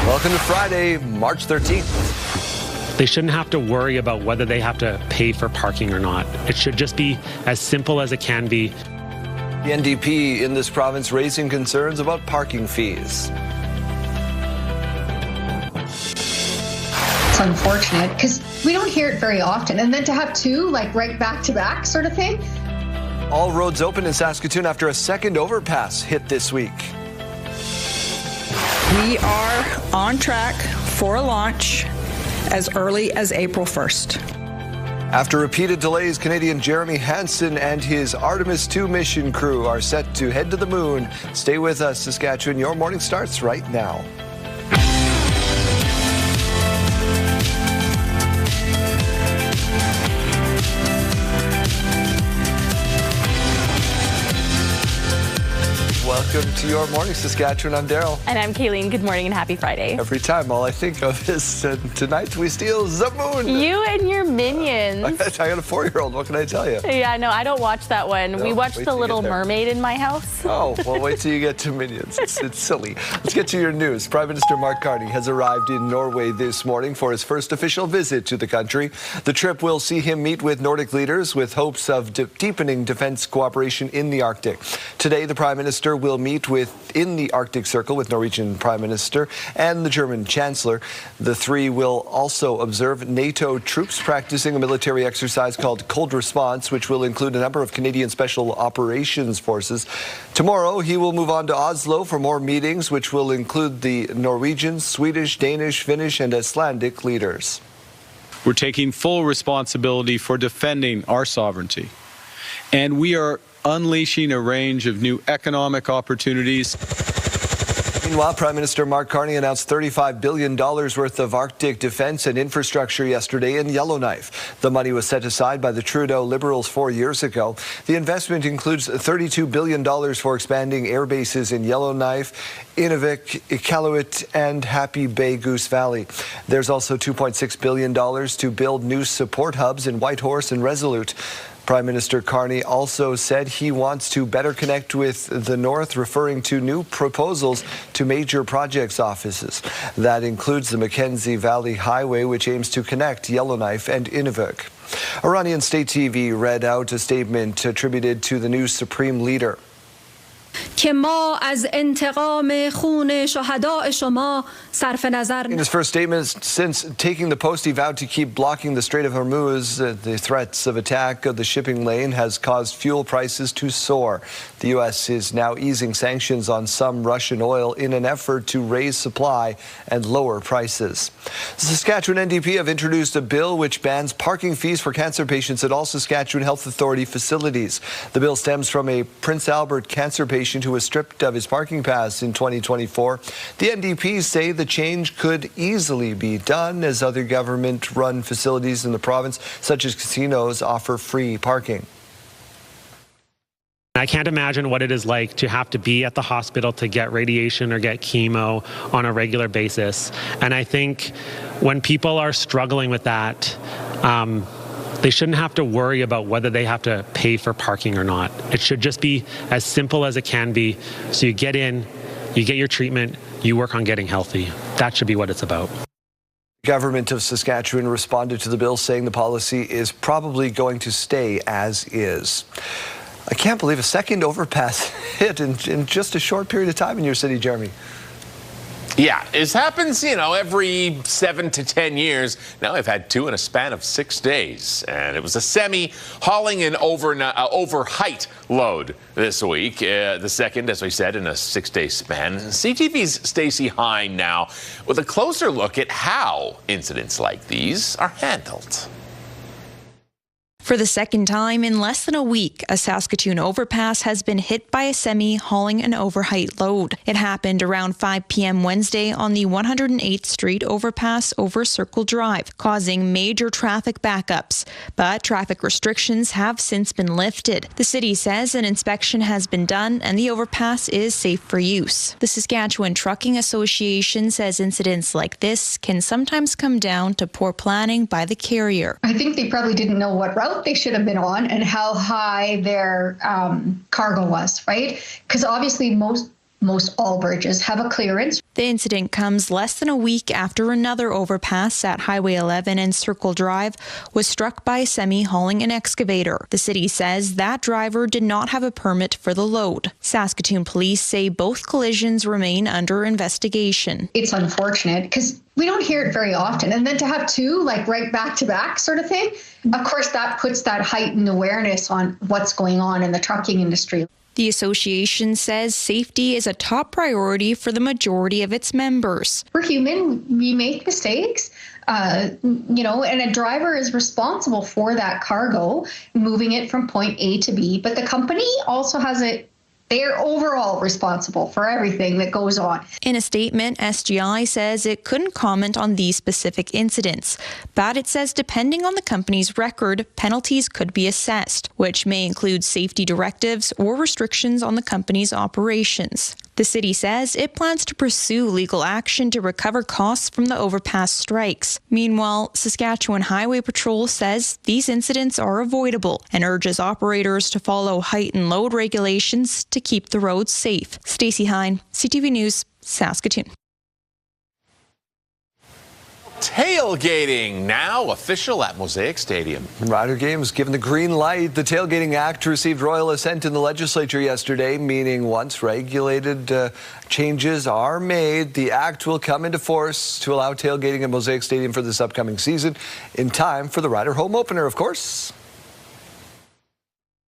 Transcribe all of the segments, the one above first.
Welcome to Friday, March 13th. They shouldn't have to worry about whether they have to pay for parking or not. It should just be as simple as it can be. The NDP in this province raising concerns about parking fees. It's unfortunate because we don't hear it very often. And then to have two, like right back to back sort of thing. All roads open in Saskatoon after a second overpass hit this week. We are on track for a launch as early as April 1st. After repeated delays, Canadian Jeremy Hansen and his Artemis 2 mission crew are set to head to the moon. Stay with us, Saskatchewan. Your morning starts right now. Welcome to Your Morning Saskatchewan. I'm Daryl. And I'm Kayleen. Good morning and happy Friday. Every time, all I think of is tonight we steal the moon. You and your minions. I got a 4-year-old. What can I tell you? Yeah, no, I don't watch that one. No, we watch The Little Mermaid in my house. Oh, well, wait till you get to Minions. It's silly. Let's get to your news. Prime Minister Mark Carney has arrived in Norway this morning for his first official visit to the country. The trip will see him meet with Nordic leaders with hopes of deepening defense cooperation in the Arctic. Today, the Prime Minister will meet in the Arctic Circle with Norwegian Prime Minister and the German Chancellor. The three will also observe NATO troops practicing a military exercise called Cold Response, which will include a number of Canadian Special Operations Forces. Tomorrow, he will move on to Oslo for more meetings, which will include the Norwegian, Swedish, Danish, Finnish, and Icelandic leaders. We're taking full responsibility for defending our sovereignty, and we are unleashing a range of new economic opportunities. Meanwhile, Prime Minister Mark Carney announced $35 billion worth of Arctic defense and infrastructure yesterday in Yellowknife. The money was set aside by the Trudeau Liberals 4 years ago. The investment includes $32 billion for expanding air bases in Yellowknife, Inuvik, Iqaluit, and Happy Bay Goose Valley. There's also $2.6 billion to build new support hubs in Whitehorse and Resolute. Prime Minister Carney also said he wants to better connect with the North, referring to new proposals to major projects offices. That includes the Mackenzie Valley Highway, which aims to connect Yellowknife and Inuvik. Iranian state TV read out a statement attributed to the new supreme leader. In his first statement since taking the post, he vowed to keep blocking the Strait of Hormuz. The threats of attack of the shipping lane has caused fuel prices to soar. The U.S. is now easing sanctions on some Russian oil in an effort to raise supply and lower prices. The Saskatchewan NDP have introduced a bill which bans parking fees for cancer patients at all Saskatchewan Health Authority facilities. The bill stems from a Prince Albert cancer patient who was stripped of his parking pass in 2024. The NDP say the change could easily be done as other government-run facilities in the province, such as casinos, offer free parking. I can't imagine what it is like to have to be at the hospital to get radiation or get chemo on a regular basis. And I think when people are struggling with that, they shouldn't have to worry about whether they have to pay for parking or not. It should just be as simple as it can be. So you get in, you get your treatment, you work on getting healthy. That should be what it's about. The government of Saskatchewan responded to the bill saying the policy is probably going to stay as is. I can't believe a second overpass hit in just a short period of time in your city, Jeremy. Yeah, it happens, every 7 to 10 years. Now I've had two in a span of 6 days. And it was a semi hauling an over-height load this week. The second, as we said, in a 6-day span. CTV's Stacey Hine now with a closer look at how incidents like these are handled. For the second time in less than a week, a Saskatoon overpass has been hit by a semi hauling an overheight load. It happened around 5 p.m. Wednesday on the 108th Street overpass over Circle Drive, causing major traffic backups. But traffic restrictions have since been lifted. The city says an inspection has been done and the overpass is safe for use. The Saskatchewan Trucking Association says incidents like this can sometimes come down to poor planning by the carrier. I think they probably didn't know what route they should have been on and how high their cargo was, right? Because obviously most Most all bridges have a clearance. The incident comes less than a week after another overpass at Highway 11 and Circle Drive was struck by a semi hauling an excavator. The city says that driver did not have a permit for the load. Saskatoon police say both collisions remain under investigation. It's unfortunate because we don't hear it very often. And then to have two, like right back to back sort of thing, of course, that puts that heightened awareness on what's going on in the trucking industry. The association says safety is a top priority for the majority of its members. We're human. We make mistakes, and a driver is responsible for that cargo, moving it from point A to B. But the company also has they're overall responsible for everything that goes on. In a statement, SGI says it couldn't comment on these specific incidents, but it says depending on the company's record, penalties could be assessed, which may include safety directives or restrictions on the company's operations. The city says it plans to pursue legal action to recover costs from the overpass strikes. Meanwhile, Saskatchewan Highway Patrol says these incidents are avoidable and urges operators to follow height and load regulations to keep the roads safe. Stacey Hine, CTV News, Saskatoon. Tailgating now official at Mosaic Stadium. Rider Games given the green light. The Tailgating Act received royal assent in the legislature yesterday, meaning once regulated changes are made, the act will come into force to allow tailgating at Mosaic Stadium for this upcoming season in time for the Rider home opener, of course.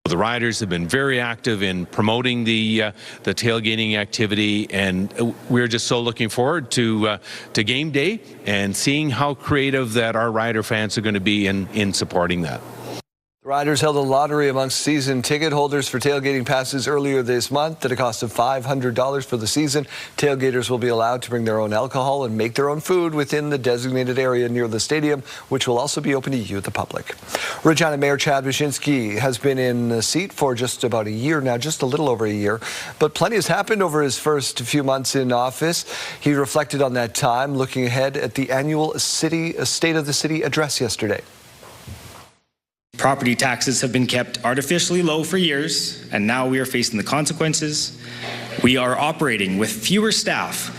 The riders have been very active in promoting the tailgating activity, and we're just so looking forward to game day and seeing how creative that our rider fans are going to be in supporting that. The Riders held a lottery amongst season ticket holders for tailgating passes earlier this month at a cost of $500 for the season. Tailgaters will be allowed to bring their own alcohol and make their own food within the designated area near the stadium, which will also be open to you, the public. Regina Mayor Chad Wyszynski has been in the seat for just about a year now, just a little over a year, but plenty has happened over his first few months in office. He reflected on that time, looking ahead at the annual State of the City address yesterday. Property taxes have been kept artificially low for years, and now we are facing the consequences. We are operating with fewer staff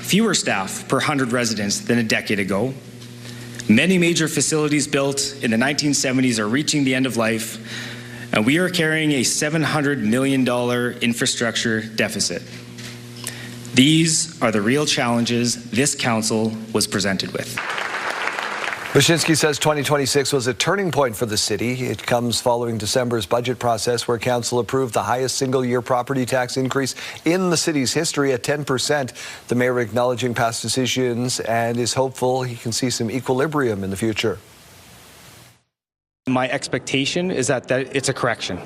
per 100 residents than a decade ago. Many major facilities built in the 1970s are reaching the end of life, and we are carrying a $700 million infrastructure deficit. These are the real challenges this council was presented with. Wyszynski says 2026 was a turning point for the city. It comes following December's budget process where council approved the highest single-year property tax increase in the city's history at 10%. The mayor acknowledging past decisions and is hopeful he can see some equilibrium in the future. My expectation is that it's a correction.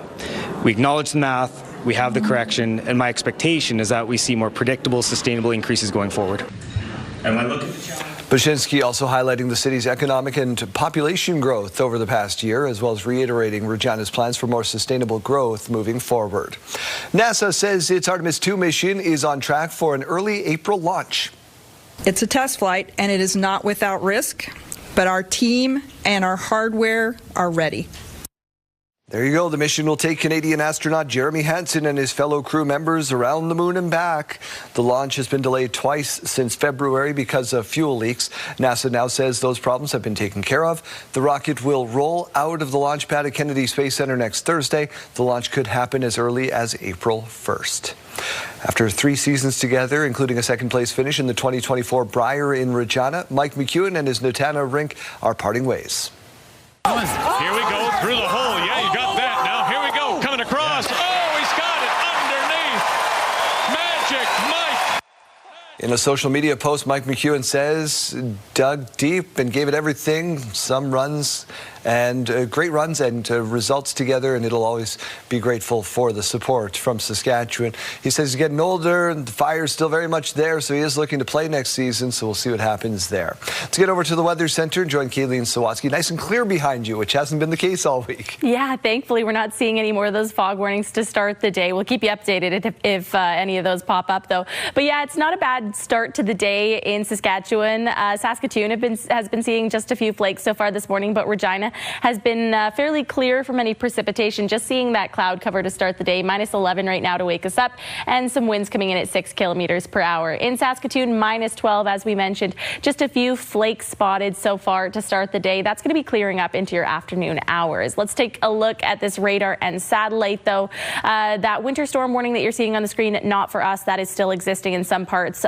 We acknowledge the math, we have the correction, and my expectation is that we see more predictable, sustainable increases going forward. And when I look at the challenge, Wyszynski also highlighting the city's economic and population growth over the past year, as well as reiterating Regina's plans for more sustainable growth moving forward. NASA says its Artemis 2 mission is on track for an early April launch. It's a test flight, and it is not without risk, but our team and our hardware are ready. There you go. The mission will take Canadian astronaut Jeremy Hansen and his fellow crew members around the moon and back. The launch has been delayed twice since February because of fuel leaks. NASA now says those problems have been taken care of. The rocket will roll out of the launch pad at Kennedy Space Center next Thursday. The launch could happen as early as April 1st. After 3 seasons together, including a second-place finish in the 2024 Brier in Regina, Mike McEwen and his Notana rink are parting ways. Here we go through the hole. Yeah, you got that. Now here we go. Coming across. Oh, he's got it underneath. Magic Mike. In a social media post, Mike McEwen says dug deep and gave it everything. Some runs and great runs and results together, and it'll always be grateful for the support from Saskatchewan. He says he's getting older and the fire's still very much there, so he is looking to play next season, so we'll see what happens there. Let's get over to the Weather Center and join Kayleen Sawatsky. Nice and clear behind you, which hasn't been the case all week. Yeah, thankfully we're not seeing any more of those fog warnings to start the day. We'll keep you updated if any of those pop up, though. But yeah, it's not a bad bad start to the day in Saskatchewan. Saskatoon has been seeing just a few flakes so far this morning, but Regina has been fairly clear from any precipitation. Just seeing that cloud cover to start the day. -11 right now to wake us up, and some winds coming in at 6 kilometers per hour. In Saskatoon, -12, as we mentioned. Just a few flakes spotted so far to start the day. That's going to be clearing up into your afternoon hours. Let's take a look at this radar and satellite, though. That winter storm warning that you're seeing on the screen, not for us. That is still existing in some parts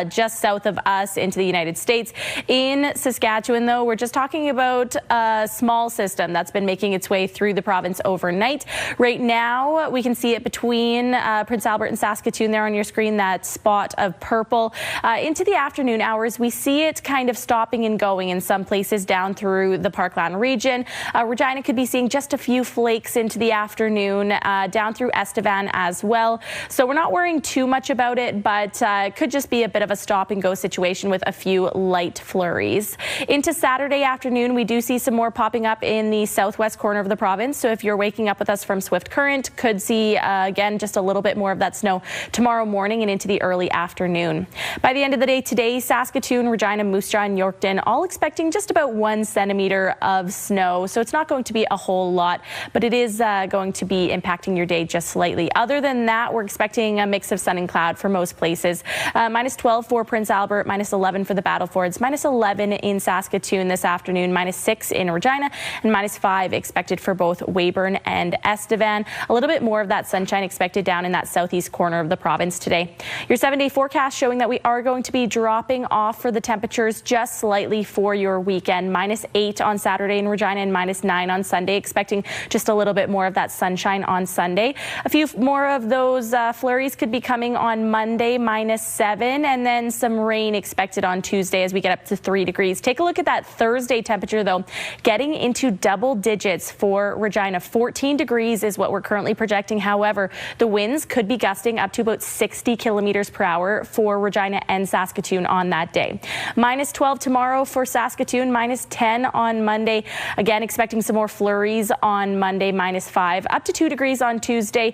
just south of us into the United States. In Saskatchewan, though, we're just talking about a small system that's been making its way through the province overnight. Right now, we can see it between Prince Albert and Saskatoon there on your screen, that spot of purple. Into the afternoon hours, we see it kind of stopping and going in some places down through the Parkland region. Regina could be seeing just a few flakes into the afternoon, down through Estevan as well. So we're not worrying too much about it, but it could just be a bit of a stop and go situation with a few light flurries. Into Saturday afternoon, we do see some more popping up in the southwest corner of the province. So if you're waking up with us from Swift Current, could see again just a little bit more of that snow tomorrow morning and into the early afternoon. By the end of the day today, Saskatoon, Regina, Moose Jaw, and Yorkton all expecting just about 1 centimeter of snow. So it's not going to be a whole lot, but it is going to be impacting your day just slightly. Other than that, we're expecting a mix of sun and cloud for most places. -12 for Prince Albert, -11 for the Battlefords, -11 in Saskatoon this afternoon, -6 in Regina, and -5 expected for both Weyburn and Estevan. A little bit more of that sunshine expected down in that southeast corner of the province today. Your 7-day forecast showing that we are going to be dropping off for the temperatures just slightly for your weekend. -8 on Saturday in Regina and -9 on Sunday. Expecting just a little bit more of that sunshine on Sunday. A few more of those flurries could be coming on Monday, -7, and then some rain expected on Tuesday as we get up to 3 degrees. Take a look at that Thursday temperature, though, getting into double digits for Regina. 14 degrees is what we're currently projecting. However, the winds could be gusting up to about 60 kilometers per hour for Regina and Saskatoon on that day. -12 tomorrow for Saskatoon, -10 on Monday. Again, expecting some more flurries on Monday, -5, up to 2 degrees on Tuesday.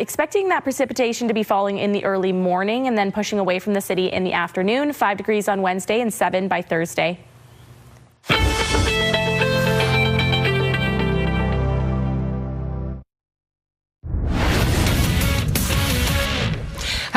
Expecting that precipitation to be falling in the early morning and then pushing away from the city in the afternoon. 5 degrees on Wednesday and 7 by Thursday.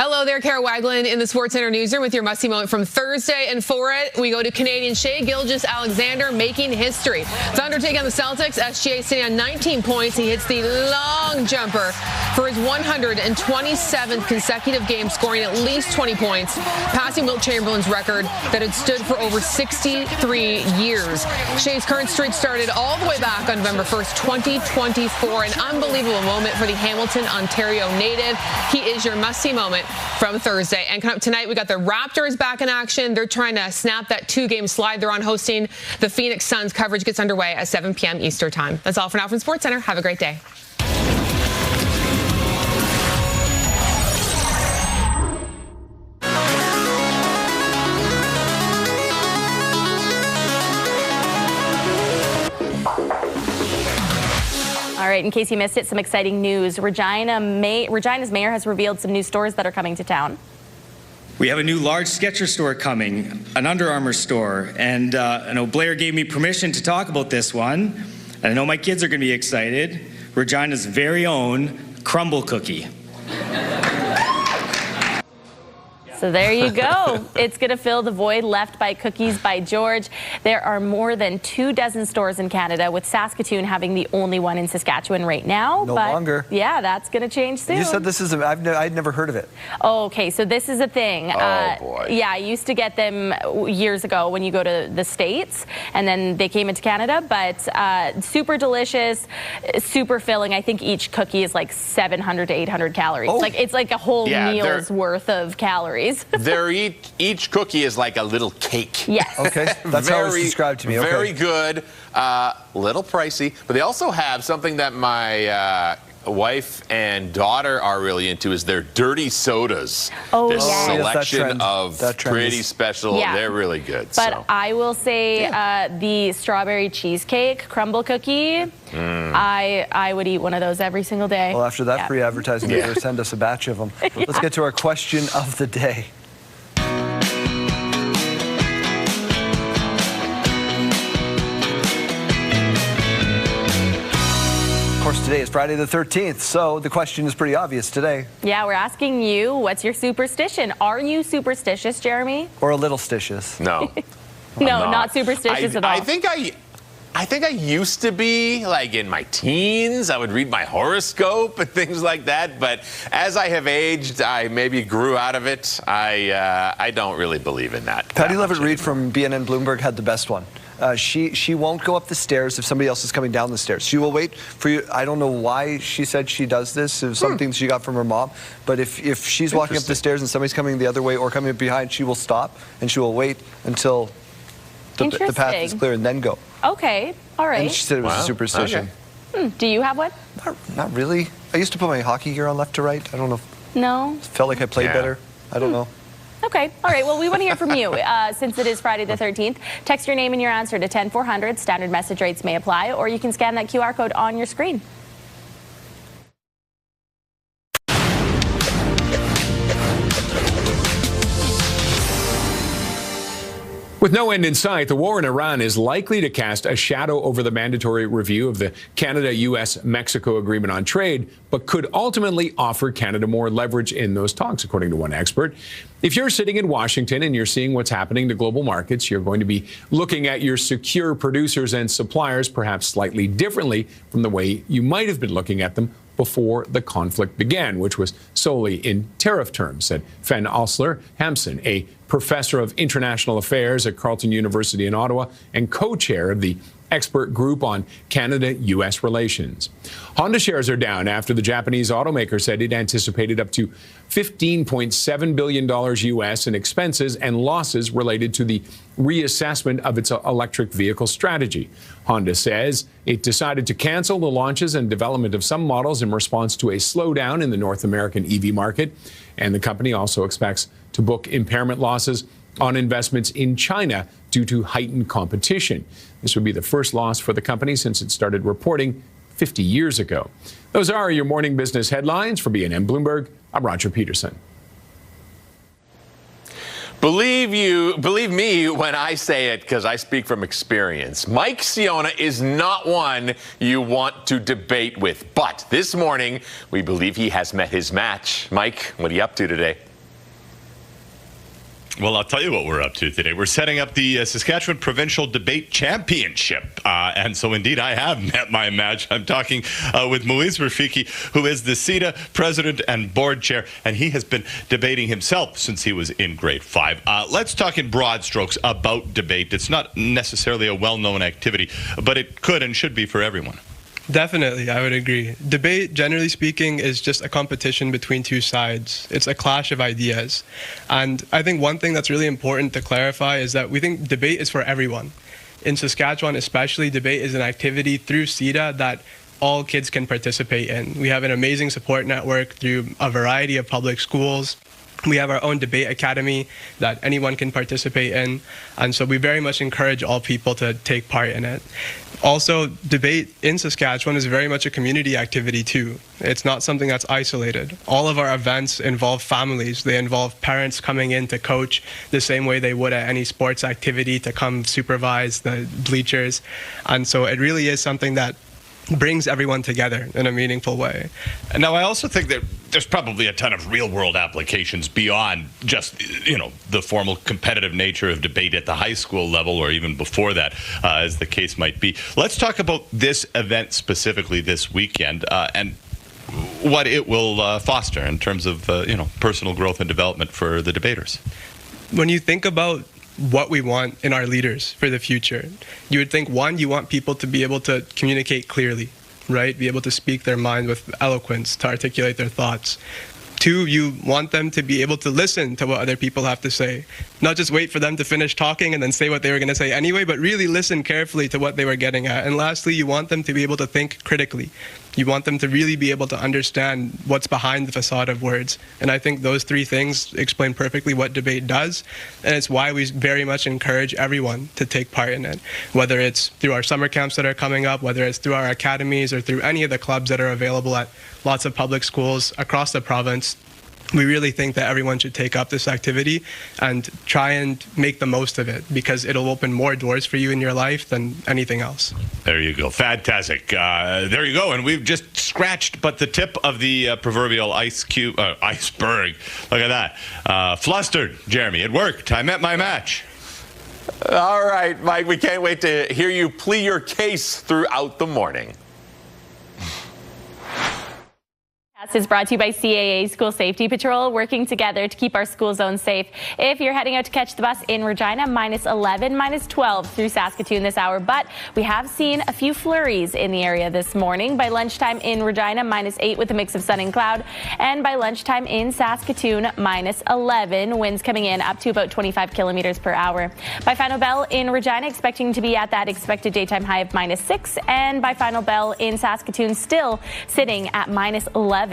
Hello there, Kara Wagland in the SportsCenter newsroom with your must-see moment from Thursday. And for it, we go to Canadian Shea Gilgeous-Alexander making history. Thunder take on the Celtics. SGA sitting on 19 points. He hits the long jumper for his 127th consecutive game, scoring at least 20 points, passing Wilt Chamberlain's record that had stood for over 63 years. Shea's current streak started all the way back on November 1st, 2024. An unbelievable moment for the Hamilton, Ontario native. He is your must-see moment from Thursday. And coming up tonight, we got the Raptors back in action. They're trying to snap that 2-game slide they're on hosting the Phoenix Suns. Coverage gets underway at 7 p.m. Eastern time. That's all for now from SportsCenter. Have a great day. All right, in case you missed it, some exciting news. Regina's mayor has revealed some new stores that are coming to town. We have a new large Skechers store coming, an Under Armour store, and I know Blair gave me permission to talk about this one. And I know my kids are going to be excited. Regina's very own crumble cookie. So there you go. It's going to fill the void left by Cookies by George. There are more than 24 stores in Canada, with Saskatoon having the only one in Saskatchewan right now. No longer. Yeah, that's going to change soon. You said this is I'd never heard of it. Oh, okay, so this is a thing. Oh, boy. Yeah, I used to get them years ago when you go to the States, and then they came into Canada, but super delicious, super filling. I think each cookie is like 700 to 800 calories. Oh. It's like a whole meal's worth of calories. Each cookie is like a little cake. Yes. Okay, that's how it was described to me. Okay. Very good, little pricey, but they also have something that my wife and daughter are really into, is their dirty sodas. Oh, this yes. selection of pretty special. Yeah. They're really good. But so. I will say the strawberry cheesecake crumble cookie, I would eat one of those every single day. Well, after that free advertising, send us a batch of them. Let's get to our question of the day. course, today is Friday the 13th, so the question is pretty obvious today. Yeah, we're asking you, what's your superstition? Are you superstitious, Jeremy? Or a little stitious? No. No, not superstitious at all. I think I used to be, like in my teens. I would read my horoscope and things like that. But as I have aged, I maybe grew out of it. I don't really believe in that. Patty Levitt-Reid from BNN Bloomberg had the best one. She won't go up the stairs if somebody else is coming down the stairs. She will wait for you. I don't know why she said she does this. It was something she got from her mom. But if she's walking up the stairs and somebody's coming the other way or coming up behind, she will stop and she will wait until the path is clear and then go. Okay, all right. And she said it was a superstition. Okay. Do you have one? Not really. I used to put my hockey gear on left to right. I don't know. No. Felt like I played better. I don't know. Okay, all right. Well, we want to hear from you. Since it is Friday the 13th, text your name and your answer to 10400. Standard message rates may apply, or you can scan that QR code on your screen. With no end in sight, the war in Iran is likely to cast a shadow over the mandatory review of the Canada-U.S.-Mexico agreement on trade, but could ultimately offer Canada more leverage in those talks, according to one expert. If you're sitting in Washington and you're seeing what's happening to global markets, you're going to be looking at your secure producers and suppliers perhaps slightly differently from the way you might have been looking at them before the conflict began, which was solely in tariff terms, said Fen Osler Hampson, a professor of international affairs at Carleton University in Ottawa and co-chair of the expert group on Canada-U.S. relations. Honda shares are down after the Japanese automaker said it anticipated up to $15.7 billion U.S. in expenses and losses related to the reassessment of its electric vehicle strategy. Honda says it decided to cancel the launches and development of some models in response to a slowdown in the North American EV market. And the company also expects to book impairment losses on investments in China due to heightened competition. This would be the first loss for the company since it started reporting 50 years ago. Those are your morning business headlines. For BNN Bloomberg, I'm Roger Peterson. Believe me when I say it, because I speak from experience. Mike Siona is not one you want to debate with. But this morning, we believe he has met his match. Mike, what are you up to today? Well, I'll tell you what we're up to today. We're setting up the Saskatchewan Provincial Debate Championship. And so, indeed, I have met my match. I'm talking with Moise Rafiki, who is the CETA president and board chair, and he has been debating himself since he was in grade 5. Let's talk in broad strokes about debate. It's not necessarily a well-known activity, but it could and should be for everyone. Definitely, I would agree. Debate, generally speaking, is just a competition between two sides. It's a clash of ideas. And I think one thing that's really important to clarify is that we think debate is for everyone. In Saskatchewan especially, debate is an activity through CETA that all kids can participate in. We have an amazing support network through a variety of public schools. We have our own debate academy that anyone can participate in. And so we very much encourage all people to take part in it. Also, debate in Saskatchewan is very much a community activity too. It's not something that's isolated. All of our events involve families. They involve parents coming in to coach the same way they would at any sports activity, to come supervise the bleachers. And so it really is something that brings everyone together in a meaningful way. And now I also think that there's probably a ton of real-world applications beyond just, the formal competitive nature of debate at the high school level or even before that, as the case might be. Let's talk about this event specifically this weekend and what it will foster in terms of, personal growth and development for the debaters. When you think about what we want in our leaders for the future, you would think, one, you want people to be able to communicate clearly, right? Be able to speak their mind with eloquence, to articulate their thoughts. Two, you want them to be able to listen to what other people have to say. Not just wait for them to finish talking and then say what they were going to say anyway, but really listen carefully to what they were getting at. And lastly, you want them to be able to think critically. You want them to really be able to understand what's behind the facade of words. And I think those three things explain perfectly what debate does. And it's why we very much encourage everyone to take part in it, whether it's through our summer camps that are coming up, whether it's through our academies or through any of the clubs that are available at lots of public schools across the province. we really think that everyone should take up this activity and try and make the most of it, because it'll open more doors for you in your life than anything else. There you go. Fantastic. There you go. And we've just scratched but the tip of the proverbial iceberg. Look at that. Flustered, Jeremy. It worked. I met my match. All right, Mike, we can't wait to hear you plead your case throughout the morning. This is brought to you by CAA School Safety Patrol, working together to keep our school zones safe. If you're heading out to catch the bus in Regina, -11, -12 through Saskatoon this hour. But we have seen a few flurries in the area this morning. By lunchtime in Regina, -8 with a mix of sun and cloud. And by lunchtime in Saskatoon, -11. Winds coming in up to about 25 kilometers per hour. By final bell in Regina, expecting to be at that expected daytime high of -6. And by final bell in Saskatoon, still sitting at -11.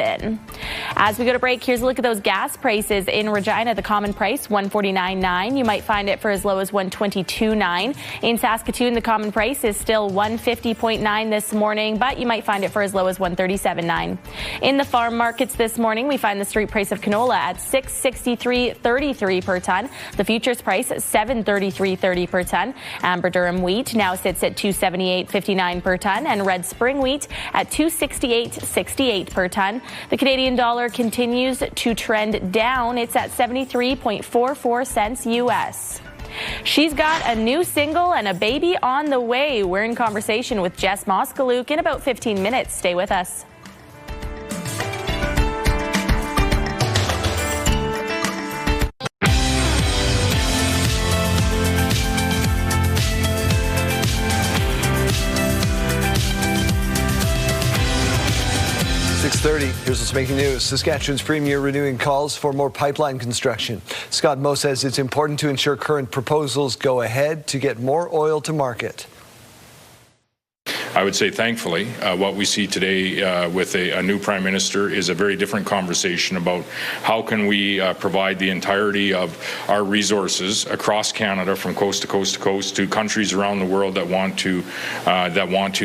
As we go to break, here's a look at those gas prices in Regina. The common price, $149.9. You might find it for as low as $122.9. In Saskatoon, the common price is still $150.9 this morning, but you might find it for as low as $137.9. In the farm markets this morning, we find the street price of canola at $663.33 per ton. The futures price $733.30 per ton. Amber Durum wheat now sits at $278.59 per ton, and red spring wheat at $268.68 per ton. The Canadian dollar continues to trend down. It's at 73.44 cents U.S. She's got a new single and a baby on the way. We're in conversation with Jess Moskaluke in about 15 minutes. Stay with us. Here's what's making news. Saskatchewan's premier renewing calls for more pipeline construction. Scott Moe says it's important to ensure current proposals go ahead to get more oil to market. I would say, thankfully, what we see today with a new Prime Minister is a very different conversation about how can we provide the entirety of our resources across Canada, from coast to coast to coast, to countries around the world that want to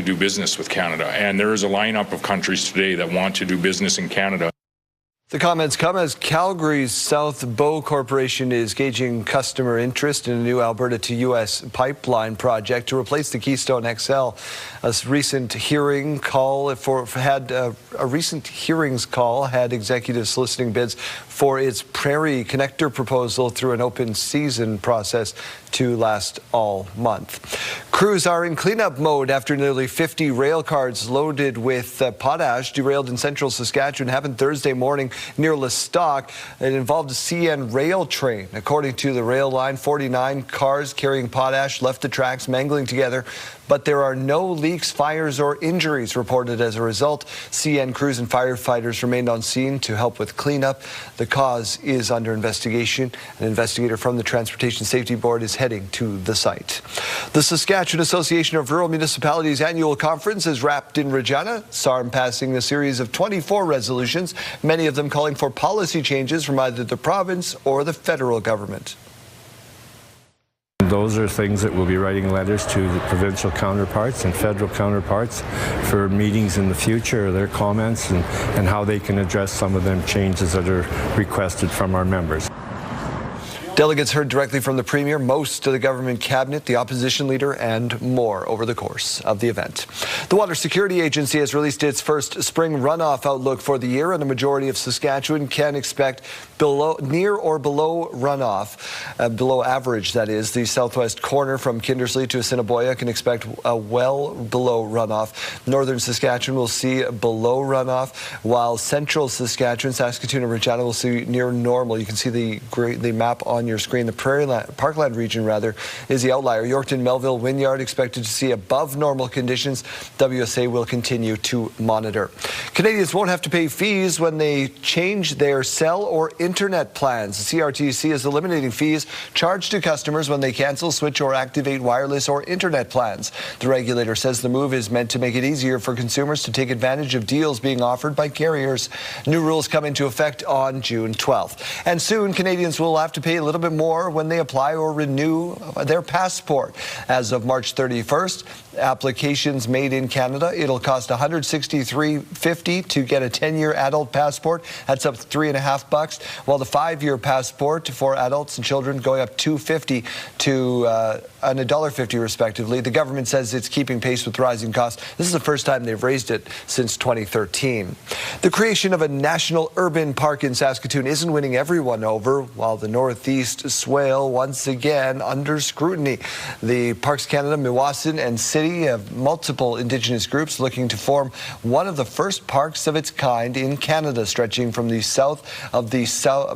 do business with Canada. And there is a lineup of countries today that want to do business in Canada. The comments come as Calgary's South Bow Corporation is gauging customer interest in a new Alberta to U.S. pipeline project to replace the Keystone XL. A recent hearings call had executives soliciting bids for its Prairie Connector proposal through an open season process to last all month. Crews are in cleanup mode after nearly 50 rail cars loaded with potash derailed in central Saskatchewan. Happened Thursday morning near Lestock. It involved a CN rail train. According to the rail line, 49 cars carrying potash left the tracks mangling together, but there are no leaks, fires, or injuries reported as a result. CN crews and firefighters remained on scene to help with cleanup. The cause is under investigation. An investigator from the Transportation Safety Board is heading to the site. The Saskatchewan Association of Rural Municipalities annual conference is wrapped in Regina. SARM passing a series of 24 resolutions, many of them calling for policy changes from either the province or the federal government. Those are things that we'll be writing letters to the provincial counterparts and federal counterparts for meetings in the future, their comments and how they can address some of them changes that are requested from our members. Delegates heard directly from the Premier, most of the government cabinet, the opposition leader, and more over the course of the event. The Water Security Agency has released its first spring runoff outlook for the year, and a majority of Saskatchewan can expect near or below runoff, below average, that is. The southwest corner from Kindersley to Assiniboia can expect a well below runoff. Northern Saskatchewan will see below runoff, while central Saskatchewan, Saskatoon, and Regina will see near normal. You can see the map on your screen. The Parkland region, rather, is the outlier. Yorkton, Melville, Wynyard expected to see above normal conditions. WSA will continue to monitor. Canadians won't have to pay fees when they change their cell or internet plans. The CRTC is eliminating fees charged to customers when they cancel, switch, or activate wireless or internet plans. The regulator says the move is meant to make it easier for consumers to take advantage of deals being offered by carriers. New rules come into effect on June 12th. And soon, Canadians will have to pay a little bit more when they apply or renew their passport. As of March 31st, Applications made in Canada. It'll cost $163.50 to get a 10-year adult passport. That's up $3.50, while the 5-year passport for adults and children going up $2.50 to $1.50 respectively. The government says it's keeping pace with rising costs. This is the first time they've raised it since 2013. The creation of a national urban park in Saskatoon isn't winning everyone over, while the Northeast Swale once again under scrutiny. The Parks Canada, Meewasin and City have multiple Indigenous groups looking to form one of the first parks of its kind in Canada, stretching from the south of the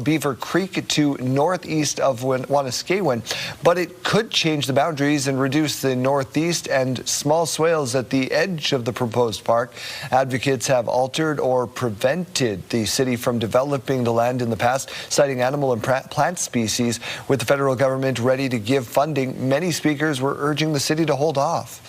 Beaver Creek to northeast of Wanuskewin. But it could change the boundaries and reduce the northeast and small swales at the edge of the proposed park. Advocates have altered or prevented the city from developing the land in the past, citing animal and plant species. With the federal government ready to give funding, many speakers were urging the city to hold off.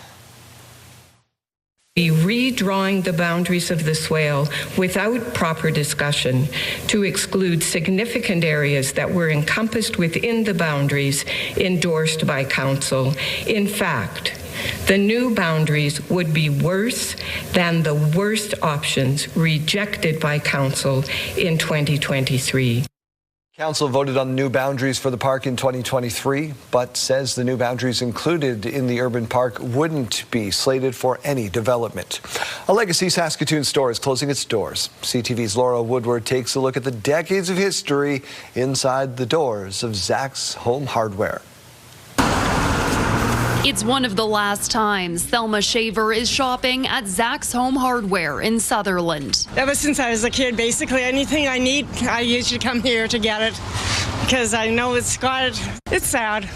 Be redrawing the boundaries of the swale without proper discussion to exclude significant areas that were encompassed within the boundaries endorsed by Council. In fact, the new boundaries would be worse than the worst options rejected by Council in 2023. Council voted on the new boundaries for the park in 2023, but says the new boundaries included in the urban park wouldn't be slated for any development. A legacy Saskatoon store is closing its doors. CTV's Laura Woodward takes a look at the decades of history inside the doors of Zach's Home Hardware. It's one of the last times Thelma Shaver is shopping at Zach's Home Hardware in Sutherland. Ever since I was a kid, basically anything I need, I usually come here to get it because I know it's sad.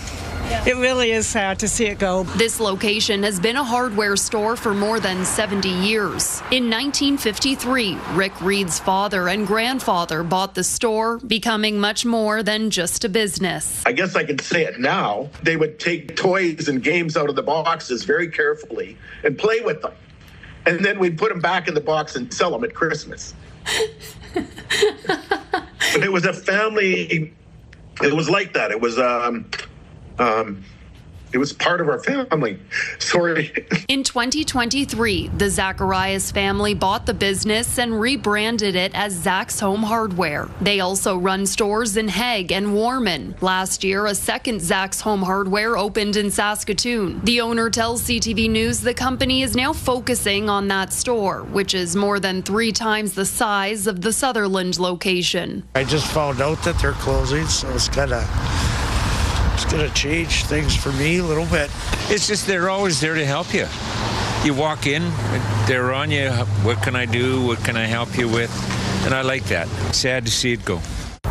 It really is sad to see it go. This location has been a hardware store for more than 70 years. In 1953, Rick Reed's father and grandfather bought the store, becoming much more than just a business. I guess I can say it now. They would take toys and games out of the boxes very carefully and play with them. And then we'd put them back in the box and sell them at Christmas. But it was a family, it was like that. It was part of our family. Sorry. In 2023, the Zacharias family bought the business and rebranded it as Zach's Home Hardware. They also run stores in Hague and Warman. Last year, a second Zach's Home Hardware opened in Saskatoon. The owner tells CTV News the company is now focusing on that store, which is more than 3 times the size of the Sutherland location. I just found out that they're closing, so it's going to change things for me a little bit. It's just they're always there to help you. You walk in, they're on you. What can I do? What can I help you with? And I like that. Sad to see it go.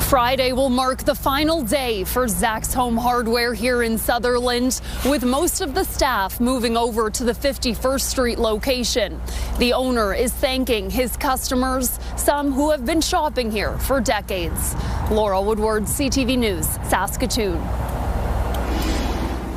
Friday will mark the final day for Zach's Home Hardware here in Sutherland, with most of the staff moving over to the 51st Street location. The owner is thanking his customers, some who have been shopping here for decades. Laura Woodward, CTV News, Saskatoon.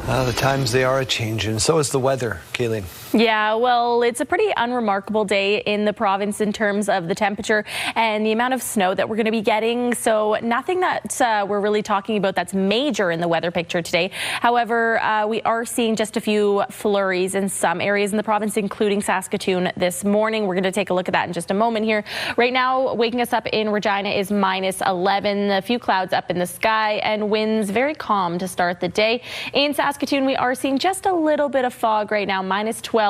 The times they are a-changing. So is the weather, Kayleen. Yeah, well, it's a pretty unremarkable day in the province in terms of the temperature and the amount of snow that we're going to be getting. So nothing that we're really talking about that's major in the weather picture today. However, we are seeing just a few flurries in some areas in the province, including Saskatoon this morning. We're going to take a look at that in just a moment here. Right now, waking us up in Regina is -11. A few clouds up in the sky and winds very calm to start the day. In Saskatoon, we are seeing just a little bit of fog right now, -12.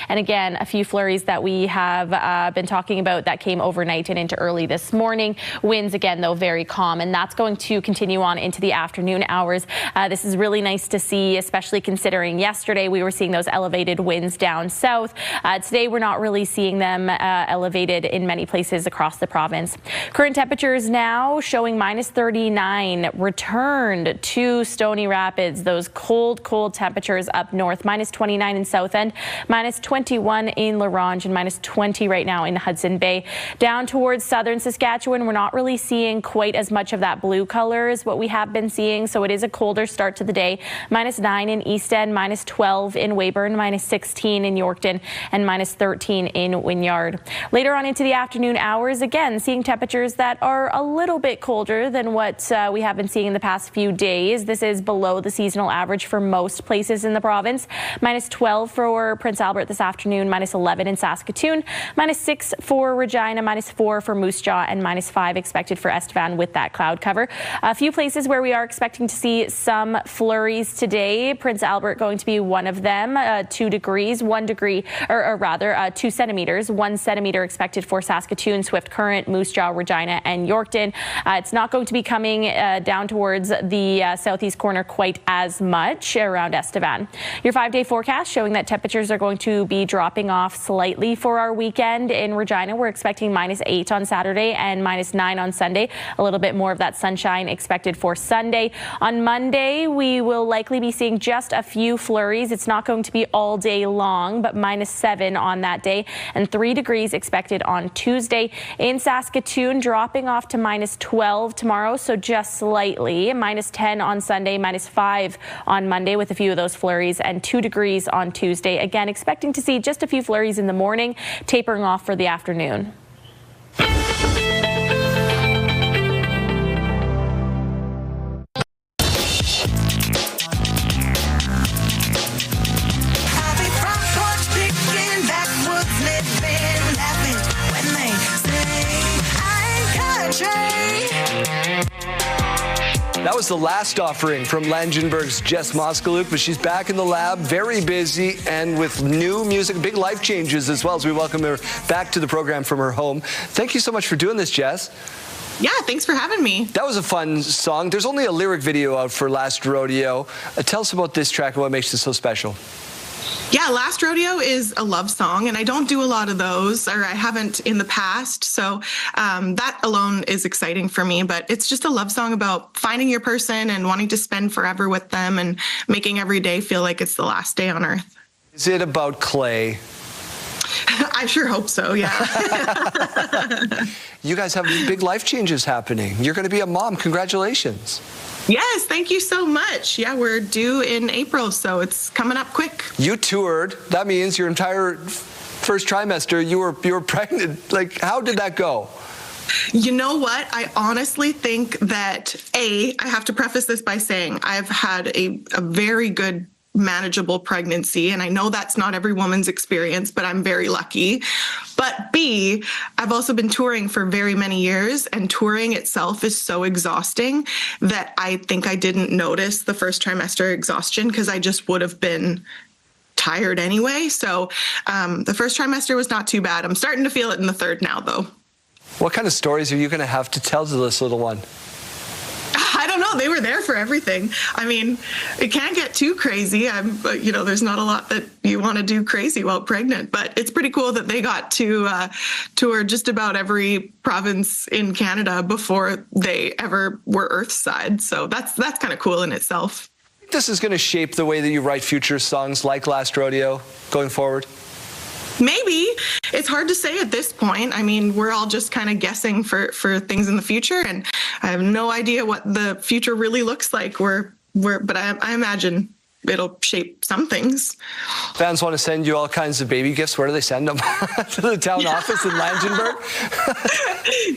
And again, a few flurries that we have been talking about that came overnight and into early this morning. Winds again, though, very calm, and that's going to continue on into the afternoon hours. This is really nice to see, especially considering yesterday we were seeing those elevated winds down south. Today we're not really seeing them elevated in many places across the province. Current temperatures now showing -39, returned to Stony Rapids. Those cold temperatures up north, -29 in South End, -21 in La Ronge, and -20 right now in Hudson Bay. Down towards southern Saskatchewan, we're not really seeing quite as much of that blue color as what we have been seeing, so it is a colder start to the day. -9 in East End, -12 in Weyburn, -16 in Yorkton, and -13 in Wynyard. Later on into the afternoon hours, again, seeing temperatures that are a little bit colder than what we have been seeing in the past few days. This is below the seasonal average for most places in the province. -12 for Prince Albert this afternoon, -11 in Saskatoon, -6 for Regina, -4 for Moose Jaw, and -5 expected for Estevan with that cloud cover. A few places where we are expecting to see some flurries today. Prince Albert going to be one of them. 2 degrees, 1 degree, or rather 2 centimeters. 1 centimeter expected for Saskatoon, Swift Current, Moose Jaw, Regina, and Yorkton. It's not going to be coming down towards the southeast corner quite as much around Estevan. Your 5-day forecast showing that temperatures are going to be dropping off slightly for our weekend. In Regina, we're expecting -8 on Saturday and -9 on Sunday. A little bit more of that sunshine expected for Sunday. On Monday, we will likely be seeing just a few flurries. It's not going to be all day long, but -7 on that day and 3 degrees expected on Tuesday. In Saskatoon, dropping off to -12 tomorrow, so just slightly. -10 on Sunday, -5 on Monday with a few of those flurries, and 2 degrees on Tuesday. Again, expecting to see just a few flurries in the morning, tapering off for the afternoon. That was the last offering from Langenberg's Jess Moskaluke, but she's back in the lab, very busy, and with new music, big life changes as well, as we welcome her back to the program from her home. Thank you so much for doing this, Jess. Yeah, thanks for having me. That was a fun song. There's only a lyric video out for Last Rodeo. Tell us about this track and what makes it so special. Yeah, Last Rodeo is a love song, and I don't do a lot of those, or I haven't in the past, so that alone is exciting for me, but it's just a love song about finding your person and wanting to spend forever with them and making every day feel like it's the last day on earth. Is it about Clay? I sure hope so, yeah. You guys have big life changes happening. You're going to be a mom. Congratulations. Yes, thank you so much. Yeah, we're due in April, so it's coming up quick. You toured. That means your entire first trimester, you were pregnant. Like, how did that go? You know what? I honestly think that, I have to preface this by saying I've had a very good manageable pregnancy, and I know that's not every woman's experience, but I'm very lucky. But B, I've also been touring for very many years, and touring itself is so exhausting that I think I didn't notice the first trimester exhaustion because I just would have been tired anyway. So the first trimester was not too bad. I'm starting to feel it in the third now, though. What kind of stories are you going to have to tell to this little one? I don't know. They were there for everything. I mean, it can't get too crazy. There's not a lot that you want to do crazy while pregnant, but it's pretty cool that they got to tour just about every province in Canada before they ever were Earthside. So that's kind of cool in itself. This is going to shape the way that you write future songs like Last Rodeo going forward? Maybe. It's hard to say at this point. I mean, we're all just kind of guessing for things in the future, and I have no idea what the future really looks like. But I imagine it'll shape some things. Fans want to send you all kinds of baby gifts. Where do they send them? To the town office in Langenberg?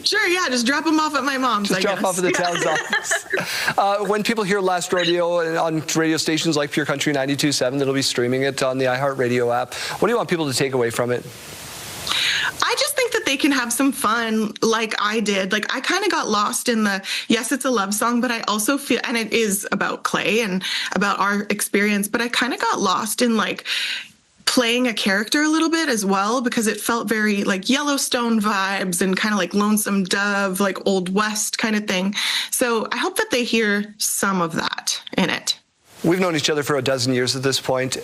Sure, yeah. Just drop them off at my mom's, Just drop off at the town's office. When people hear Last Rodeo on radio stations like Pure Country 92.7, that'll be streaming it on the iHeartRadio app. What do you want people to take away from it? I just think that they can have some fun like I did. Like, I kind of got lost in yes, it's a love song, but I also feel, and it is about Clay and about our experience, but I kind of got lost in playing a character a little bit as well, because it felt very like Yellowstone vibes and kind of like Lonesome Dove, like Old West kind of thing. So I hope that they hear some of that in it. We've known each other for a dozen years at this point.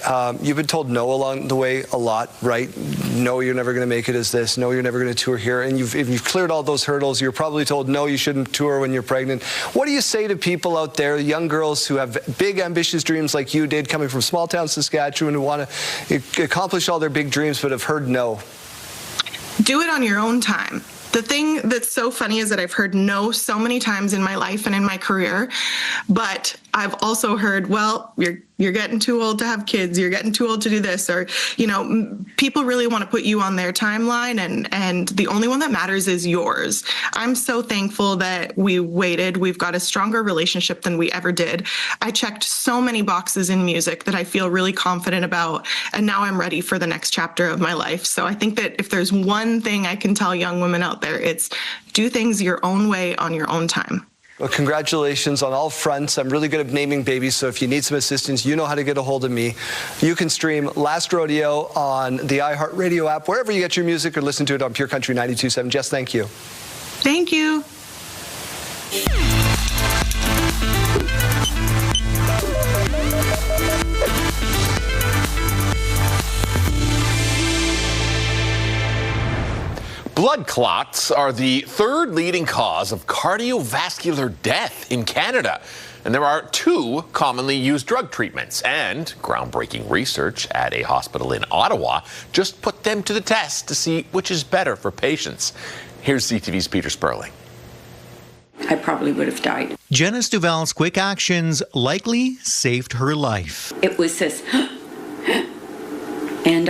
You've been told no along the way a lot, right? No, you're never going to make it as this. No, you're never going to tour here. And if you've cleared all those hurdles, you're probably told, no, you shouldn't tour when you're pregnant. What do you say to people out there, young girls who have big, ambitious dreams like you did, coming from small town Saskatchewan, who want to accomplish all their big dreams but have heard no? Do it on your own time. The thing that's so funny is that I've heard no so many times in my life and in my career, but I've also heard, well, you're getting too old to have kids. You're getting too old to do this. Or, people really want to put you on their timeline, and the only one that matters is yours. I'm so thankful that we waited. We've got a stronger relationship than we ever did. I checked so many boxes in music that I feel really confident about, and now I'm ready for the next chapter of my life. So I think that if there's one thing I can tell young women out there, it's do things your own way on your own time. Well, congratulations on all fronts. I'm really good at naming babies, so if you need some assistance, you know how to get a hold of me. You can stream Last Rodeo on the iHeartRadio app, wherever you get your music, or listen to it on Pure Country 92.7. Jess, thank you. Thank you. Blood clots are the third leading cause of cardiovascular death in Canada. And there are 2 commonly used drug treatments, and groundbreaking research at a hospital in Ottawa just put them to the test to see which is better for patients. Here's CTV's Peter Sperling. I probably would have died. Janice Duval's quick actions likely saved her life. It was this, and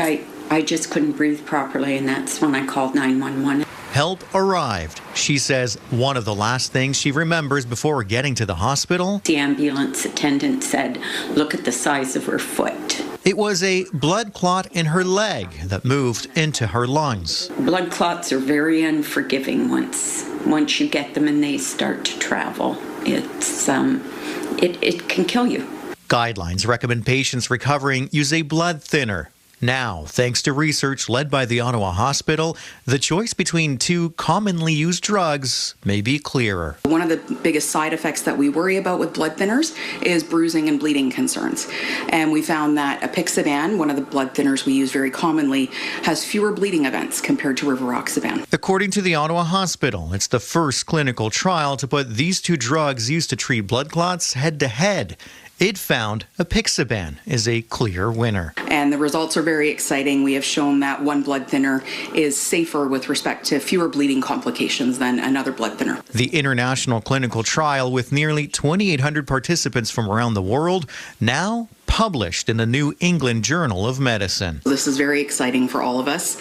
I just couldn't breathe properly, and that's when I called 911. Help arrived. She says one of the last things she remembers before getting to the hospital. The ambulance attendant said, "Look at the size of her foot." It was a blood clot in her leg that moved into her lungs. Blood clots are very unforgiving once you get them and they start to travel. It's it can kill you. Guidelines recommend patients recovering use a blood thinner. Now, thanks to research led by the Ottawa Hospital, the choice between 2 commonly used drugs may be clearer. One of the biggest side effects that we worry about with blood thinners is bruising and bleeding concerns. And we found that apixaban, one of the blood thinners we use very commonly, has fewer bleeding events compared to rivaroxaban. According to the Ottawa Hospital, it's the first clinical trial to put these 2 drugs used to treat blood clots head-to-head. It found apixaban is a clear winner. And the results are very exciting. We have shown that one blood thinner is safer with respect to fewer bleeding complications than another blood thinner. The international clinical trial, with nearly 2,800 participants from around the world, now published in the New England Journal of Medicine. This is very exciting for all of us.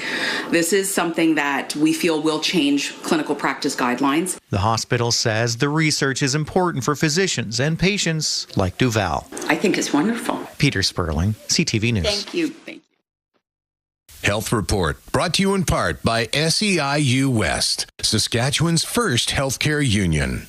This is something that we feel will change clinical practice guidelines. The hospital says the research is important for physicians and patients like Duval. I think it's wonderful. Peter Sperling, CTV News. Thank you. Health Report, brought to you in part by SEIU West, Saskatchewan's first healthcare union.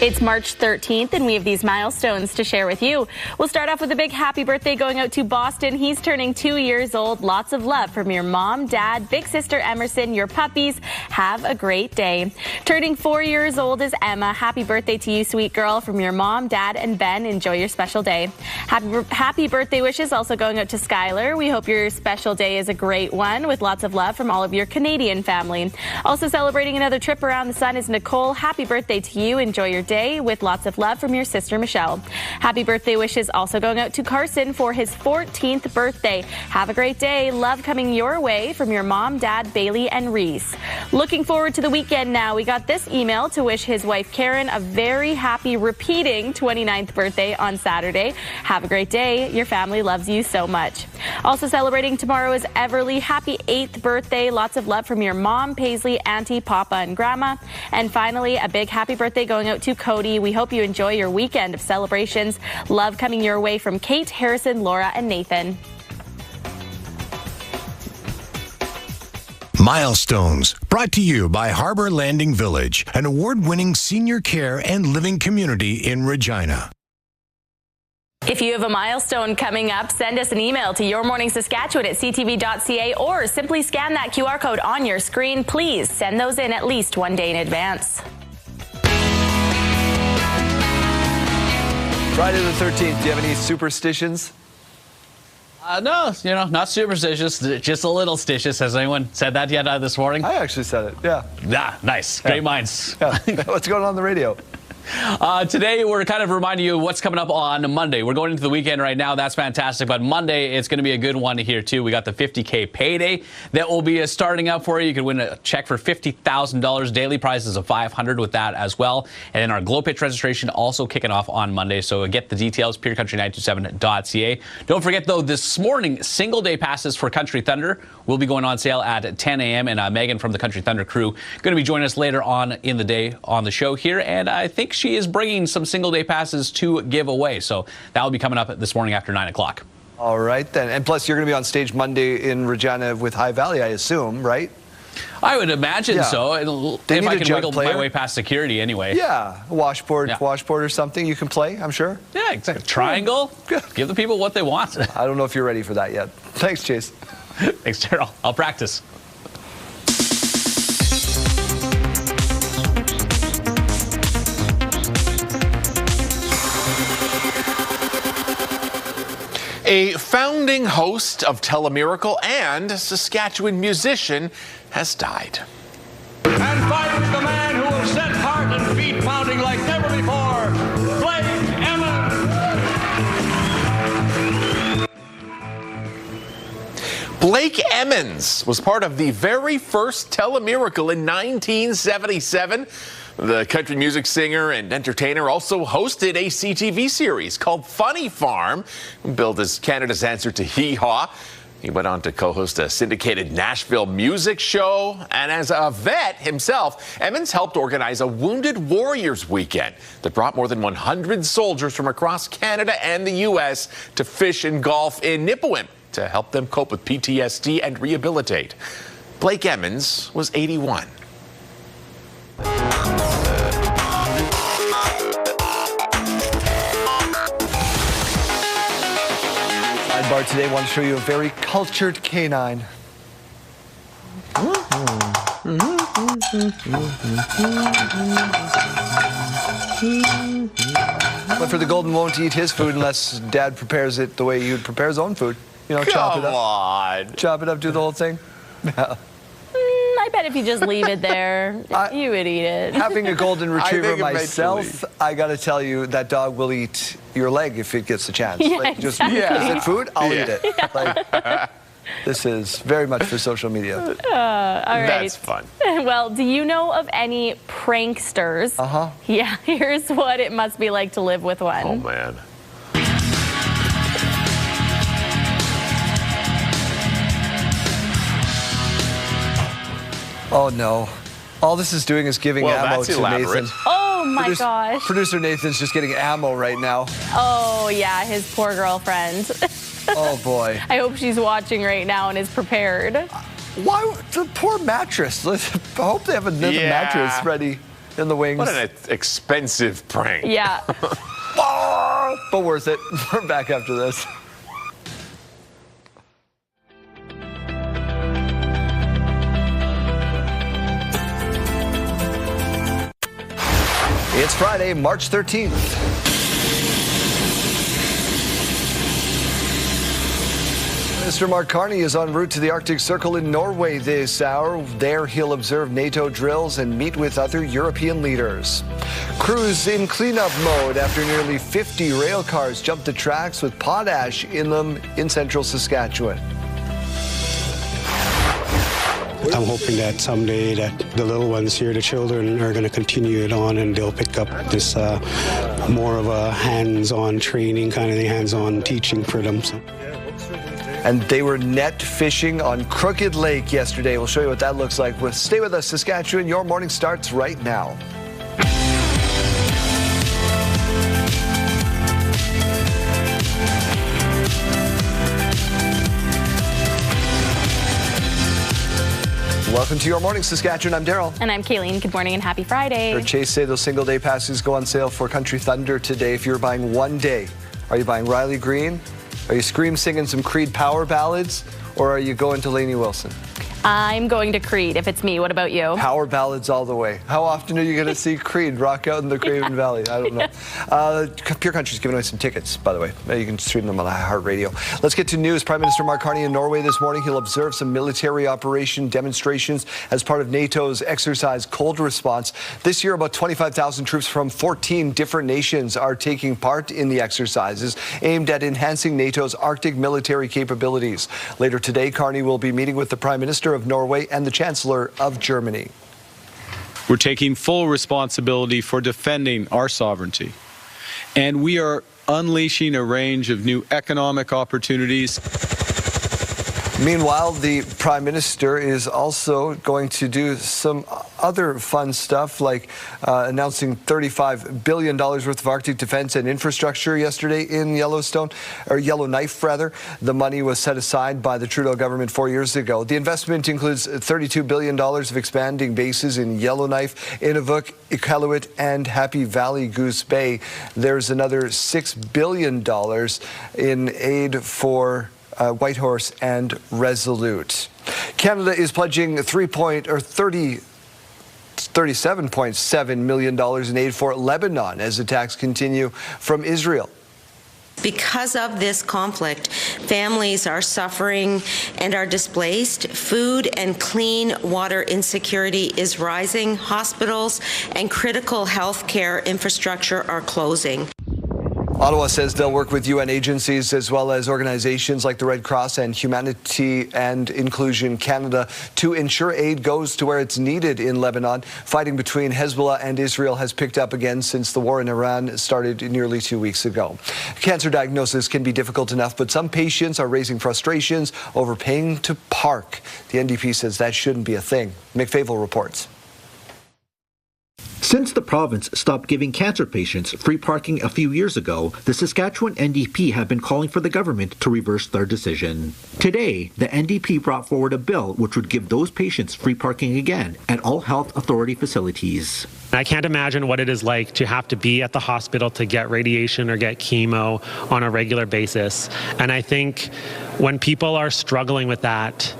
It's March 13th, and we have these milestones to share with you. We'll start off with a big happy birthday going out to Boston. He's turning 2 years old. Lots of love from your mom, dad, big sister Emerson, your puppies. Have a great day. Turning 4 years old is Emma. Happy birthday to you, sweet girl, from your mom, dad, and Ben. Enjoy your special day. Happy birthday wishes also going out to Skylar. We hope your special day is a great one, with lots of love from all of your Canadian family. Also celebrating another trip around the sun is Nicole. Happy birthday to you. Enjoy your day, with lots of love from your sister Michelle. Happy birthday wishes also going out to Carson for his 14th birthday. Have a great day. Love coming your way from your mom, dad, Bailey, and Reese. Looking forward to the weekend now. We got this email to wish his wife Karen a very happy repeating 29th birthday on Saturday. Have a great day. Your family loves you so much. Also celebrating tomorrow is Everly. Happy 8th birthday. Lots of love from your mom, Paisley, auntie, papa, and grandma. And finally, a big happy birthday going out to Cody. We hope you enjoy your weekend of celebrations. Love coming your way from Kate, Harrison, Laura, and Nathan. Milestones, brought to you by Harbor Landing Village, an award-winning senior care and living community in Regina. If you have a milestone coming up, send us an email to yourmorningsaskatchewan@ctv.ca or simply scan that QR code on your screen. Please send those in at least one day in advance. Friday the 13th, do you have any superstitions? No, not superstitious, just a little stitious. Has anyone said that yet this morning? I actually said it, yeah. Yeah, nice. Great minds. Yeah. What's going on the radio? Today, we're kind of reminding you what's coming up on Monday. We're going into the weekend right now. That's fantastic. But Monday, it's going to be a good one here, too. We got the $50K payday that will be starting up for you. You could win a check for $50,000. Daily prizes of $500 with that as well. And then our Glow Pitch registration also kicking off on Monday. So get the details, purecountry927.ca. Don't forget, though, this morning, single-day passes for Country Thunder will be going on sale at 10 a.m. And Megan from the Country Thunder crew going to be joining us later on in the day on the show here. And I think she is bringing some single-day passes to give away. So that will be coming up this morning after 9 o'clock. All right, then. And plus, you're going to be on stage Monday in Regina with High Valley, I assume, right? I would imagine so. If I can wiggle my way past security anyway. Yeah, washboard or something you can play, I'm sure. Yeah, exactly. Triangle. Give the people what they want. I don't know if you're ready for that yet. Thanks, Chase. Thanks, Daryl. I'll practice. A founding host of Telemiracle and Saskatchewan musician has died. And fighting the man who will set heart and feet pounding like never before, Blake Emmons. Blake Emmons was part of the very first Telemiracle in 1977. The country music singer and entertainer also hosted a CTV series called Funny Farm, billed as Canada's answer to Hee Haw. He went on to co-host a syndicated Nashville music show. And as a vet himself, Emmons helped organize a Wounded Warriors weekend that brought more than 100 soldiers from across Canada and the U.S. to fish and golf in Nipawin to help them cope with PTSD and rehabilitate. Blake Emmons was 81. Sidebar today, want to show you a very cultured canine. But for the golden won't eat his food unless Dad prepares it the way you'd prepare his own food. You know, chop it up. Come on. Chop it up, do the whole thing. Yeah. I bet if you just leave it there, you would eat it. Having a golden retriever myself, I got to tell you, that dog will eat your leg if it gets the chance. Yeah, like, just, exactly. Is it food? I'll eat it. Like, this is very much for social media. All right. That's fun. Well, do you know of any pranksters? Uh-huh. Yeah, here's what it must be like to live with one. Oh, man. Oh, no. All this is doing is giving ammo to Nathan. Oh, my gosh. Producer Nathan's just getting ammo right now. Oh, yeah, his poor girlfriend. Oh, boy. I hope she's watching right now and is prepared. Why? The poor mattress. I hope they have another mattress ready in the wings. What an expensive prank. Yeah. But worth it. We're back after this. It's Friday, March 13th. Mr. Mark Carney is en route to the Arctic Circle in Norway this hour. There he'll observe NATO drills and meet with other European leaders. Crews in cleanup mode after nearly 50 rail cars jumped the tracks with potash in them in central Saskatchewan. I'm hoping that someday that the little ones here, the children, are going to continue it on and they'll pick up this more of a hands-on training kind of thing, hands-on teaching for them. So. And they were net fishing on Crooked Lake yesterday. We'll show you what that looks like. Stay with us, Saskatchewan. Your morning starts right now. Welcome to Your Morning Saskatchewan. I'm Daryl. And I'm Kayleen. Good morning and happy Friday. Heard Chase say those single-day passes go on sale for Country Thunder today. If you're buying one day, are you buying Riley Green? Are you scream singing some Creed power ballads? Or are you going to Lainey Wilson? I'm going to Creed if it's me. What about you? Power ballads all the way. How often are you going to see Creed rock out in the Craven Valley? I don't know. Pure Country's giving away some tickets, by the way. You can stream them on iHeartRadio. Let's get to news. Prime Minister Mark Carney in Norway this morning. He'll observe some military operation demonstrations as part of NATO's exercise Cold Response. This year, about 25,000 troops from 14 different nations are taking part in the exercises aimed at enhancing NATO's Arctic military capabilities. Later today, Carney will be meeting with the Prime Minister of Norway and the Chancellor of Germany. We're taking full responsibility for defending our sovereignty, and we are unleashing a range of new economic opportunities. Meanwhile, the Prime Minister is also going to do some other fun stuff, like announcing $35 billion worth of Arctic defense and infrastructure yesterday in Yellowknife, rather. The money was set aside by the Trudeau government 4 years ago. The investment includes $32 billion of expanding bases in Yellowknife, Inuvik, Iqaluit, and Happy Valley Goose Bay. There's another $6 billion in aid for Whitehorse and Resolute. Canada is pledging $37.7 million in aid for Lebanon as attacks continue from Israel. Because of this conflict, families are suffering and are displaced. Food and clean water insecurity is rising. Hospitals and critical health care infrastructure are closing. Ottawa says they'll work with UN agencies as well as organizations like the Red Cross and Humanity and Inclusion Canada to ensure aid goes to where it's needed in Lebanon. Fighting between Hezbollah and Israel has picked up again since the war in Iran started nearly 2 weeks ago. Cancer diagnosis can be difficult enough, but some patients are raising frustrations over paying to park. The NDP says that shouldn't be a thing. Mick Favel reports. Since the province stopped giving cancer patients free parking a few years ago, the Saskatchewan NDP have been calling for the government to reverse their decision. Today, the NDP brought forward a bill which would give those patients free parking again at all health authority facilities. I can't imagine what it is like to have to be at the hospital to get radiation or get chemo on a regular basis. And I think when people are struggling with that,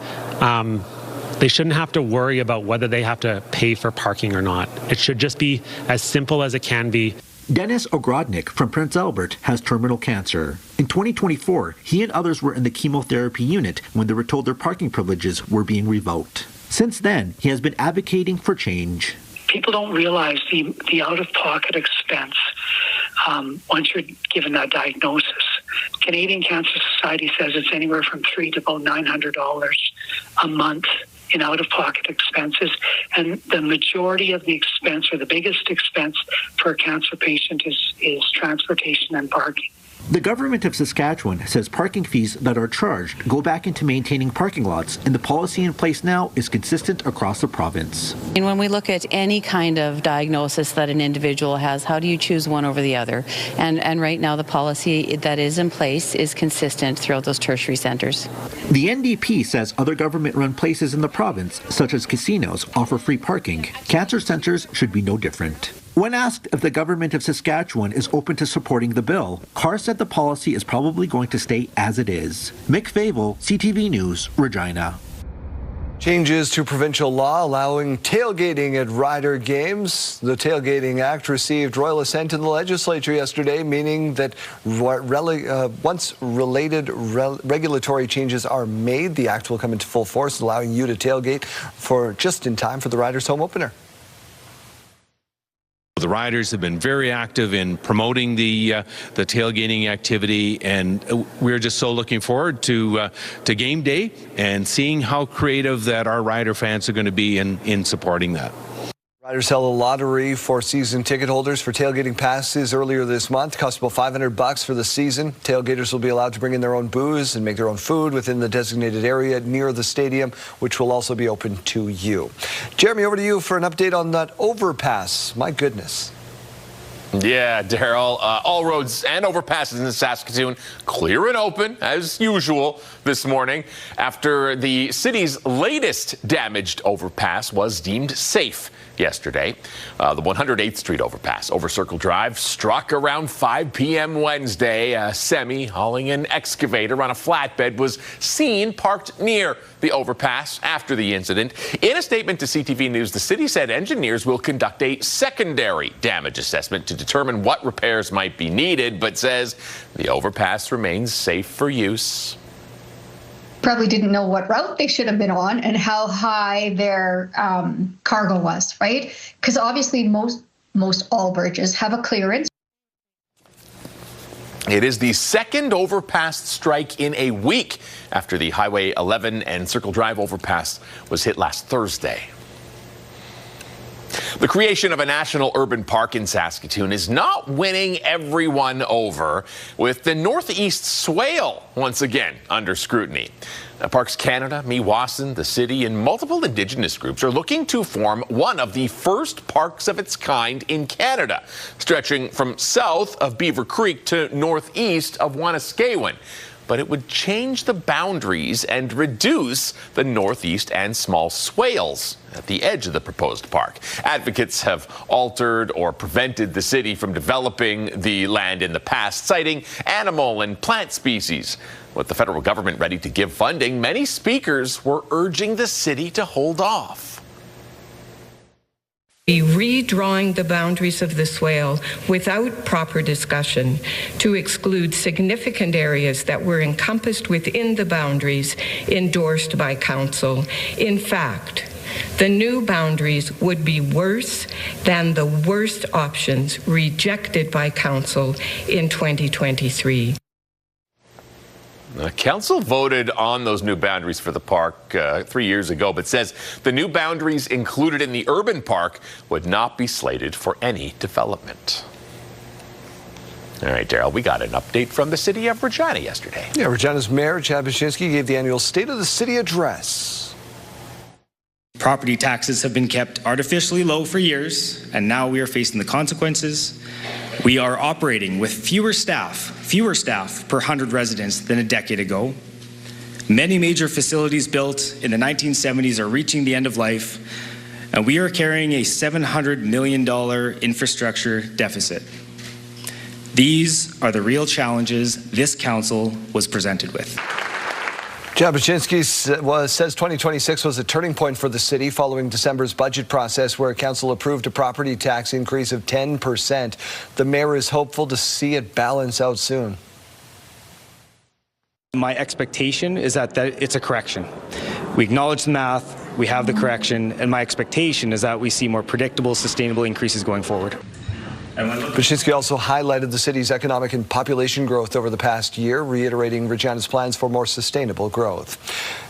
they shouldn't have to worry about whether they have to pay for parking or not. It should just be as simple as it can be. Dennis Ogrodnik from Prince Albert has terminal cancer. In 2024, he and others were in the chemotherapy unit when they were told their parking privileges were being revoked. Since then, he has been advocating for change. People don't realize the out-of-pocket expense once you're given that diagnosis. Canadian Cancer Society says it's anywhere from $300 to about $900 a month in out-of-pocket expenses, and the majority of the expense, or the biggest expense for a cancer patient, is transportation and parking. The government of Saskatchewan says parking fees that are charged go back into maintaining parking lots, and the policy in place now is consistent across the province. And when we look at any kind of diagnosis that an individual has, how do you choose one over the other? And right now the policy that is in place is consistent throughout those tertiary centres. The NDP says other government-run places in the province, such as casinos, offer free parking. Cancer centres should be no different. When asked if the government of Saskatchewan is open to supporting the bill, Carr said the policy is probably going to stay as it is. Mick Favel, CTV News, Regina. Changes to provincial law allowing tailgating at Rider games. The Tailgating Act received royal assent in the legislature yesterday, meaning that once related regulatory changes are made, the act will come into full force, allowing you to tailgate for just in time for the Riders' home opener. The Riders have been very active in promoting the tailgating activity, and we're just so looking forward to game day and seeing how creative that our Rider fans are going to be in supporting that. Riders held a lottery for season ticket holders for tailgating passes earlier this month. Cost about $500 for the season. Tailgaters will be allowed to bring in their own booze and make their own food within the designated area near the stadium, which will also be open to you. Jeremy, over to you for an update on that overpass. My goodness. Yeah, Daryl. All roads and overpasses in Saskatoon clear and open, as usual, this morning, after the city's latest damaged overpass was deemed safe yesterday. The 108th Street overpass over Circle Drive struck around 5 p.m. Wednesday. A semi hauling an excavator on a flatbed was seen parked near the overpass after the incident. In a statement to CTV News, the city said engineers will conduct a secondary damage assessment to determine what repairs might be needed, but says the overpass remains safe for use. Probably didn't know what route they should have been on and how high their cargo was, right? Because obviously most all bridges have a clearance. It is the second overpass strike in a week after the Highway 11 and Circle Drive overpass was hit last Thursday. The creation of a national urban park in Saskatoon is not winning everyone over, with the Northeast Swale once again under scrutiny. Parks Canada, Meewasin, the city, and multiple Indigenous groups are looking to form one of the first parks of its kind in Canada, stretching from south of Beaver Creek to northeast of Wanuskewin. But it would change the boundaries and reduce the northeast and small swales at the edge of the proposed park. Advocates have altered or prevented the city from developing the land in the past, citing animal and plant species. With the federal government ready to give funding, many speakers were urging the city to hold off. Be redrawing the boundaries of the swale without proper discussion to exclude significant areas that were encompassed within the boundaries endorsed by council. In fact, the new boundaries would be worse than the worst options rejected by council in 2023. The council voted on those new boundaries for the park 3 years ago, but says the new boundaries included in the urban park would not be slated for any development. All right, Daryl, we got an update from the city of Regina yesterday. Yeah, Regina's Mayor Chad Baczynski gave the annual State of the City address. Property taxes have been kept artificially low for years, and now we are facing the consequences. We are operating with fewer staff per 100 residents than a decade ago. Many major facilities built in the 1970s are reaching the end of life, and we are carrying a $700 million infrastructure deficit. These are the real challenges this council was presented with. Chad Baczynski says 2026 was a turning point for the city following December's budget process where council approved a property tax increase of 10%. The mayor is hopeful to see it balance out soon. My expectation is that it's a correction. We acknowledge the math, we have the correction, and my expectation is that we see more predictable, sustainable increases going forward. Baczynski also highlighted the city's economic and population growth over the past year, reiterating Regina's plans for more sustainable growth.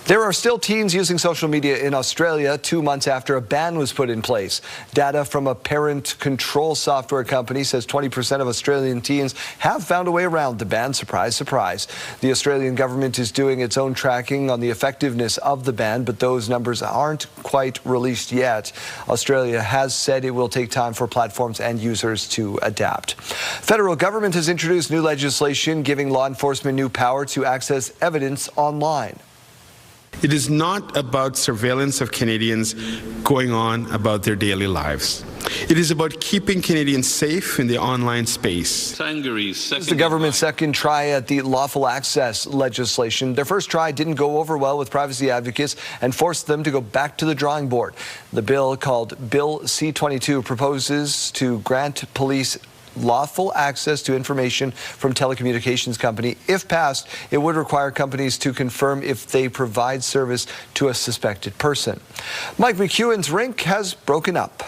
There are still teens using social media in Australia 2 months after a ban was put in place. Data from a parent control software company says 20% of Australian teens have found a way around the ban. Surprise, surprise. The Australian government is doing its own tracking on the effectiveness of the ban, but those numbers aren't quite released yet. Australia has said it will take time for platforms and users to adapt. Federal government has introduced new legislation giving law enforcement new power to access evidence online. It is not about surveillance of Canadians going on about their daily lives. It is about keeping Canadians safe in the online space. This is the government's second try at the lawful access legislation. Their first try didn't go over well with privacy advocates and forced them to go back to the drawing board. The bill, called Bill C-22, proposes to grant police lawful access to information from telecommunications company. If passed, it would require companies to confirm if they provide service to a suspected person. Mike McEwen's rink has broken up.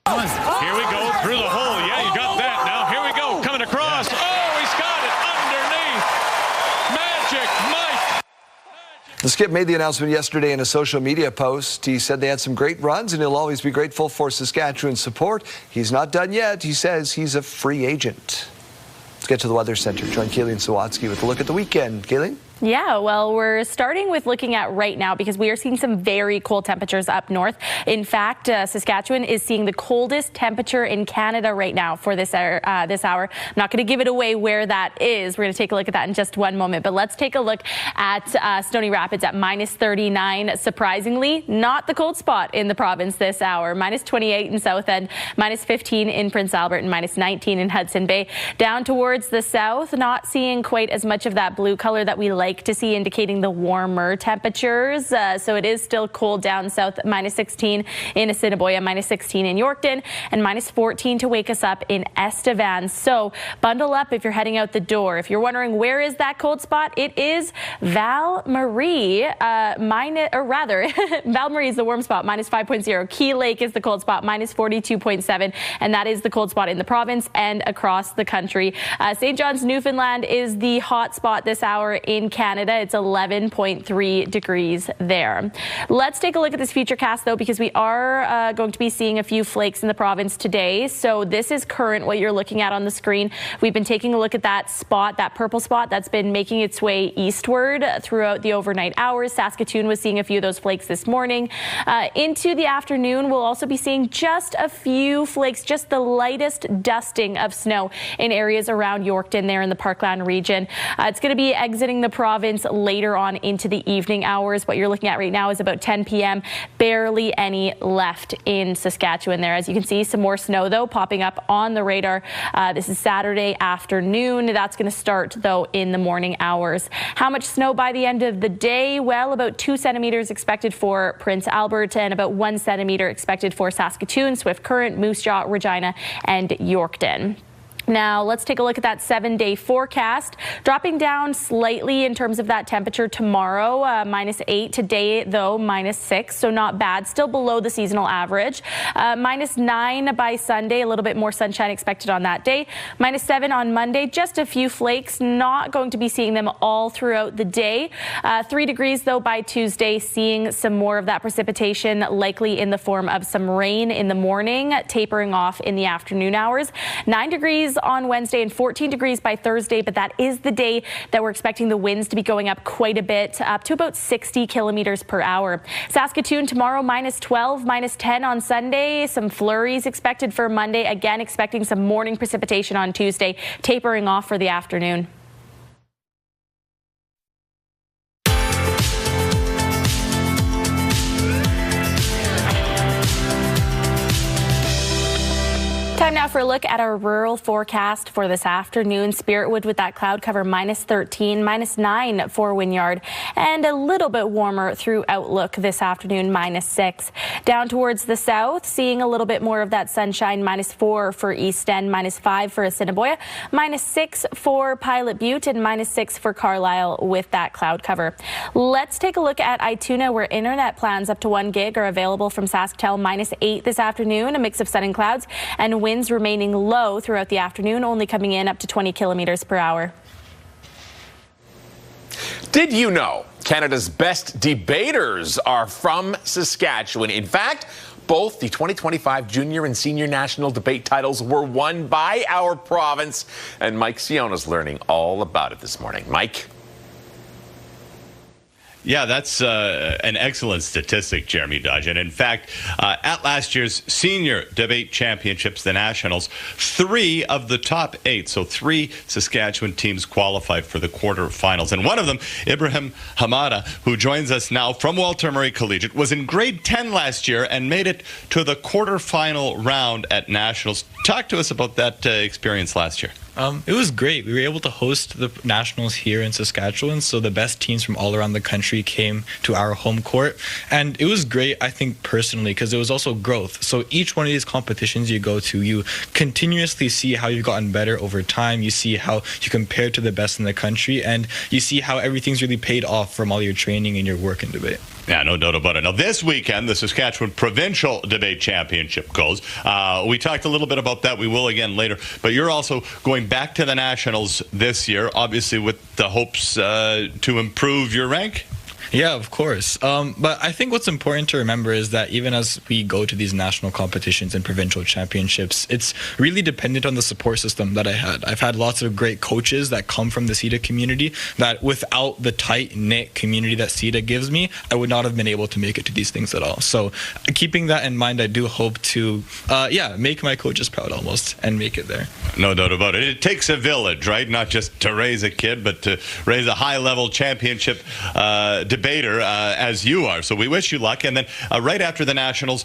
Here we go through the hole. Yeah, you got that. Now here we go, coming across. Oh, he's got it underneath. Magic Mike. The skip made the announcement yesterday in a social media post. He said they had some great runs and he'll always be grateful for Saskatchewan's support. He's not done yet. He says he's a free agent. Let's get to the Weather Center. Join Kayleen Sawatsky with a look at the weekend. Kayleen? Yeah, well, we're starting with looking at right now because we are seeing some very cold temperatures up north. In fact, Saskatchewan is seeing the coldest temperature in Canada right now for this hour. I'm not going to give it away where that is. We're going to take a look at that in just one moment. But let's take a look at Stony Rapids at -39. Surprisingly, not the cold spot in the province this hour. -28 in South End, -15 in Prince Albert, and -19 in Hudson Bay. Down towards the south, not seeing quite as much of that blue color that we like to see, indicating the warmer temperatures. So it is still cold down south, -16 in Assiniboia, -16 in Yorkton, and -14 to wake us up in Estevan. So bundle up if you're heading out the door. If you're wondering where is that cold spot, it is Val-Marie, Val-Marie is the warm spot, -5.0. Key Lake is the cold spot, -42.7, and that is the cold spot in the province and across the country. St. John's, Newfoundland is the hot spot this hour in Canada. It's 11.3 degrees there. Let's take a look at this futurecast, though, because we are going to be seeing a few flakes in the province today. So this is current, what you're looking at on the screen. We've been taking a look at that spot, that purple spot that's been making its way eastward throughout the overnight hours. Saskatoon was seeing a few of those flakes this morning. Into the afternoon, we'll also be seeing just a few flakes, just the lightest dusting of snow in areas around Yorkton there in the Parkland region. It's going to be exiting the province later on into the evening hours. What you're looking at right now is about 10 p.m. Barely any left in Saskatchewan there. As you can see, some more snow, though, popping up on the radar. This is Saturday afternoon. That's going to start, though, in the morning hours. How much snow by the end of the day? Well, about 2 centimeters expected for Prince Albert and about 1 centimeter expected for Saskatoon, Swift Current, Moose Jaw, Regina, and Yorkton. Now, let's take a look at that 7-day forecast. Dropping down slightly in terms of that temperature tomorrow, -8. Today, though, -6, so not bad. Still below the seasonal average. -9 by Sunday, a little bit more sunshine expected on that day. -7 on Monday, just a few flakes. Not going to be seeing them all throughout the day. 3 degrees, though, by Tuesday, seeing some more of that precipitation, likely in the form of some rain in the morning, tapering off in the afternoon hours. 9 degrees on Wednesday and 14 degrees by Thursday, but that is the day that we're expecting the winds to be going up quite a bit, up to about 60 kilometers per hour. Saskatoon tomorrow, -12, -10 on Sunday. Some flurries expected for Monday. Again, expecting some morning precipitation on Tuesday, tapering off for the afternoon. Time now for a look at our rural forecast for this afternoon. Spiritwood with that cloud cover, -13, -9 for Wynyard, and a little bit warmer through Outlook this afternoon, -6. Down towards the south, seeing a little bit more of that sunshine, -4 for East End, -5 for Assiniboia, -6 for Pilot Butte, and -6 for Carlisle with that cloud cover. Let's take a look at Ituna, where internet plans up to 1 gig are available from SaskTel, -8 this afternoon, a mix of sun and clouds, and winds remaining low throughout the afternoon, only coming in up to 20 kilometers per hour. Did you know Canada's best debaters are from Saskatchewan? In fact, both the 2025 junior and senior national debate titles were won by our province, and Mike Siona's learning all about it this morning. Mike? Yeah, that's an excellent statistic, Jeremy Dodge. And in fact, at last year's Senior Debate Championships, the Nationals, 3 of the top 8, so 3 Saskatchewan teams qualified for the quarterfinals. And one of them, Ibrahim Hamada, who joins us now from Walter Murray Collegiate, was in grade 10 last year and made it to the quarterfinal round at Nationals. Talk to us about that experience last year. It was great. We were able to host the Nationals here in Saskatchewan, so the best teams from all around the country came to our home court. And it was great, I think, personally, because it was also growth. So each one of these competitions you go to, you continuously see how you've gotten better over time. You see how you compare to the best in the country, and you see how everything's really paid off from all your training and your work and debate. Yeah, no doubt about it. Now, this weekend, the Saskatchewan Provincial Debate Championship goes. We talked a little bit about that. We will again later. But you're also going back to the Nationals this year, obviously with the hopes to improve your rank. Yeah, of course. But I think what's important to remember is that even as we go to these national competitions and provincial championships, it's really dependent on the support system that I had. I've had lots of great coaches that come from the CETA community that without the tight-knit community that CETA gives me, I would not have been able to make it to these things at all. So keeping that in mind, I do hope to, make my coaches proud almost and make it there. No doubt about it. It takes a village, right? Not just to raise a kid, but to raise a high-level championship debater as you are. So we wish you luck. And then right after the Nationals,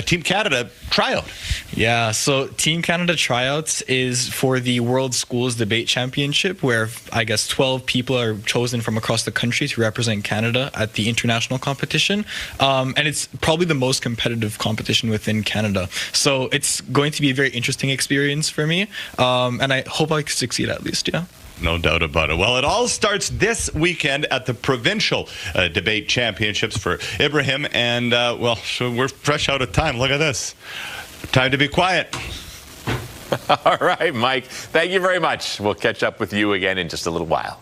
Team Canada tryout. Yeah, so Team Canada tryouts is for the World Schools Debate Championship, where I guess 12 people are chosen from across the country to represent Canada at the international competition. And it's probably the most competitive competition within Canada. So it's going to be a very interesting experience for me. And I hope I succeed at least, yeah. No doubt about it. Well, it all starts this weekend at the Provincial Debate Championships for Ibrahim. And, so we're fresh out of time. Look at this. Time to be quiet. All right, Mike. Thank you very much. We'll catch up with you again in just a little while.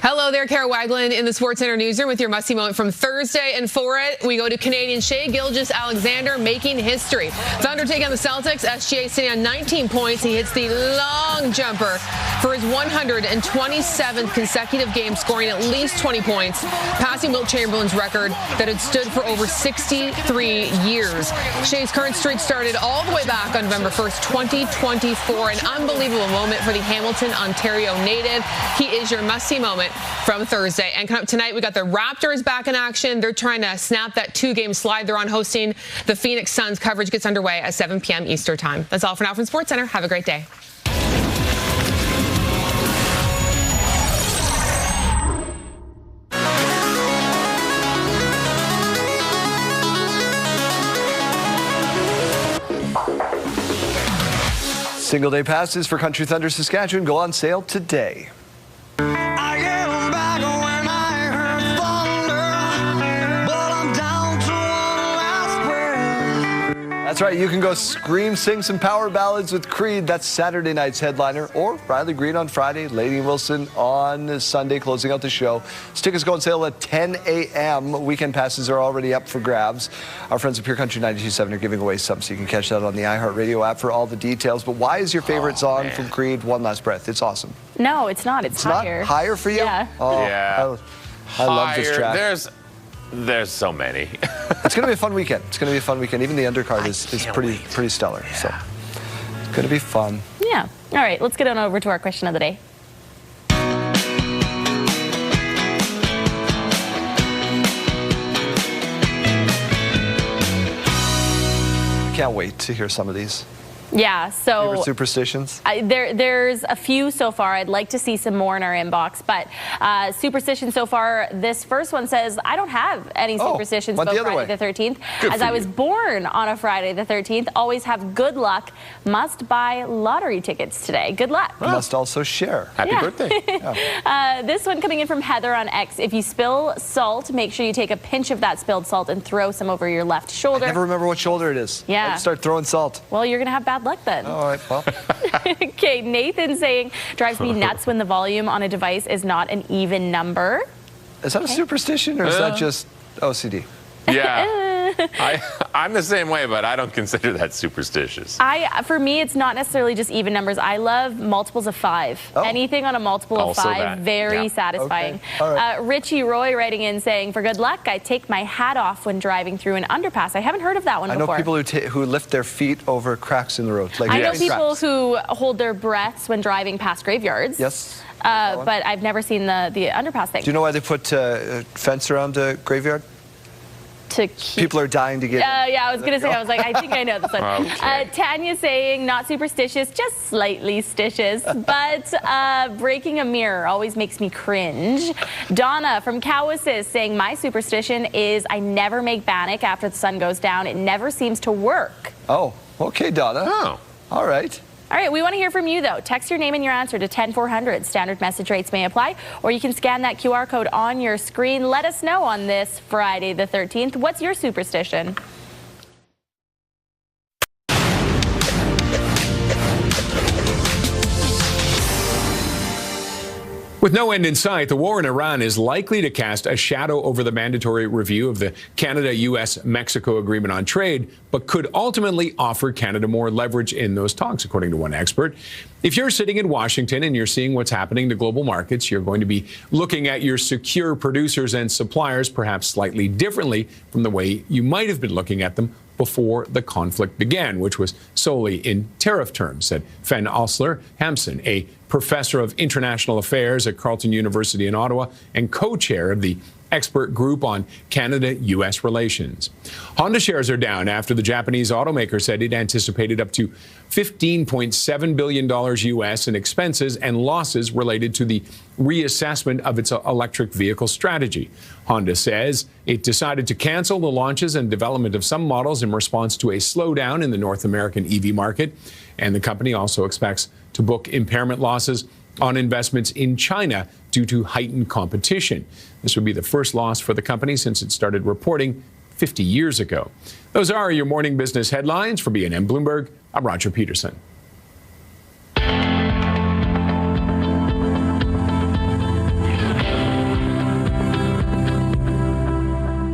Hello there, Kara Wagland in the Sports Center newsroom with your must-see moment from Thursday. And for it, we go to Canadian Shea Gilgeous-Alexander making history. Thunder taking on the Celtics. SGA sitting on 19 points. He hits the long jumper for his 127th consecutive game, scoring at least 20 points, passing Wilt Chamberlain's record that had stood for over 63 years. Shea's current streak started all the way back on November 1st, 2024. An unbelievable moment for the Hamilton, Ontario native. He is your must-see moment from Thursday. And coming up tonight, we got the Raptors back in action. They're trying to snap that 2-game slide they're on hosting the Phoenix Suns. Coverage gets underway at 7 p.m. Eastern time. That's all for now from Sports Center. Have a great day. Single-day passes for Country Thunder Saskatchewan go on sale today. That's right, you can go scream, sing some power ballads with Creed. That's Saturday night's headliner. Or Riley Green on Friday, Lady Wilson on Sunday, closing out the show. Tickets go on sale at 10 a.m. Weekend passes are already up for grabs. Our friends at Pure Country 92.7 are giving away some, so you can catch that on the iHeartRadio app for all the details. But why is your favorite song from Creed One Last Breath? It's awesome. No, it's not. It's higher. Not higher for you? Yeah. Oh, yeah. I love this track. There's so many. It's going to be a fun weekend. It's going to be a fun weekend. Even the undercard is pretty stellar. Yeah. So it's going to be fun. Yeah. All right, let's get on over to our question of the day. Can't wait to hear some of these. Yeah, so favorite superstitions? There's a few so far. I'd like to see some more in our inbox, but superstitions so far. This first one says, I don't have any superstitions about Friday the 13th. As I was born on a Friday the 13th, always have good luck. Must buy lottery tickets today. Good luck. Must also share. Happy birthday. This one coming in from Heather on X. If you spill salt, make sure you take a pinch of that spilled salt and throw some over your left shoulder. I never remember what shoulder it is. Yeah. I'd start throwing salt. Well, you're going to have bad luck then. All right, well. Okay, Nathan saying, drives me nuts when the volume on a device is not an even number. Is that a superstition or is that just OCD? Yeah. I'm the same way, but I don't consider that superstitious. For me, it's not necessarily just even numbers. I love multiples of 5. Anything on a multiple of 5, very satisfying. Okay. All right. Richie Roy writing in saying, for good luck, I take my hat off when driving through an underpass. I haven't heard of that one before. I know people who lift their feet over cracks in the road. I know people who hold their breaths when driving past graveyards. Yes. But I've never seen the underpass thing. Do you know why they put a fence around a graveyard? People are dying to get yeah, I was going to say, I was like, I think I know this one. Okay. Tanya saying, not superstitious, just slightly stitious, but breaking a mirror always makes me cringe. Donna from Cowassis saying, my superstition is I never make bannock after the sun goes down. It never seems to work. Oh, okay, Donna. Oh. All right. All right, we want to hear from you, though. Text your name and your answer to 10400. Standard message rates may apply, or you can scan that QR code on your screen. Let us know on this Friday the 13th. What's your superstition? With no end in sight, the war in Iran is likely to cast a shadow over the mandatory review of the Canada-US-Mexico agreement on trade, but could ultimately offer Canada more leverage in those talks, according to one expert. If you're sitting in Washington and you're seeing what's happening to global markets, you're going to be looking at your secure producers and suppliers perhaps slightly differently from the way you might have been looking at them before the conflict began, which was solely in tariff terms, said Fen Osler Hampson, a professor of international affairs at Carleton University in Ottawa and co-chair of the expert group on Canada-U.S. relations. Honda shares are down after the Japanese automaker said it anticipated up to $15.7 billion U.S. in expenses and losses related to the reassessment of its electric vehicle strategy. Honda says it decided to cancel the launches and development of some models in response to a slowdown in the North American EV market, and the company also expects to book impairment losses on investments in China due to heightened competition. This would be the first loss for the company since it started reporting 50 years ago. Those are your morning business headlines. For BNN Bloomberg, I'm Roger Peterson.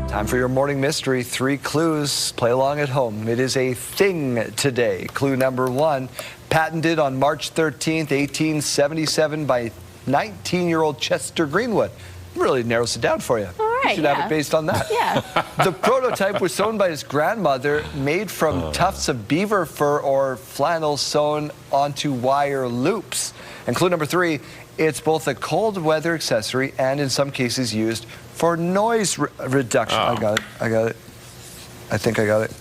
Time for your morning mystery. 3 clues. Play along at home. It is a thing today. Clue number 1, patented on March 13th, 1877 by 19-year-old Chester Greenwood. Really narrows it down for you. All right, you should have it based on that. Yeah. The prototype was sewn by his grandmother, made from tufts of beaver fur or flannel sewn onto wire loops. And clue number 3, it's both a cold weather accessory and in some cases used for noise reduction. I got it. I think I got it.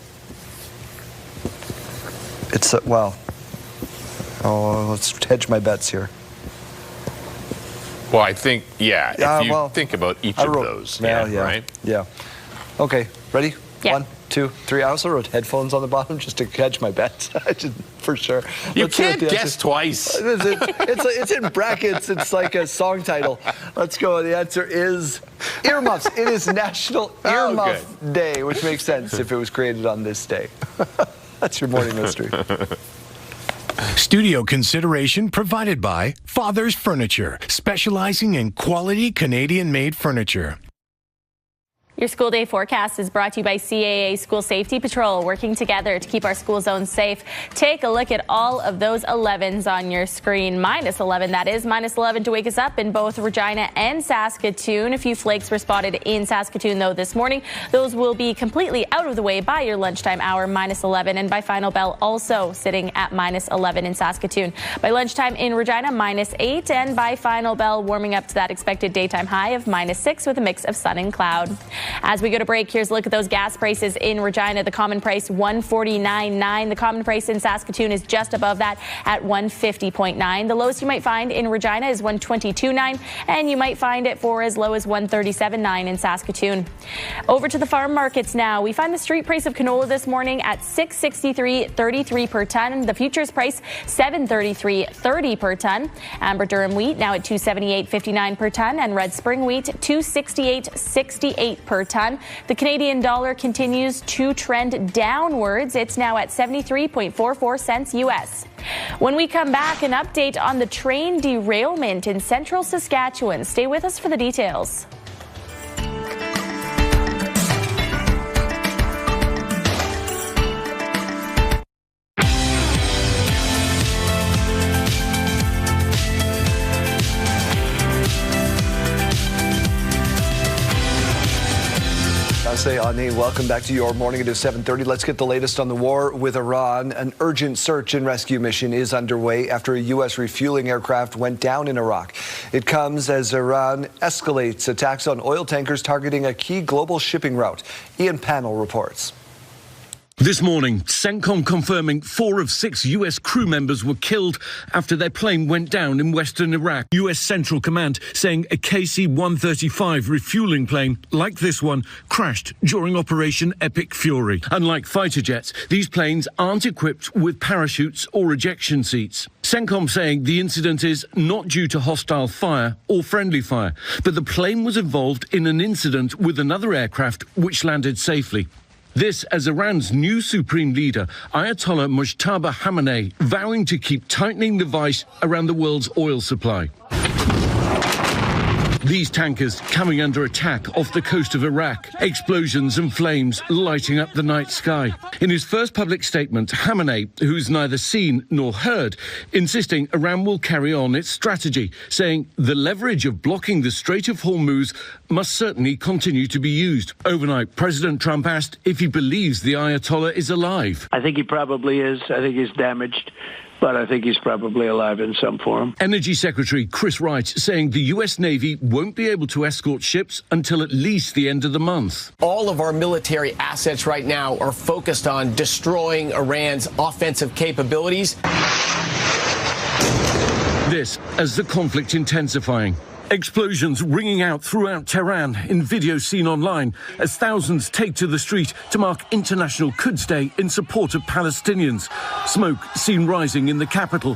It's well. Oh, let's hedge my bets here. Well, I think, if you think about each of those, right? Yeah. Okay, ready? Yeah. 1, 2, 3. I also wrote headphones on the bottom just to hedge my bets, for sure. You Let's see what can't the guess answer- twice. It's in brackets. It's like a song title. Let's go. The answer is earmuffs. It is National Earmuff Day, which makes sense if it was created on this day. That's your morning mystery. Studio consideration provided by Father's Furniture, specializing in quality Canadian-made furniture. Your school day forecast is brought to you by CAA School Safety Patrol, working together to keep our school zones safe. Take a look at all of those 11s on your screen. -11, that is. -11 to wake us up in both Regina and Saskatoon. A few flakes were spotted in Saskatoon, though, this morning. Those will be completely out of the way by your lunchtime hour, -11, and by final bell also sitting at -11 in Saskatoon. By lunchtime in Regina, -8, and by final bell warming up to that expected daytime high of -6 with a mix of sun and cloud. As we go to break, here's a look at those gas prices in Regina. The common price, $149.9. The common price in Saskatoon is just above that at $150.9. The lowest you might find in Regina is $122.9, and you might find it for as low as $137.9 in Saskatoon. Over to the farm markets now. We find the street price of canola this morning at $663.33 per ton. The futures price, $733.30 per ton. Amber Durum wheat now at $278.59 per ton, and red spring wheat $268.68 per ton. The Canadian dollar continues to trend downwards. It's now at 73.44 cents U.S. When we come back, an update on the train derailment in central Saskatchewan. Stay with us for the details. Ani, welcome back to your morning. It is 7:30. Let's get the latest on the war with Iran. An urgent search and rescue mission is underway after a U.S. refueling aircraft went down in Iraq. It comes as Iran escalates attacks on oil tankers targeting a key global shipping route. Ian Pannell reports. This morning, CENTCOM confirming 4 of 6 U.S. crew members were killed after their plane went down in western Iraq. U.S. Central Command saying a KC-135 refueling plane, like this one, crashed during Operation Epic Fury. Unlike fighter jets, these planes aren't equipped with parachutes or ejection seats. CENTCOM saying the incident is not due to hostile fire or friendly fire, but the plane was involved in an incident with another aircraft which landed safely. This as Iran's new supreme leader, Ayatollah Mujtaba Khamenei, vowing to keep tightening the vice around the world's oil supply. These tankers coming under attack off the coast of Iraq. Explosions and flames lighting up the night sky. In his first public statement, Khamenei, who's neither seen nor heard, insisting Iran will carry on its strategy, saying the leverage of blocking the Strait of Hormuz must certainly continue to be used. Overnight, President Trump asked if he believes the Ayatollah is alive. I think he probably is. I think he's damaged, but I think he's probably alive in some form. Energy Secretary Chris Wright saying the U.S. Navy won't be able to escort ships until at least the end of the month. All of our military assets right now are focused on destroying Iran's offensive capabilities. This as the conflict intensifying. Explosions ringing out throughout Tehran in videos seen online as thousands take to the street to mark International Quds Day in support of Palestinians. Smoke seen rising in the capital.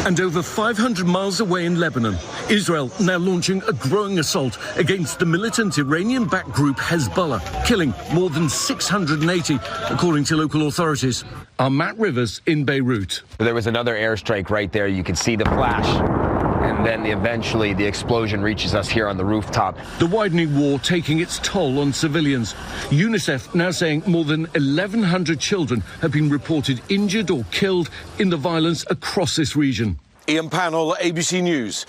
And over 500 miles away in Lebanon, Israel now launching a growing assault against the militant Iranian-backed group Hezbollah, killing more than 680, according to local authorities. Our Matt Rivers in Beirut. There was another airstrike right there. You could see the flash. And then eventually the explosion reaches us here on the rooftop. The widening war taking its toll on civilians. UNICEF now saying more than 1,100 children have been reported injured or killed in the violence across this region. Ian Pannell, ABC News.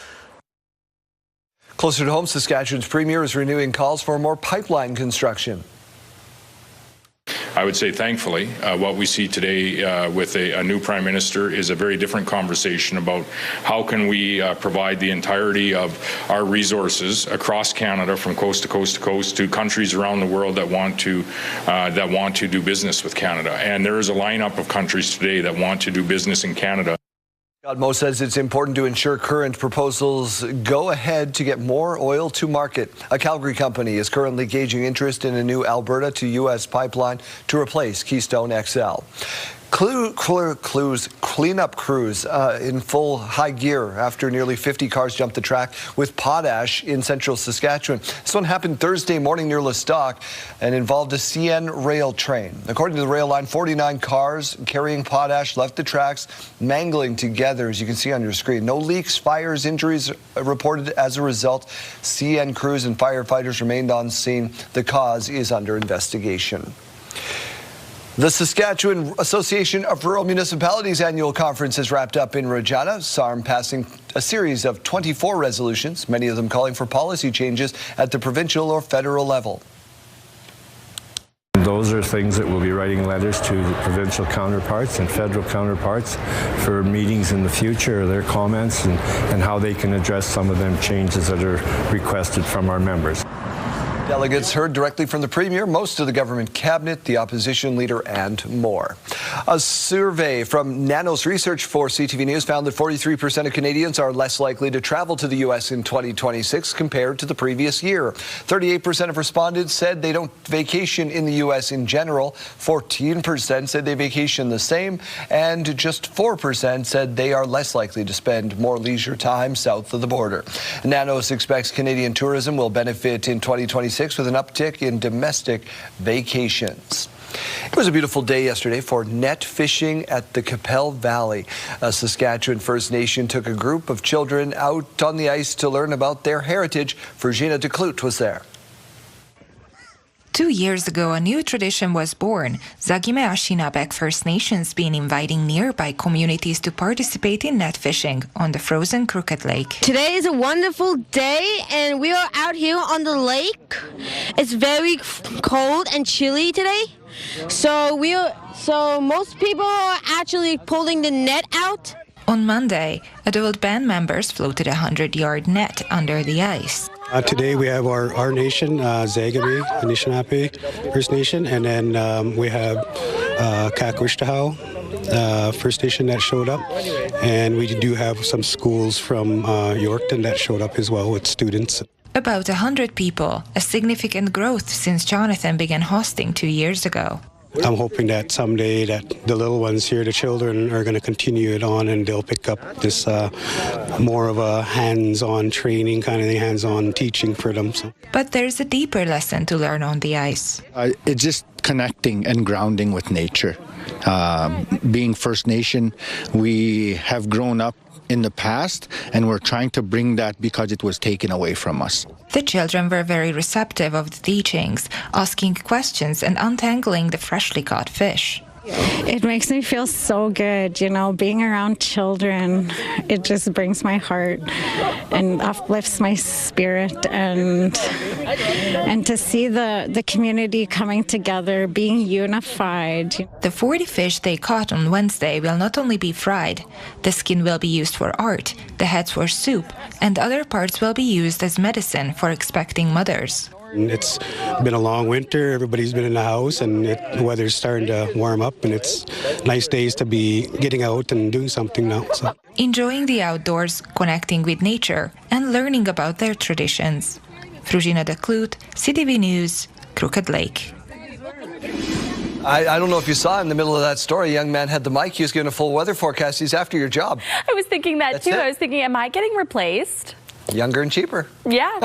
Closer to home, Saskatchewan's Premier is renewing calls for more pipeline construction. I would say, thankfully, what we see today with a new Prime Minister is a very different conversation about how can we provide the entirety of our resources across Canada, from coast to coast to coast, to countries around the world that want to do business with Canada. And there is a lineup of countries today that want to do business in Canada. Mo says it's important to ensure current proposals go ahead to get more oil to market. A Calgary company is currently gauging interest in a new Alberta to U.S. pipeline to replace Keystone XL. Cleanup crews in full high gear after nearly 50 cars jumped the track with potash in central Saskatchewan. This one happened Thursday morning near Lestock and involved a CN rail train. According to the rail line, 49 cars carrying potash left the tracks, mangling together, as you can see on your screen. No leaks, fires, injuries reported as a result. CN crews and firefighters remained on scene. The cause is under investigation. The Saskatchewan Association of Rural Municipalities annual conference has wrapped up in Regina. SARM passing a series of 24 resolutions, many of them calling for policy changes at the provincial or federal level. Those are things that we'll be writing letters to the provincial counterparts and federal counterparts for meetings in the future, their comments and how they can address some of them changes that are requested from our members. Delegates heard directly from the Premier, most of the government cabinet, the opposition leader, and more. A survey from Nanos Research for CTV News found that 43% of Canadians are less likely to travel to the U.S. in 2026 compared to the previous year. 38% of respondents said they don't vacation in the U.S. in general. 14% said they vacation the same, and just 4% said they are less likely to spend more leisure time south of the border. Nanos expects Canadian tourism will benefit in 2026 with an uptick in domestic vacations. It was a beautiful day yesterday for net fishing at the Capel Valley. A Saskatchewan First Nation took a group of children out on the ice to learn about their heritage. Regina was there. 2 years ago, a new tradition was born. Zagime Ashinabek First Nations been inviting nearby communities to participate in net fishing on the frozen Crooked Lake. Today is a wonderful day, and we are out here on the lake. It's very cold and chilly today, so most people are actually pulling the net out. On Monday, adult band members floated a 100-yard net under the ice. Today we have our nation, Zagame, Anishinaabe First Nation, and then we have Kakwishtahoe First Nation that showed up, and we do have some schools from Yorkton that showed up as well with students. About 100 people, a significant growth since Jonathan began hosting 2 years ago. I'm hoping that someday that the little ones here, the children, are going to continue it on and they'll pick up this more of a hands-on training kind of thing, hands-on teaching for them. So. But there's a deeper lesson to learn on the ice. It's just connecting and grounding with nature. Being First Nation, we have grown up in the past, and we're trying to bring that because it was taken away from us. The children were very receptive of the teachings, asking questions and untangling the freshly caught fish. It makes me feel so good, being around children. It just brings my heart and uplifts my spirit, and to see the community coming together, being unified. The 40 fish they caught on Wednesday will not only be fried. The skin will be used for art, the heads for soup, and other parts will be used as medicine for expecting mothers. It's been a long winter. Everybody's been in the house, and the weather's starting to warm up, and it's nice days to be getting out and doing something now. So. Enjoying the outdoors, connecting with nature, and learning about their traditions. Regina, CTV News, Crooked Lake. I don't know if you saw in the middle of that story, a young man had the mic. He was given a full weather forecast. He's after your job. I was thinking that too. I was thinking, am I getting replaced? Younger and cheaper. Yeah.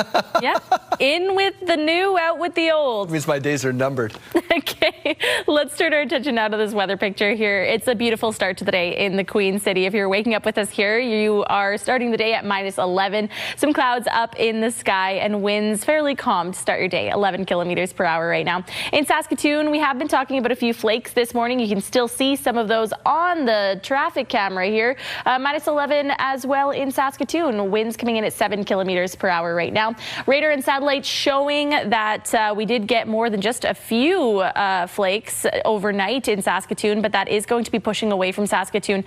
In with the new, out with the old. It means my days are numbered. Okay, let's turn our attention now to this weather picture here. It's a beautiful start to the day in the Queen City. If you're waking up with us here, you are starting the day at -11. Some clouds up in the sky and winds fairly calm to start your day, 11 kilometers per hour right now. In Saskatoon, we have been talking about a few flakes this morning. You can still see some of those on the traffic camera here. -11 as well in Saskatoon. Winds coming in at 7 kilometers per hour right now. Radar and satellite showing that we did get more than just a few flakes overnight in Saskatoon, but that is going to be pushing away from Saskatoon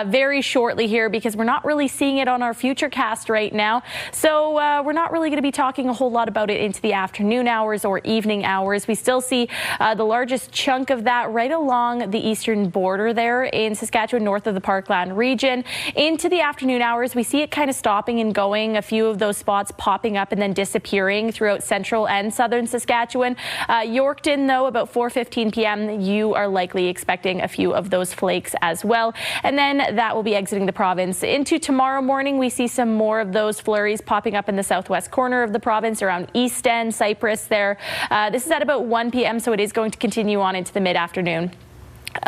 very shortly here, because we're not really seeing it on our futurecast right now. So we're not really going to be talking a whole lot about it into the afternoon hours or evening hours. We still see the largest chunk of that right along the eastern border there in Saskatchewan, north of the Parkland region. Into the afternoon hours, we see it kind of stopping and going, a few of those spots popping up and then disappearing throughout central and southern Saskatchewan. Yorkton, though, about 4:15 p.m., you are likely expecting a few of those flakes as well. And then that will be exiting the province. Into tomorrow morning, we see some more of those flurries popping up in the southwest corner of the province around East End, Cypress there. This is at about 1 p.m., so it is going to continue on into the mid-afternoon.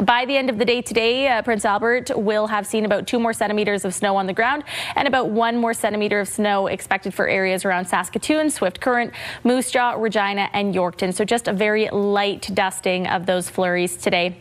By the end of the day today, Prince Albert will have seen about 2 more centimeters of snow on the ground and about 1 more centimeter of snow expected for areas around Saskatoon, Swift Current, Moose Jaw, Regina, and Yorkton. So just a very light dusting of those flurries today.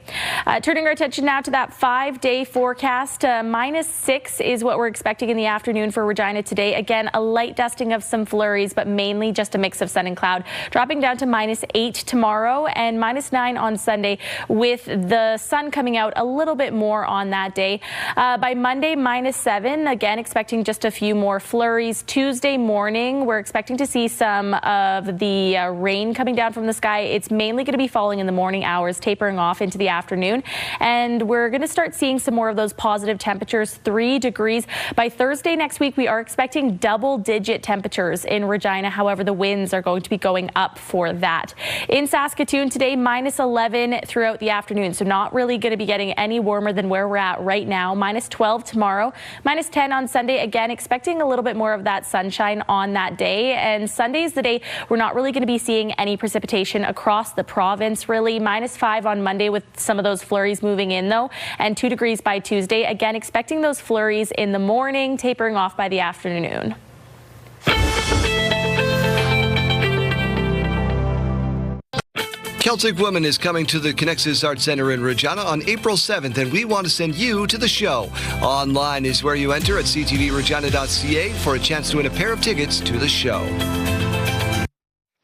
Turning our attention now to that 5-day forecast. -6 is what we're expecting in the afternoon for Regina today. Again, a light dusting of some flurries, but mainly just a mix of sun and cloud. Dropping down to -8 tomorrow and -9 on Sunday, with the sun coming out a little bit more on that day. By Monday, -7, again expecting just a few more flurries. Tuesday morning, we're expecting to see some of the rain coming down from the sky. It's mainly going to be falling in the morning hours, tapering off into the afternoon. And we're going to start seeing some more of those positive temperatures, 3 degrees. By Thursday next week, we are expecting double-digit temperatures in Regina. However, the winds are going to be going up for that. In Saskatoon today, -11 throughout the afternoon. So not really going to be getting any warmer than where we're at right now. -12 tomorrow, -10 on Sunday. Again, expecting a little bit more of that sunshine on that day. And Sunday's the day we're not really going to be seeing any precipitation across the province, really. -5 on Monday with some of those flurries moving in, though, and 2 degrees by Tuesday. Again, expecting those flurries in the morning, tapering off by the afternoon. Celtic Woman is coming to the Connexus Arts Center in Regina on April 7th, and we want to send you to the show. Online is where you enter at ctvregina.ca for a chance to win a pair of tickets to the show.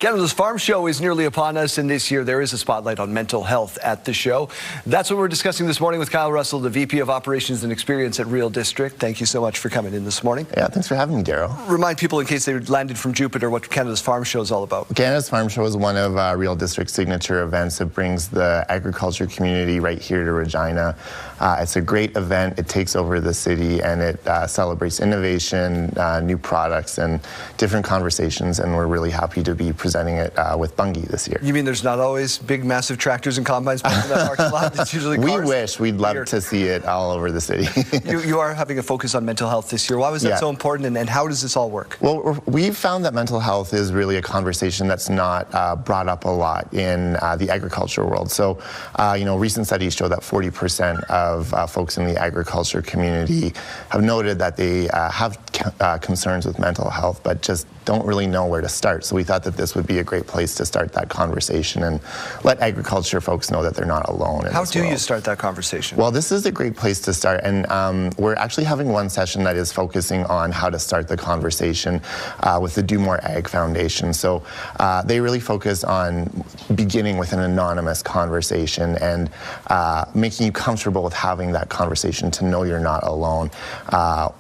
Canada's Farm Show is nearly upon us, and this year there is a spotlight on mental health at the show. That's what we're discussing this morning with Kyle Russell, the VP of Operations and Experience at Real District. Thank you so much for coming in this morning. Yeah, thanks for having me, Daryl. Remind people, in case they landed from Jupiter, what Canada's Farm Show is all about. Canada's Farm Show is one of Real District's signature events. It brings the agriculture community right here to Regina. It's a great event. It takes over the city, and it celebrates innovation, new products, and different conversations, and we're really happy to be presenting presenting it with Bungie this year. You mean there's not always big, massive tractors and combines parked in that parking lot? It's usually cars? We wish. We'd love to see it all over the city. You are having a focus on mental health this year. Why was that so important, and how does this all work? Well, we've found that mental health is really a conversation that's not brought up a lot in the agriculture world. So, recent studies show that 40% of folks in the agriculture community have noted that they have concerns with mental health, but just don't really know where to start. So we thought that this would be a great place to start that conversation and let agriculture folks know that they're not alone. How do you start that conversation? Well, this is a great place to start, and we're actually having one session that is focusing on how to start the conversation with the Do More Ag Foundation. So they really focus on beginning with an anonymous conversation and making you comfortable with having that conversation to know you're not alone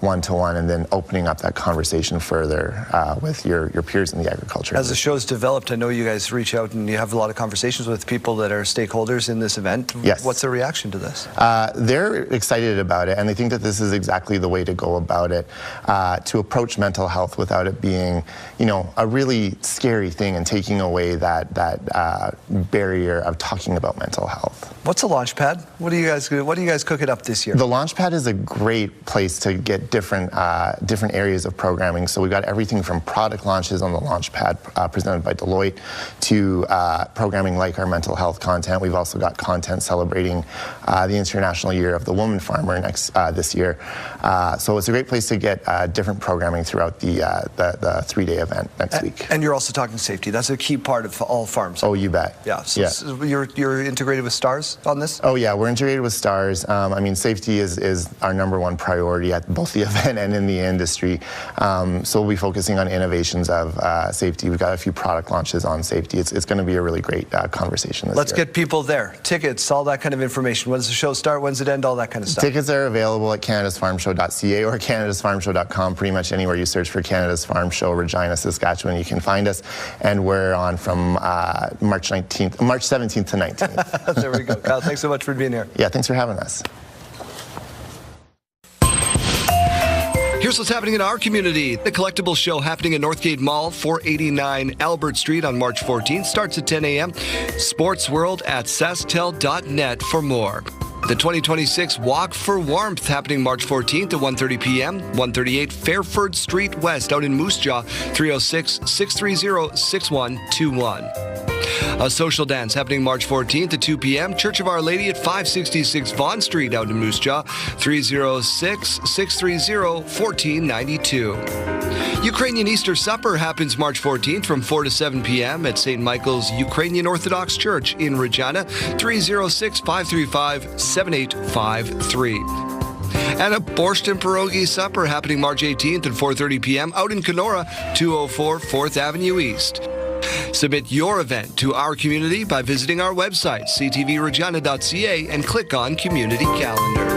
one-to-one, and then opening up that conversation further with your peers in the agriculture As industry. the show's developed, I know you guys reach out and you have a lot of conversations with people that are stakeholders in this event. Yes. What's the reaction to this? They're excited about it, and they think that this is exactly the way to go about it, to approach mental health without it being, a really scary thing and taking away that barrier of talking about mental health. What's a launch pad? What are you guys cooking up this year? The launch pad is a great place to get different areas of programming. So we've got everything from product launches on the launch pad presented by Deloitte to programming like our mental health content. We've also got content celebrating the International Year of the Woman Farmer this year. So it's a great place to get different programming throughout the 3-day event next week. And you're also talking safety. That's a key part of all farms. Oh, you bet. Yeah. So you're integrated with STARS on this? Oh, yeah. We're integrated with STARS. Safety is our #1 priority at both the event and in the industry. So we'll be focusing on innovations of safety. We've got a few product launches on safety. It's going to be a really great conversation this Let's year. get people there. Tickets, all that kind of information. When does the show start? When's it end? All that kind of stuff. Tickets are available at canadasfarmshow.ca or canadasfarmshow.com. Pretty much anywhere you search for Canada's Farm Show, Regina, Saskatchewan, you can find us. And we're on from March 17th to 19th. There we go. Kyle, thanks so much for being here. Yeah, thanks for having us. Here's what's happening in our community. The Collectibles Show happening at Northgate Mall, 489 Albert Street on March 14th. Starts at 10 a.m. Sports World at sastel.net for more. The 2026 Walk for Warmth happening March 14th at 1:30 p.m. 138 Fairford Street West out in Moose Jaw, 306-630-6121. A social dance happening March 14th at 2 p.m. Church of Our Lady at 566 Vaughan Street out in Moose Jaw, 306-630-1492. Ukrainian Easter Supper happens March 14th from 4 to 7 p.m. at St. Michael's Ukrainian Orthodox Church in Regina, 306-535-7853. And a Borscht and Pierogi Supper happening March 18th at 4:30 p.m. out in Kenora, 204 4th Avenue East. Submit your event to our community by visiting our website, ctvregina.ca, and click on Community Calendar.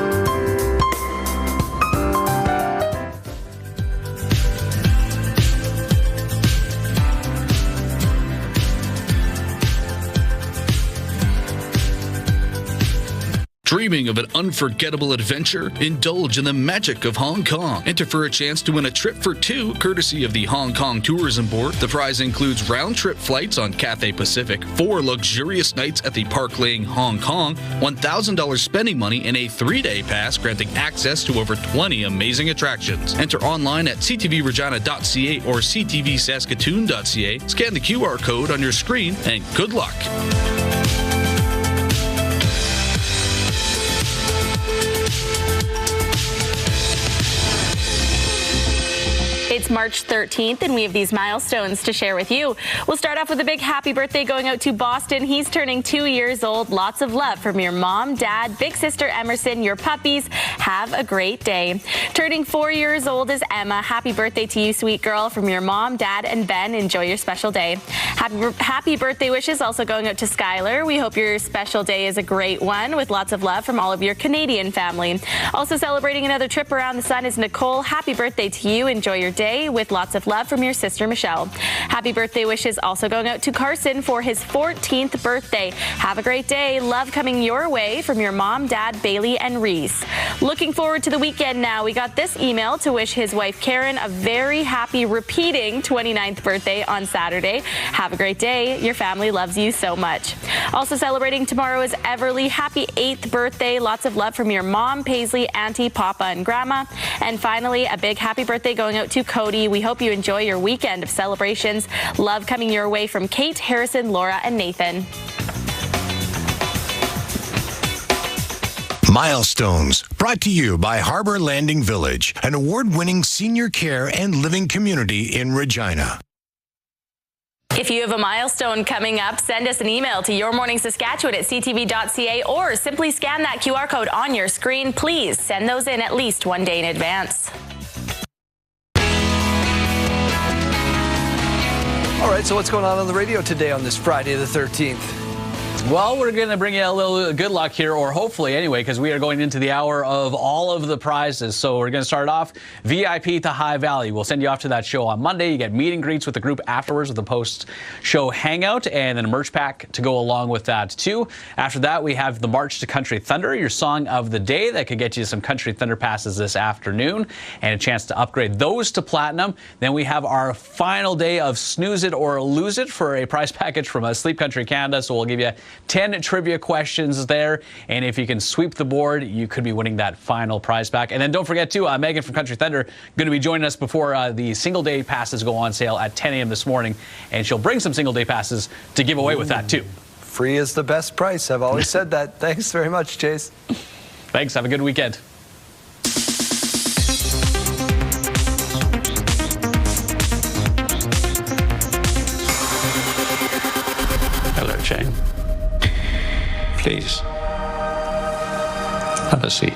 Dreaming of an unforgettable adventure? Indulge in the magic of Hong Kong. Enter for a chance to win a trip for two, courtesy of the Hong Kong Tourism Board. The prize includes round-trip flights on Cathay Pacific, 4 luxurious nights at the Park Lane, Hong Kong, $1,000 spending money, and a 3-day pass granting access to over 20 amazing attractions. Enter online at ctvregina.ca or ctvsaskatoon.ca. Scan the QR code on your screen, and good luck. It's March 13th, and we have these milestones to share with you. We'll start off with a big happy birthday going out to Boston. He's turning 2 years old. Lots of love from your mom, dad, big sister Emerson, your puppies. Have a great day. Turning 4 years old is Emma. Happy birthday to you, sweet girl, from your mom, dad, and Ben. Enjoy your special day. Happy birthday wishes also going out to Skylar. We hope your special day is a great one with lots of love from all of your Canadian family. Also celebrating another trip around the sun is Nicole. Happy birthday to you. Enjoy your day. today with lots of love from your sister, Michelle. Happy birthday wishes also going out to Carson for his 14th birthday. Have a great day. Love coming your way from your mom, dad, Bailey, and Reese. Looking forward to the weekend now. We got this email to wish his wife, Karen, a very happy repeating 29th birthday on Saturday. Have a great day. Your family loves you so much. Also celebrating tomorrow is Everly. Happy 8th birthday. Lots of love from your mom, Paisley, auntie, papa, and grandma. And finally, a big happy birthday going out to Cody. We hope you enjoy your weekend of celebrations. Love coming your way from Kate, Harrison, Laura, and Nathan. Milestones, brought to you by Harbor Landing Village, an award-winning senior care and living community in Regina. If you have a milestone coming up, send us an email to yourmorningsaskatchewan@ctv.ca or simply scan that QR code on your screen. Please send those in at least one day in advance. All right, so what's going on the radio today on this Friday the 13th? Well, we're going to bring you a little good luck here, or hopefully anyway, because we are going into the hour of all of the prizes. So we're going to start off VIP to High Valley. We'll send you off to that show on Monday. You get meet and greets with the group afterwards with the post-show hangout, and then a merch pack to go along with that too. After that, we have the March to Country Thunder, your song of the day that could get you some Country Thunder passes this afternoon and a chance to upgrade those to platinum. Then we have our final day of Snooze It or Lose It for a prize package from Sleep Country Canada. So we'll give you 10 trivia questions there, and if you can sweep the board, you could be winning that final prize pack. And then don't forget too, Megan from Country Thunder going to be joining us before the single day passes go on sale at 10 a.m. this morning, and she'll bring some single day passes to give away with that too. Free is the best price. I've always said that. Thanks very much, Chase. Thanks. Have a good weekend. Hello, Jane. Please, have a seat.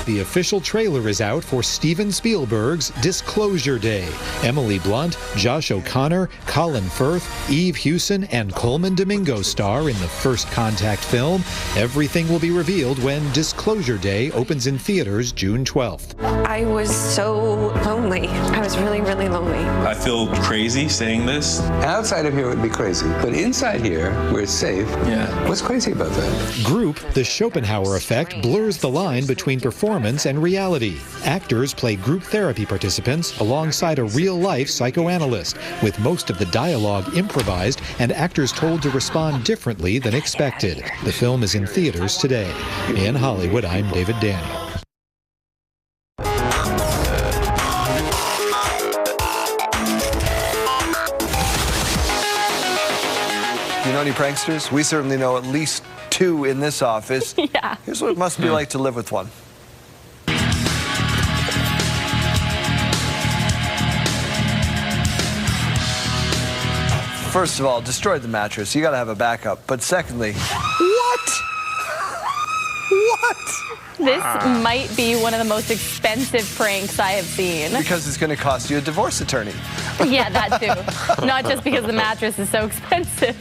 The official trailer is out for Steven Spielberg's Disclosure Day. Emily Blunt, Josh O'Connor, Colin Firth, Eve Hewson, and Coleman Domingo star in the First Contact film. Everything will be revealed when Disclosure Day opens in theaters June 12th. I was so lonely. I was really, really lonely. I feel crazy saying this. Outside of here would be crazy, but inside here, where it's safe, yeah. What's crazy about that? Group, The Schopenhauer Effect, blurs the line between performance and reality. Actors play group therapy participants alongside a real-life psychoanalyst, with most of the dialogue improvised and actors told to respond differently than expected. The film is in theaters today. In Hollywood, I'm David Daniel. You know any pranksters? We certainly know at least two in this office. Yeah. Here's what it must be like to live with one. First of all, destroyed the mattress. You got to have a backup. But secondly, what? What? This might be one of the most expensive pranks I have seen. Because it's going to cost you a divorce attorney. Yeah, that too. Not just because the mattress is so expensive.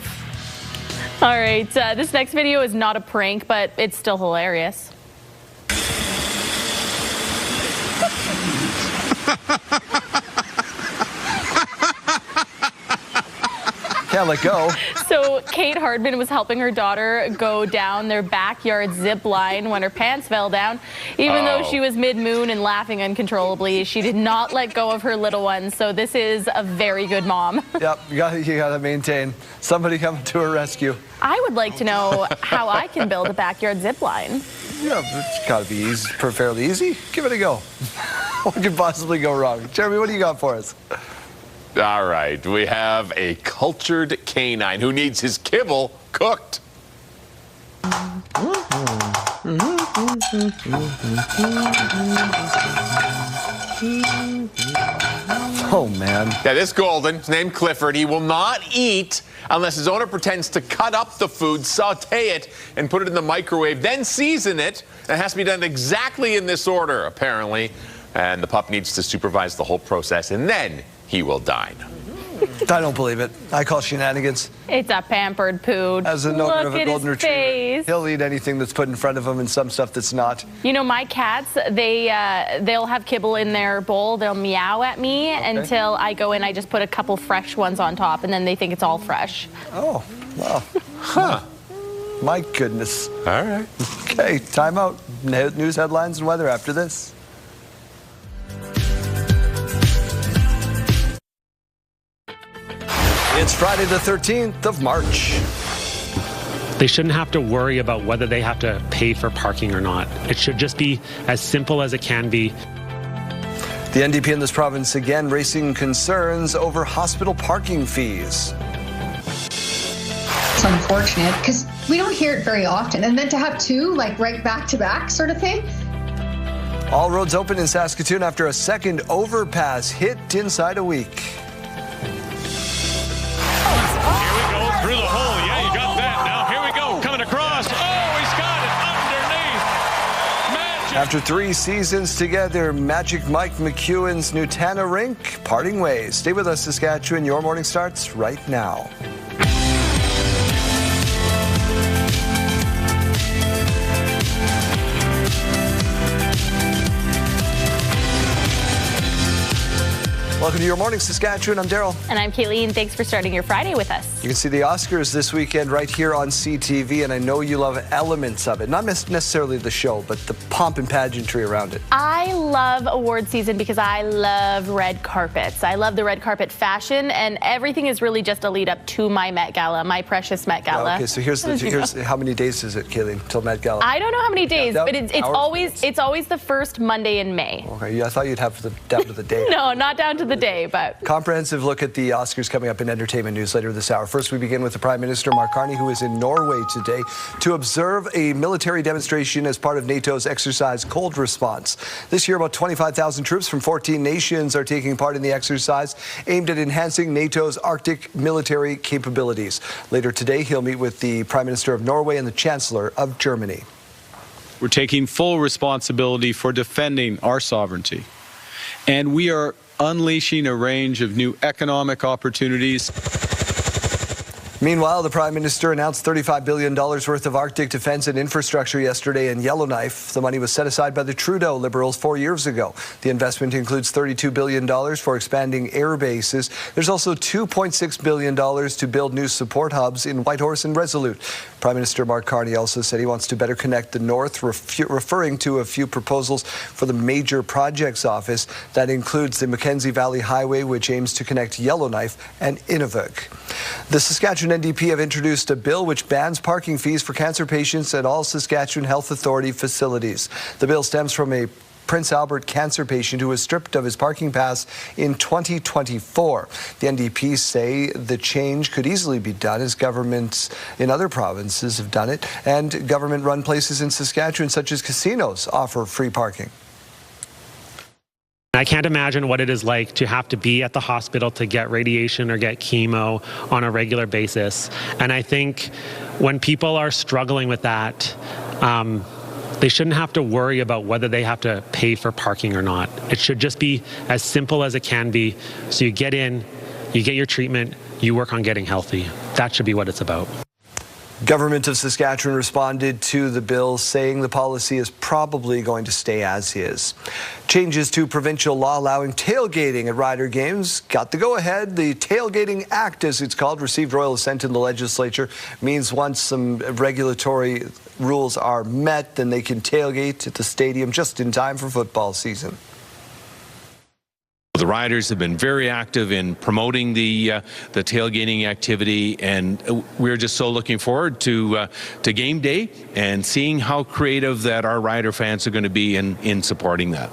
All right, this next video is not a prank, but it's still hilarious. Can't let go. So Kate Hardman was helping her daughter go down their backyard zip line when her pants fell down. Even though she was mid-moon and laughing uncontrollably, she did not let go of her little one. So this is a very good mom. Yep, you got to maintain somebody coming to her rescue. I would like to know how I can build a backyard zip line. Yeah, it's got to be easy, fairly easy. Give it a go. What could possibly go wrong? Jeremy, what do you got for us? All right, we have a cultured canine who needs his kibble cooked. Oh, man. Yeah, this golden, his named Clifford, he will not eat unless his owner pretends to cut up the food, saute it, and put it in the microwave, then season it. It has to be done exactly in this order, apparently. And the pup needs to supervise the whole process, and then he will dine. I don't believe it. I call shenanigans. It's a pampered poo. As a note of a golden retriever, face. he'll eat anything that's put in front of him and some stuff that's not. You know, my cats, they'll have kibble in their bowl. They'll meow at me until I go in. I just put a couple fresh ones on top, and then they think it's all fresh. Oh, wow. Huh. My goodness. All right. Okay, time out. News headlines and weather after this. It's Friday the 13th of March. They shouldn't have to worry about whether they have to pay for parking or not. It should just be as simple as it can be. The NDP in this province again raising concerns over hospital parking fees. It's unfortunate because we don't hear it very often. And then to have two, like right back to back sort of thing. All roads open in Saskatoon after a second overpass hit inside a week. Through the hole. Yeah, you got that. Now here we go. Coming across. Oh, he's got it underneath. Magic. After 3 seasons together, Magic Mike McEwen's Nutana rink parting ways. Stay with us, Saskatchewan. Your morning starts right now. Welcome to Your Morning Saskatchewan. I'm Daryl. And I'm Kayleen. Thanks for starting your Friday with us. You can see the Oscars this weekend right here on CTV, and I know you love elements of it. Not necessarily the show, but the pomp and pageantry around it. I love award season because I love red carpets. I love the red carpet fashion, and everything is really just a lead up to my Met Gala, my precious Met Gala. Okay, so here's how many days is it, Kayleen, till Met Gala? I don't know how many days, but it's always the first Monday in May. Okay, yeah, I thought you'd have down to the day. No, not down to the day, but comprehensive look at the Oscars coming up in entertainment news later this hour. First, we begin with the Prime Minister, Mark Carney, who is in Norway today to observe a military demonstration as part of NATO's exercise Cold Response. This year, about 25,000 troops from 14 nations are taking part in the exercise aimed at enhancing NATO's Arctic military capabilities. Later today, he'll meet with the Prime Minister of Norway and the Chancellor of Germany. We're taking full responsibility for defending our sovereignty, and we are unleashing a range of new economic opportunities. Meanwhile, the Prime Minister announced $35 billion worth of Arctic defense and infrastructure yesterday in Yellowknife. The money was set aside by the Trudeau Liberals 4 years ago. The investment includes $32 billion for expanding air bases. There's also $2.6 billion to build new support hubs in Whitehorse and Resolute. Prime Minister Mark Carney also said he wants to better connect the North, referring to a few proposals for the Major Projects Office. That includes the Mackenzie Valley Highway, which aims to connect Yellowknife and Inuvik. The Saskatchewan NDP have introduced a bill which bans parking fees for cancer patients at all Saskatchewan Health Authority facilities. The bill stems from a Prince Albert cancer patient who was stripped of his parking pass in 2024. The NDP say the change could easily be done as governments in other provinces have done it, and government-run places in Saskatchewan such as casinos offer free parking. I can't imagine what it is like to have to be at the hospital to get radiation or get chemo on a regular basis. And I think when people are struggling with that, they shouldn't have to worry about whether they have to pay for parking or not. It should just be as simple as it can be. So you get in, you get your treatment, you work on getting healthy. That should be what it's about. Government of Saskatchewan responded to the bill, saying the policy is probably going to stay as is. Changes to provincial law allowing tailgating at Rider games got the go-ahead. The Tailgating Act, as it's called, received royal assent in the legislature. Means once some regulatory rules are met, then they can tailgate at the stadium just in time for football season. The riders have been very active in promoting the tailgating activity, and we're just so looking forward to game day and seeing how creative that our rider fans are going to be in supporting that.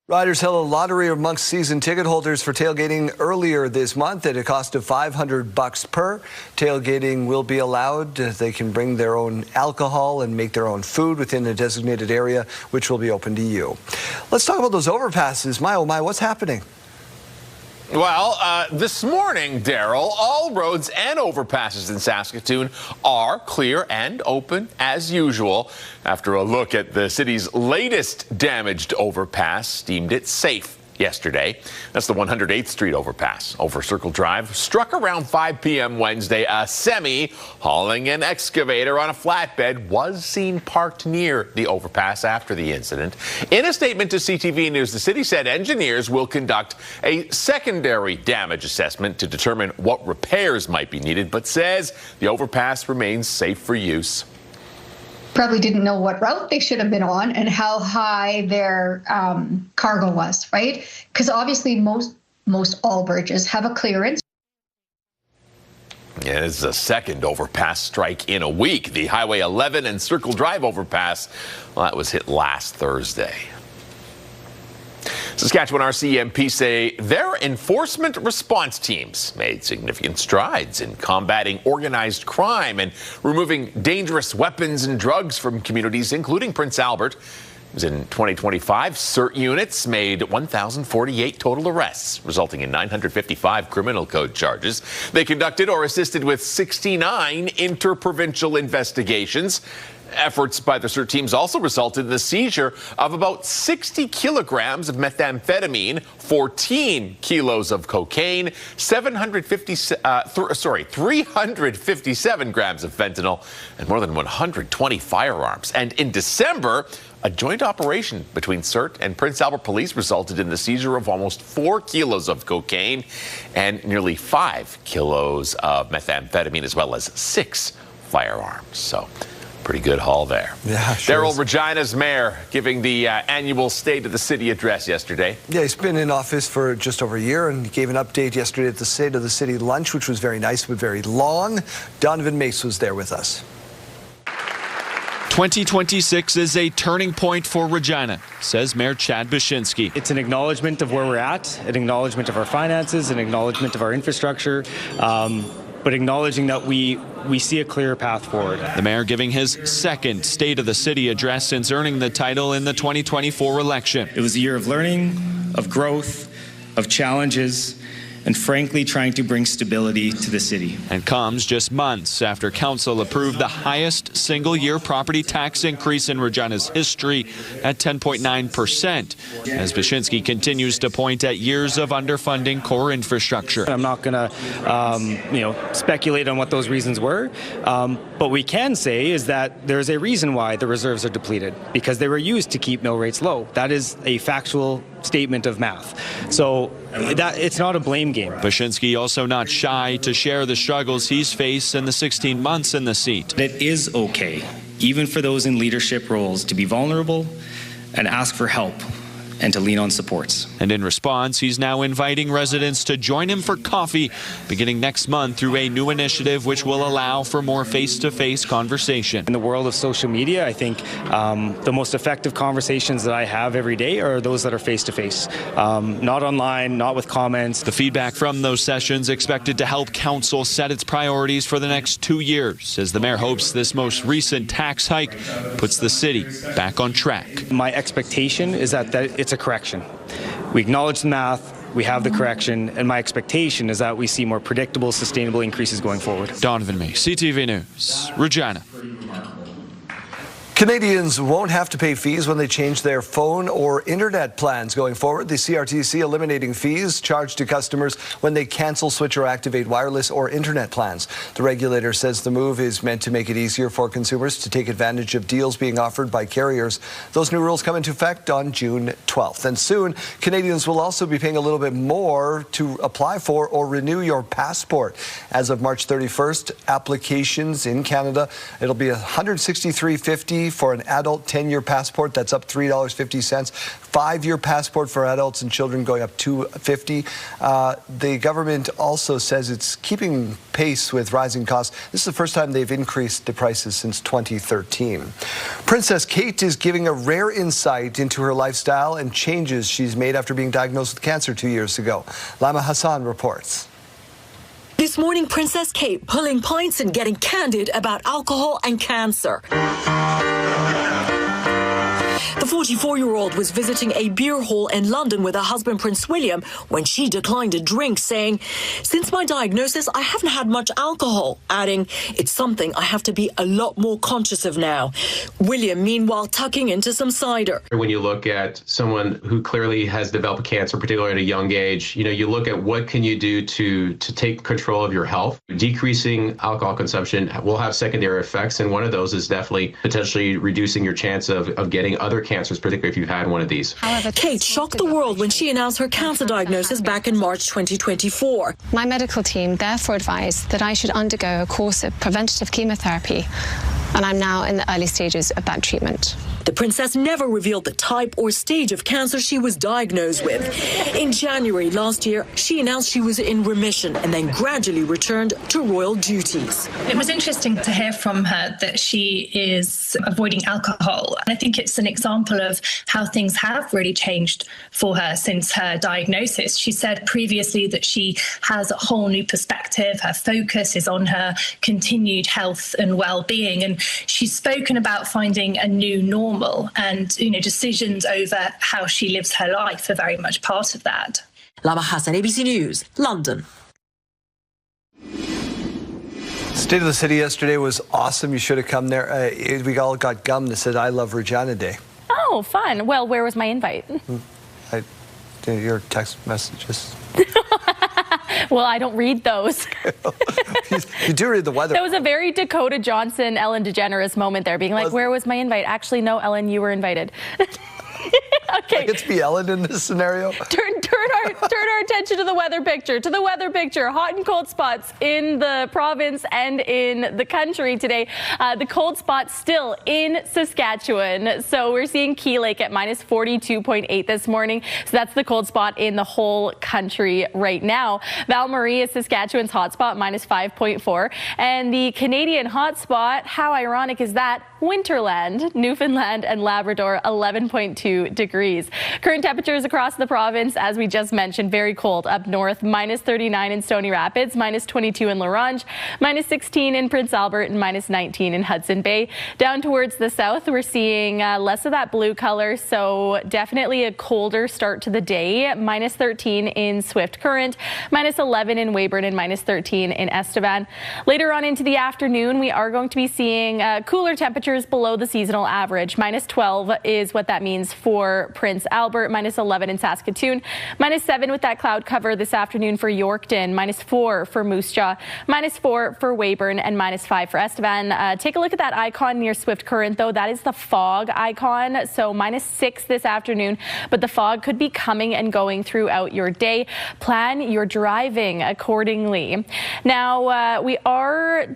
Riders held a lottery amongst season ticket holders for tailgating earlier this month at a cost of $500 per. Tailgating will be allowed. They can bring their own alcohol and make their own food within a designated area, which will be open to you. Let's talk about those overpasses. My, oh my, what's happening? Well, this morning, Daryl, all roads and overpasses in Saskatoon are clear and open as usual. After a look at the city's latest damaged overpass, deemed it safe yesterday. That's the 108th Street overpass over Circle Drive. Struck around 5 p.m. Wednesday. A semi hauling an excavator on a flatbed was seen parked near the overpass after the incident. In a statement to CTV News, the city said engineers will conduct a secondary damage assessment to determine what repairs might be needed, but says the overpass remains safe for use. Probably didn't know what route they should have been on and how high their cargo was, right? Because obviously most all bridges have a clearance. Yeah, this is a second overpass strike in a week. The Highway 11 and Circle Drive overpass, well, that was hit last Thursday. Saskatchewan RCMP say their enforcement response teams made significant strides in combating organized crime and removing dangerous weapons and drugs from communities, including Prince Albert. In 2025, CERT units made 1,048 total arrests, resulting in 955 criminal code charges. They conducted or assisted with 69 interprovincial investigations. Efforts by the CERT teams also resulted in the seizure of about 60 kilograms of methamphetamine, 14 kilos of cocaine, 357 grams of fentanyl, and more than 120 firearms. And in December, a joint operation between CERT and Prince Albert Police resulted in the seizure of almost 4 kilos of cocaine and nearly 5 kilos of methamphetamine, as well as 6 firearms. So, pretty good haul there. Yeah, sure. Daryl, Regina's mayor, giving the annual State of the City address yesterday. Yeah, he's been in office for just over a year, and he gave an update yesterday at the State of the City lunch, which was very nice but very long. Donovan Mace was there with us. 2026 is a turning point for Regina, says Mayor Chad Baczynski. It's an acknowledgement of where we're at, an acknowledgement of our finances, an acknowledgement of our infrastructure, but acknowledging that we see a clear path forward. The mayor giving his second State of the City address since earning the title in the 2024 election. It was a year of learning, of growth, of challenges, and frankly trying to bring stability to the city. And comes just months after council approved the highest single-year property tax increase in Regina's history at 10.9%, as Baczynski continues to point at years of underfunding core infrastructure. I'm not going to speculate on what those reasons were, but we can say is that there's a reason why the reserves are depleted, because they were used to keep mill rates low. That is a factual statement of math. So that it's not a blame game. Baczynski also not shy to share the struggles he's faced in the 16 months in the seat. It is okay, even for those in leadership roles, to be vulnerable and ask for help and to lean on supports. And in response, he's now inviting residents to join him for coffee beginning next month through a new initiative which will allow for more face-to-face conversation. In the world of social media, I think the most effective conversations that I have every day are those that are face-to-face, not online, not with comments. The feedback from those sessions expected to help council set its priorities for the next 2 years, as the mayor hopes this most recent tax hike puts the city back on track. My expectation is that it's a correction. We acknowledge the math, we have the correction, and my expectation is that we see more predictable, sustainable increases going forward. Donovan Mace, CTV News, Regina. Canadians won't have to pay fees when they change their phone or internet plans going forward. The CRTC eliminating fees charged to customers when they cancel, switch, or activate wireless or internet plans. The regulator says the move is meant to make it easier for consumers to take advantage of deals being offered by carriers. Those new rules come into effect on June 12th. And soon, Canadians will also be paying a little bit more to apply for or renew your passport. As of March 31st, applications in Canada, it'll be $163.50 for an adult 10-year passport. That's up $3.50. 5-year passport for adults and children going up $2.50. The government also says it's keeping pace with rising costs. This is the first time they've increased the prices since 2013. Princess Kate is giving a rare insight into her lifestyle and changes she's made after being diagnosed with cancer 2 years ago. Lama Hassan reports. This morning, Princess Kate pulling points and getting candid about alcohol and cancer. The 44-year-old was visiting a beer hall in London with her husband, Prince William, when she declined a drink, saying, "Since my diagnosis, I haven't had much alcohol," adding, "It's something I have to be a lot more conscious of now." William, meanwhile, tucking into some cider. When you look at someone who clearly has developed cancer, particularly at a young age, you look at what can you do to take control of your health. Decreasing alcohol consumption will have secondary effects, and one of those is definitely potentially reducing your chance of getting other cancers, particularly if you've had one of these. Kate shocked the world when she announced her cancer diagnosis back in March 2024. My medical team therefore advised that I should undergo a course of preventative chemotherapy, and I'm now in the early stages of that treatment. The princess never revealed the type or stage of cancer she was diagnosed with. In January last year, she announced she was in remission and then gradually returned to royal duties. It was interesting to hear from her that she is avoiding alcohol. And I think it's an example of how things have really changed for her since her diagnosis. She said previously that she has a whole new perspective. Her focus is on her continued health and well-being. And she's spoken about finding a new normal. And, decisions over how she lives her life are very much part of that. Lama Hassan, ABC News, London. State of the City yesterday was awesome. You should have come there. We all got gum that said, "I love Regina Day." Oh, fun. Well, where was my invite? Your text messages. Well, I don't read those. You do read the weather. That was a very Dakota Johnson, Ellen DeGeneres moment there, being like, where was my invite? Actually, no, Ellen, you were invited. Okay. I get to be Ellen in this scenario. Turn our attention to the weather picture. Hot and cold spots in the province and in the country today. The cold spot still in Saskatchewan. So we're seeing Key Lake at minus 42.8 this morning. So that's the cold spot in the whole country right now. Val Marie is Saskatchewan's hot spot, minus 5.4. And the Canadian hot spot, how ironic is that? Winterland, Newfoundland and Labrador, 11.2 degrees. Current temperatures across the province, as we just mentioned, very cold. Up north, minus 39 in Stony Rapids, minus 22 in La Ronge, minus 16 in Prince Albert, and minus 19 in Hudson Bay. Down towards the south, we're seeing less of that blue color, so definitely a colder start to the day. Minus 13 in Swift Current, minus 11 in Weyburn, and minus 13 in Estevan. Later on into the afternoon, we are going to be seeing cooler temperatures below the seasonal average. Minus 12 is what that means for Prince Albert, minus 11 in Saskatoon, minus 7 with that cloud cover this afternoon for Yorkton, minus 4 for Moose Jaw, minus 4 for Weyburn, and minus 5 for Estevan. Take a look at that icon near Swift Current, though. That is the fog icon, so minus 6 this afternoon, but the fog could be coming and going throughout your day. Plan your driving accordingly. Now, we are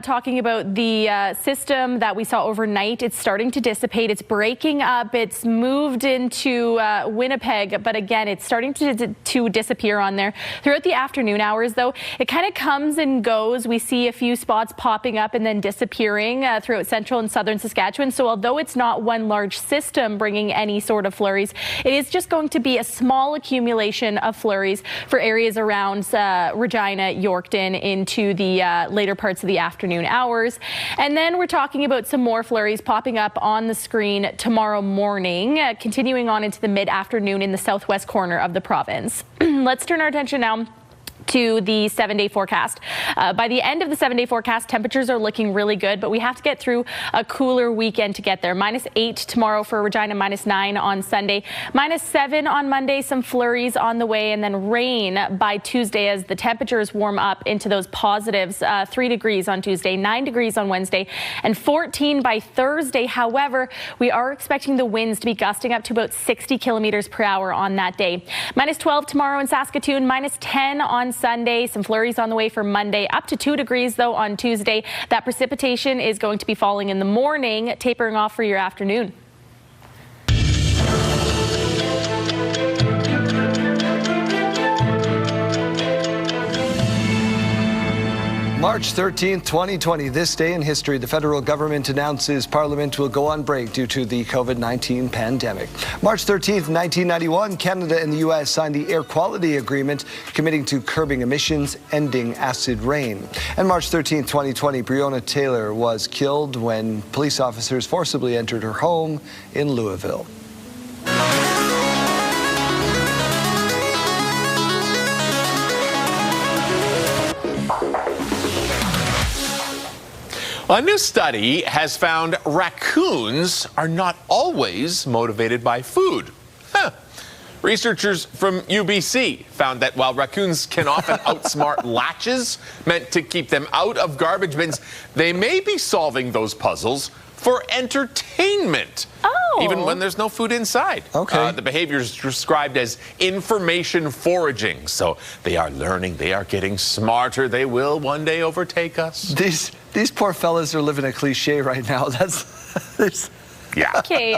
talking about the system that we saw overnight. It's starting to dissipate. It's breaking up. It's moved into Winnipeg, but again, it's starting to disappear on there. Throughout the afternoon hours, though, it kind of comes and goes. We see a few spots popping up and then disappearing throughout central and southern Saskatchewan. So although it's not one large system bringing any sort of flurries, it is just going to be a small accumulation of flurries for areas around Regina, Yorkton into the later parts of the afternoon hours. And then we're talking about some more flurries popping up on the screen tomorrow morning, continuing on into the mid-afternoon in the southwest corner of the province. Let's turn our attention now to the 7-day forecast. By the end of the 7-day forecast, temperatures are looking really good, but we have to get through a cooler weekend to get there. Minus 8 tomorrow for Regina, minus 9 on Sunday, minus 7 on Monday, some flurries on the way, and then rain by Tuesday as the temperatures warm up into those positives. 3 degrees on Tuesday, 9 degrees on Wednesday, and 14 by Thursday. However, we are expecting the winds to be gusting up to about 60 kilometers per hour on that day. Minus 12 tomorrow in Saskatoon, minus 10 on Sunday, some flurries on the way for Monday, up to 2 degrees though on Tuesday. That precipitation is going to be falling in the morning, tapering off for your afternoon. March 13th, 2020, this day in history, the federal government announces Parliament will go on break due to the COVID-19 pandemic. March 13th, 1991, Canada and the U.S. signed the Air Quality Agreement, committing to curbing emissions, ending acid rain. And March 13th, 2020, Breonna Taylor was killed when police officers forcibly entered her home in Louisville. A new study has found raccoons are not always motivated by food. Researchers from UBC found that while raccoons can often outsmart latches meant to keep them out of garbage bins, they may be solving those puzzles for entertainment. Even when there's no food inside. The behavior is described as information foraging. So they are learning, they are getting smarter. They will one day overtake us. These poor fellas are living a cliche right now. Yeah. Okay,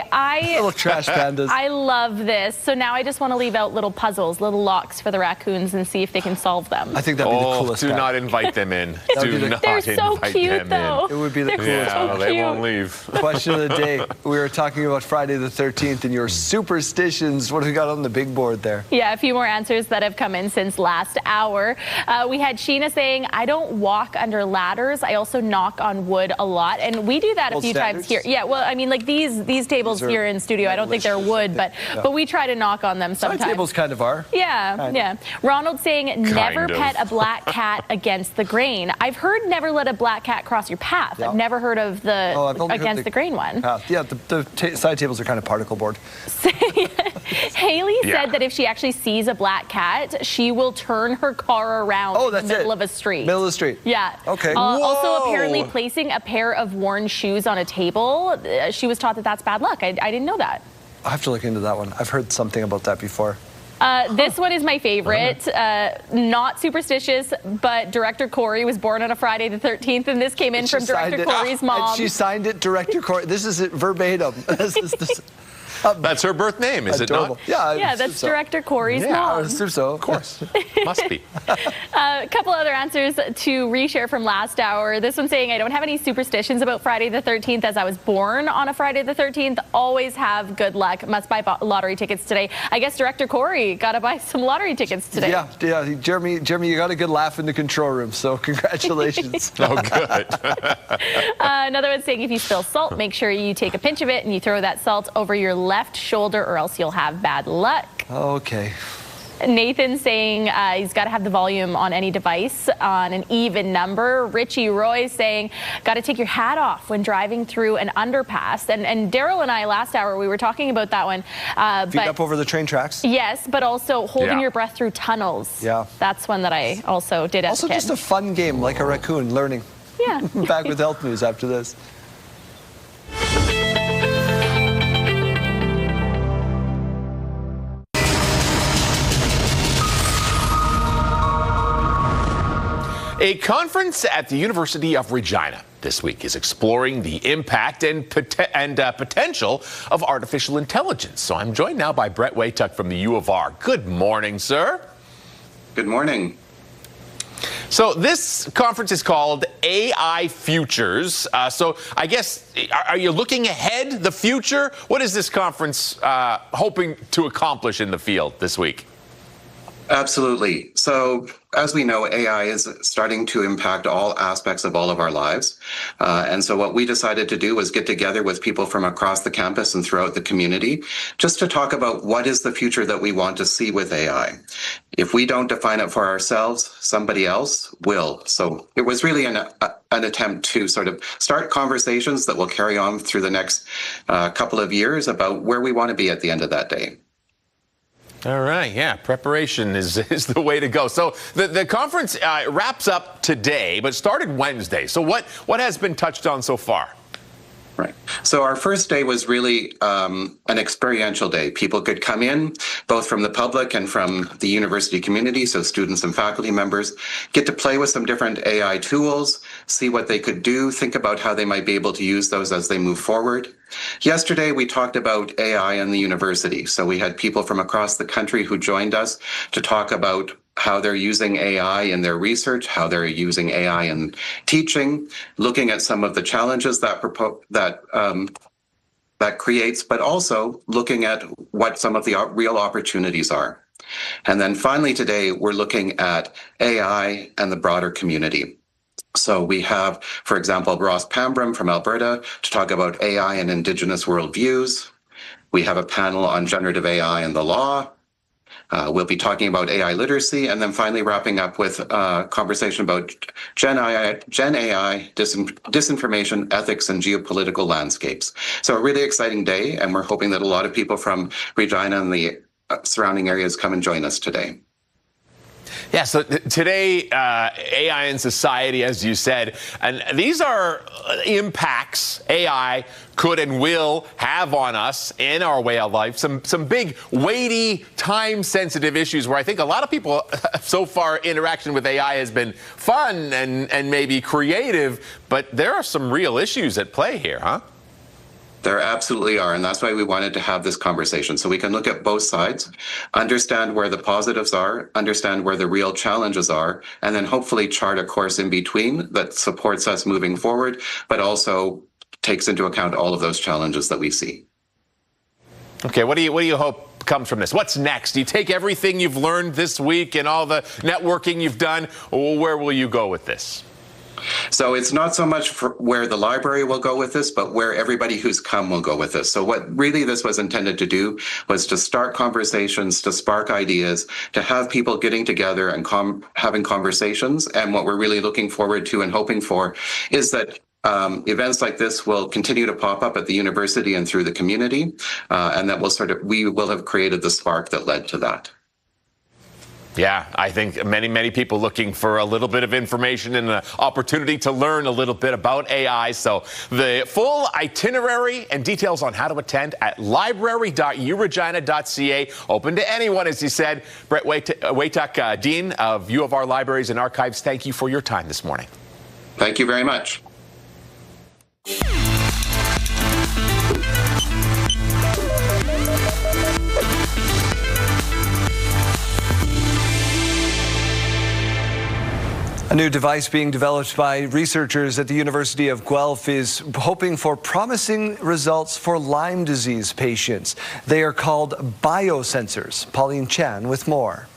little trash pandas. I love this. So now I just want to leave out little puzzles, little locks for the raccoons and see if they can solve them. I think that'd be the coolest. Do not invite them in. Do not They're so invite cute, them though. in. It would be the coolest. Yeah, they won't leave. Question of the day. We were talking about Friday the 13th and your superstitions. What have we got on the big board there? Yeah, a few more answers that have come in since last hour. We had Sheena saying, I don't walk under ladders. I also knock on wood a lot. And we do that a few times here. Yeah, well, I mean, like these tables here in studio, I don't think they're wood, but we try to knock on them sometimes. Side tables kind of are. Yeah. Ronald saying, never pet a black cat against the grain. I've heard never let a black cat cross your path. I've never heard of the against the grain one. Yeah, the side tables are kind of particle board. Haley said that if she actually sees a black cat, she will turn her car around in the middle of a street. Middle of the street. Yeah. Okay. Also, apparently placing a pair of worn shoes on a table, she was taught that that's bad luck. I didn't know that. I have to look into that one. I've heard something about that before. This one is my favorite. Not superstitious, but Director Corey was born on a Friday the 13th, and this came in from Director Corey's mom. And she signed it, Director Corey. This is it verbatim. That's her birth name, is adorable. it not? Yeah, that's Director Corey's mom. I assume so. Of course. Must be. A couple other answers to reshare from last hour. This one saying, I don't have any superstitions about Friday the 13th as I was born on a Friday the 13th. Always have good luck. Must buy lottery tickets today. I guess Director Corey got to buy some lottery tickets today. Yeah. Jeremy, you got a good laugh in the control room, so congratulations. Oh, good. Another one saying, if you spill salt, make sure you take a pinch of it and you throw that salt over your left shoulder or else you'll have bad luck. Okay. Nathan saying he's got to have the volume on any device on an even number. Richie Roy saying got to take your hat off when driving through an underpass. And Daryl and I last hour, we were talking about that one. Feet up over the train tracks. Yes, but also holding your breath through tunnels. Yeah. That's one that I also did as a kid. Also just a fun game, like a raccoon, learning. Yeah. Back with health news after this. A conference at the University of Regina this week is exploring the impact and potential of artificial intelligence. So I'm joined now by Brett Waytuck from the U of R. Good morning, sir. Good morning. So this conference is called AI Futures. So I guess, are you looking ahead, the future? What is this conference hoping to accomplish in the field this week? Absolutely. So as we know, AI is starting to impact all aspects of all of our lives. And so what we decided to do was get together with people from across the campus and throughout the community just to talk about what is the future that we want to see with AI. If we don't define it for ourselves, somebody else will. So it was really an attempt to sort of start conversations that will carry on through the next couple of years about where we want to be at the end of that day. All right, yeah, preparation is the way to go. So the conference wraps up today, but started Wednesday. So what has been touched on so far? Right. So our first day was really an experiential day. People could come in, both from the public and from the university community, so students and faculty members, get to play with some different AI tools, see what they could do, think about how they might be able to use those as they move forward. Yesterday, we talked about AI in the university. So we had people from across the country who joined us to talk about how they're using AI in their research, how they're using AI in teaching, looking at some of the challenges that creates, but also looking at what some of the real opportunities are. And then finally today, we're looking at AI and the broader community. So we have, for example, Ross Pambram from Alberta to talk about AI and Indigenous worldviews. We have a panel on generative AI and the law. We'll be talking about AI literacy, and then finally wrapping up with a conversation about Gen AI, disinformation, ethics, and geopolitical landscapes. So a really exciting day, and we're hoping that a lot of people from Regina and the surrounding areas come and join us today. Yeah, so today, AI in society, as you said, and these are impacts AI could and will have on us in our way of life. Some big, weighty, time-sensitive issues where I think a lot of people, so far, interaction with AI has been fun and maybe creative, but there are some real issues at play here, huh? There absolutely are, and that's why we wanted to have this conversation, so we can look at both sides, understand where the positives are, understand where the real challenges are, and then hopefully chart a course in between that supports us moving forward, but also takes into account all of those challenges that we see. Okay, what do you hope comes from this? What's next? Do you take everything you've learned this week and all the networking you've done, or where will you go with this? So it's not so much for where the library will go with this, but where everybody who's come will go with this. So what really this was intended to do was to start conversations, to spark ideas, to have people getting together and having conversations. And what we're really looking forward to and hoping for is that events like this will continue to pop up at the university and through the community, and that we will have created the spark that led to that. Yeah, I think many people looking for a little bit of information and an opportunity to learn a little bit about AI. So the full itinerary and details on how to attend at library.uregina.ca. Open to anyone, as you said. Brett Waytuck, Dean of U of R Libraries and Archives, thank you for your time this morning. Thank you very much. A new device being developed by researchers at the University of Guelph is hoping for promising results for Lyme disease patients. They are called biosensors. Pauline Chan with more.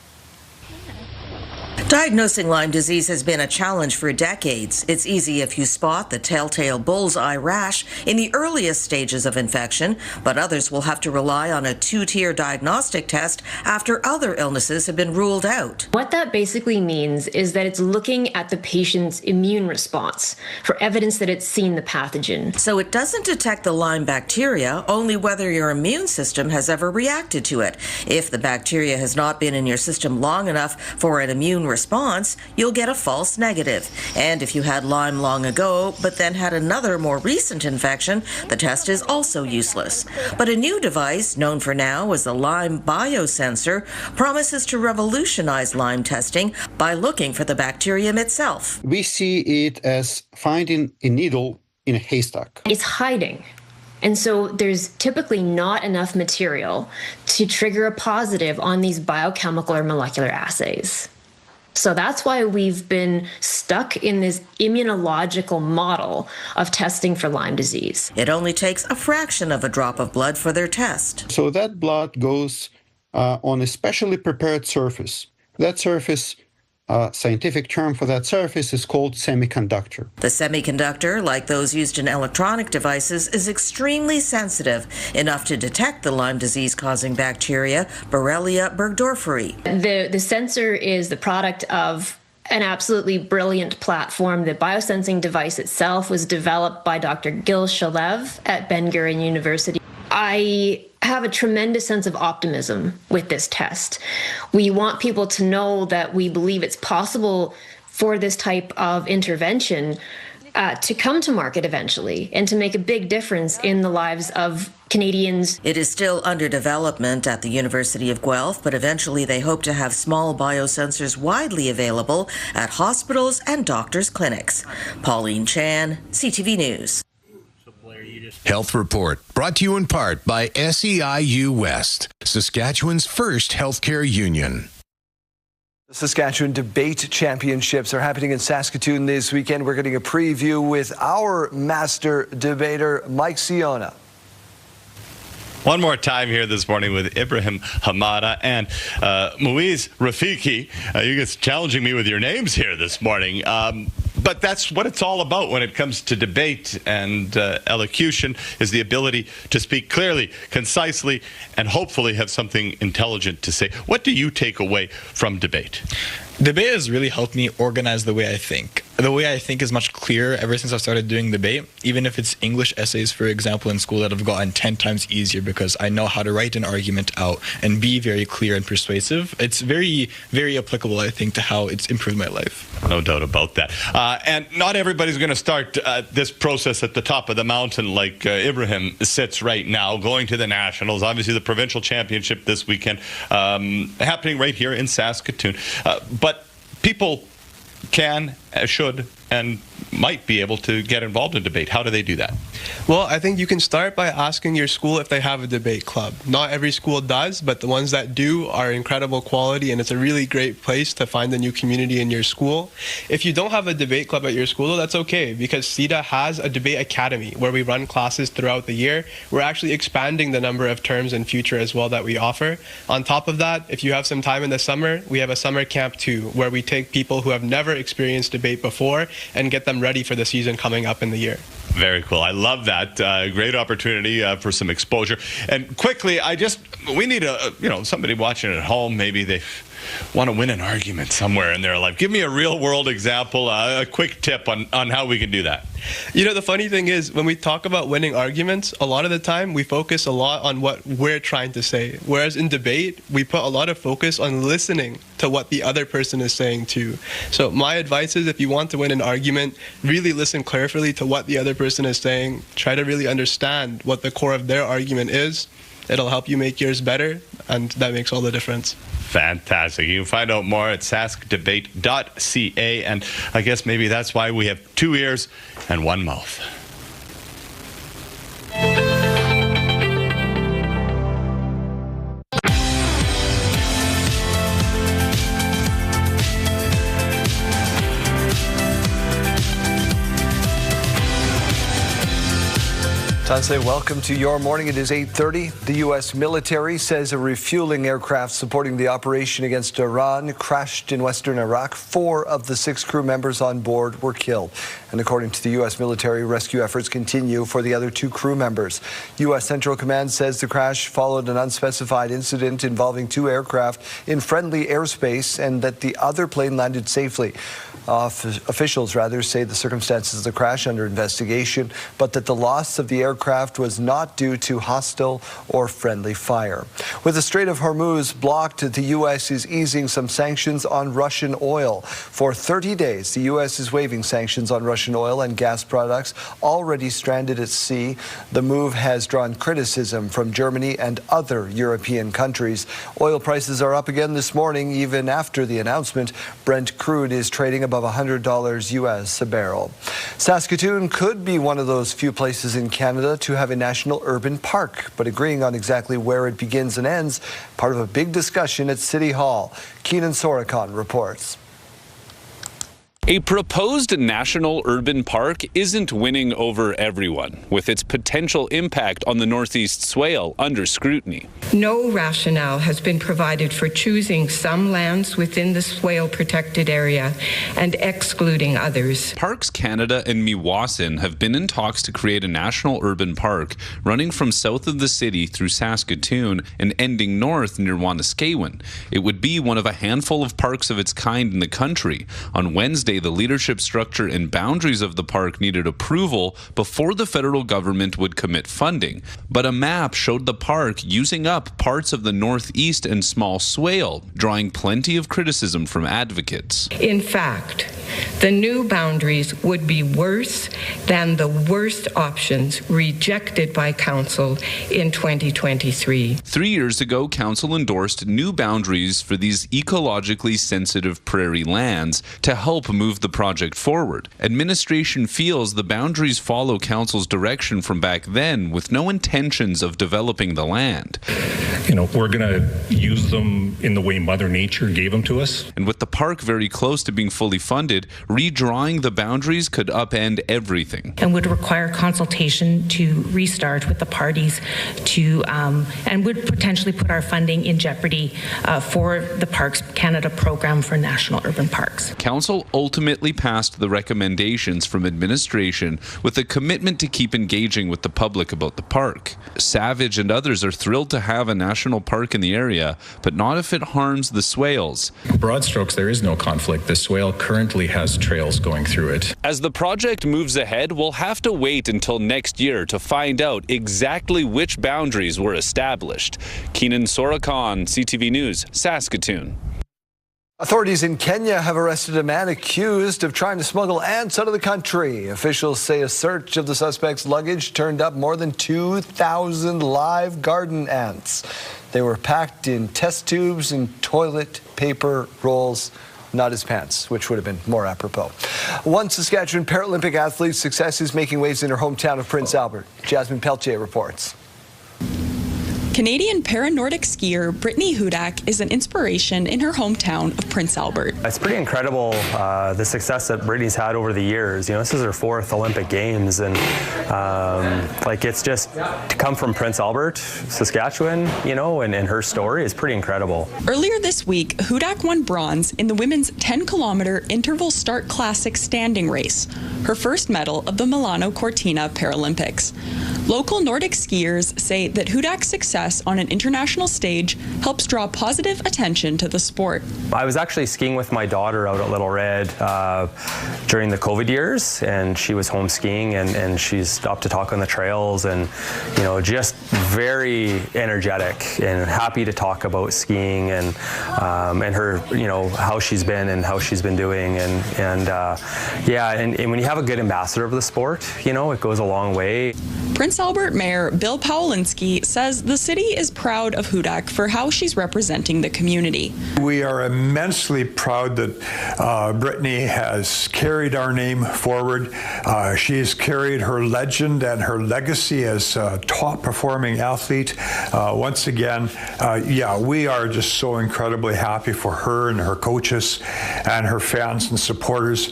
Diagnosing Lyme disease has been a challenge for decades. It's easy if you spot the telltale bullseye rash in the earliest stages of infection, but others will have to rely on a two-tier diagnostic test after other illnesses have been ruled out. What that basically means is that it's looking at the patient's immune response for evidence that it's seen the pathogen. So it doesn't detect the Lyme bacteria, only whether your immune system has ever reacted to it. If the bacteria has not been in your system long enough for an immune response, you'll get a false negative. And if you had Lyme long ago, but then had another more recent infection, the test is also useless. But a new device, known for now as the Lyme biosensor, promises to revolutionize Lyme testing by looking for the bacterium itself. We see it as finding a needle in a haystack. It's hiding. And so there's typically not enough material to trigger a positive on these biochemical or molecular assays. So that's why we've been stuck in this immunological model of testing for Lyme disease. It only takes a fraction of a drop of blood for their test. So that blood goes on a specially prepared surface. That surface, scientific term for that surface is called semiconductor. The semiconductor, like those used in electronic devices, is extremely sensitive, enough to detect the Lyme disease-causing bacteria, Borrelia burgdorferi. The sensor is the product of an absolutely brilliant platform. The biosensing device itself was developed by Dr. Gil Shalev at Ben-Gurion University. I have a tremendous sense of optimism with this test. We want people to know that we believe it's possible for this type of intervention to come to market eventually and to make a big difference in the lives of Canadians. It is still under development at the University of Guelph, but eventually they hope to have small biosensors widely available at hospitals and doctors' clinics. Pauline Chan, CTV News. Health Report, brought to you in part by SEIU West, Saskatchewan's first healthcare union. The Saskatchewan Debate Championships are happening in Saskatoon this weekend. We're getting a preview with our master debater, Mike Siona. One more time here this morning with Ibrahim Hamada and Muiz Rafiki. You guys challenging me with your names here this morning. But that's what it's all about when it comes to debate and elocution, is the ability to speak clearly, concisely, and hopefully have something intelligent to say. What do you take away from debate? Debate has really helped me organize the way I think. The way I think is much clearer ever since I've started doing debate. Even if it's English essays, for example, in school, that have gotten 10 times easier because I know how to write an argument out and be very clear and persuasive. It's very, very applicable, I think, to how it's improved my life. No doubt about that. And not everybody's going to start this process at the top of the mountain like Ibrahim sits right now, going to the Nationals. Obviously, the Provincial Championship this weekend happening right here in Saskatoon. But people can, should, and might be able to get involved in debate. How do they do that? Well, I think you can start by asking your school if they have a debate club. Not every school does, but the ones that do are incredible quality, and it's a really great place to find a new community in your school. If you don't have a debate club at your school, that's okay, because CETA has a debate academy where we run classes throughout the year. We're actually expanding the number of terms in future as well that we offer. On top of that, if you have some time in the summer, we have a summer camp too, where we take people who have never experienced debate before and get them ready for the season coming up in the year. Very cool. I love that. Great opportunity for some exposure. And quickly, we need somebody watching at home. Maybe they want to win an argument somewhere in their life. Give me a real world example, a quick tip on how we can do that. You know, the funny thing is, when we talk about winning arguments, a lot of the time we focus a lot on what we're trying to say. Whereas in debate, we put a lot of focus on listening to what the other person is saying too. So my advice is, if you want to win an argument, really listen carefully to what the other person is saying. Try to really understand what the core of their argument is. It'll help you make yours better, and that makes all the difference. Fantastic. You can find out more at saskdebate.ca, and I guess maybe that's why we have 2 ears and 1 mouth. Time to say welcome to Your Morning. It is 8:30. The U.S. military says a refueling aircraft supporting the operation against Iran crashed in western Iraq. 4 of the 6 crew members on board were killed. And according to the U.S. military, rescue efforts continue for the other 2 crew members. U.S. Central Command says the crash followed an unspecified incident involving 2 aircraft in friendly airspace and that the other plane landed safely. Officials say the circumstances of the crash under investigation, but that the loss of the aircraft was not due to hostile or friendly fire. With the Strait of Hormuz blocked, the U.S. is easing some sanctions on Russian oil. For 30 days, the U.S. is waiving sanctions on Russian oil and gas products already stranded at sea. The move has drawn criticism from Germany and other European countries. Oil prices are up again this morning, even after the announcement. Brent crude is trading above $100 U.S. a barrel. Saskatoon could be one of those few places in Canada to have a national urban park, but agreeing on exactly where it begins and ends, part of a big discussion at City Hall. Keenan Sorokon reports. A proposed national urban park isn't winning over everyone, with its potential impact on the Northeast Swale under scrutiny. No rationale has been provided for choosing some lands within the Swale protected area and excluding others. Parks Canada and Meewasin have been in talks to create a national urban park running from south of the city through Saskatoon and ending north near Wanaskewin. It would be one of a handful of parks of its kind in the country. On Wednesday, the leadership structure and boundaries of the park needed approval before the federal government would commit funding. But a map showed the park using up parts of the northeast and small Swale, drawing plenty of criticism from advocates. In fact, The new boundaries would be worse than the worst options rejected by Council in 2023. 3 years ago, Council endorsed new boundaries for these ecologically sensitive prairie lands to help move the project forward. Administration feels the boundaries follow Council's direction from back then with no intentions of developing the land. We're going to use them in the way Mother Nature gave them to us. And with the park very close to being fully funded, redrawing the boundaries could upend everything. And would require consultation to restart with the parties to, and would potentially put our funding in jeopardy for the Parks Canada program for national urban parks. Council ultimately passed the recommendations from administration with a commitment to keep engaging with the public about the park. Savage and others are thrilled to have a national park in the area, but not if it harms the swales. Broad strokes, there is no conflict. The swale currently has trails going through it. As the project moves ahead, we'll have to wait until next year to find out exactly which boundaries were established. Keenan Sorakan, CTV News, Saskatoon. Authorities in Kenya have arrested a man accused of trying to smuggle ants out of the country. Officials say a search of the suspect's luggage turned up more than 2,000 live garden ants. They were packed in test tubes and toilet paper rolls, not his pants, which would have been more apropos. One Saskatchewan Paralympic athlete's success is making waves in her hometown of Prince Albert. Jasmine Peltier reports. Canadian para-Nordic skier Brittany Hudak is an inspiration in her hometown of Prince Albert. It's pretty incredible the success that Brittany's had over the years. This is her 4th Olympic Games, and it's just to come from Prince Albert, Saskatchewan, and her story is pretty incredible. Earlier this week, Hudak won bronze in the women's 10-kilometer interval start classic standing race, her first medal of the Milano Cortina Paralympics. Local Nordic skiers say that Hudak's success on an international stage helps draw positive attention to the sport. I was actually skiing with my daughter out at Little Red during the COVID years, and she was home skiing, and she's stopped to talk on the trails, and just very energetic and happy to talk about skiing and her how she's been and how she's been doing, and when you have a good ambassador of the sport, it goes a long way. Prince Albert Mayor Bill Pawlinski says the city is proud of Hudak for how she's representing the community. We are immensely proud that Brittany has carried our name forward. She has carried her legend and her legacy as a top-performing athlete. Once again, we are just so incredibly happy for her and her coaches and her fans and supporters.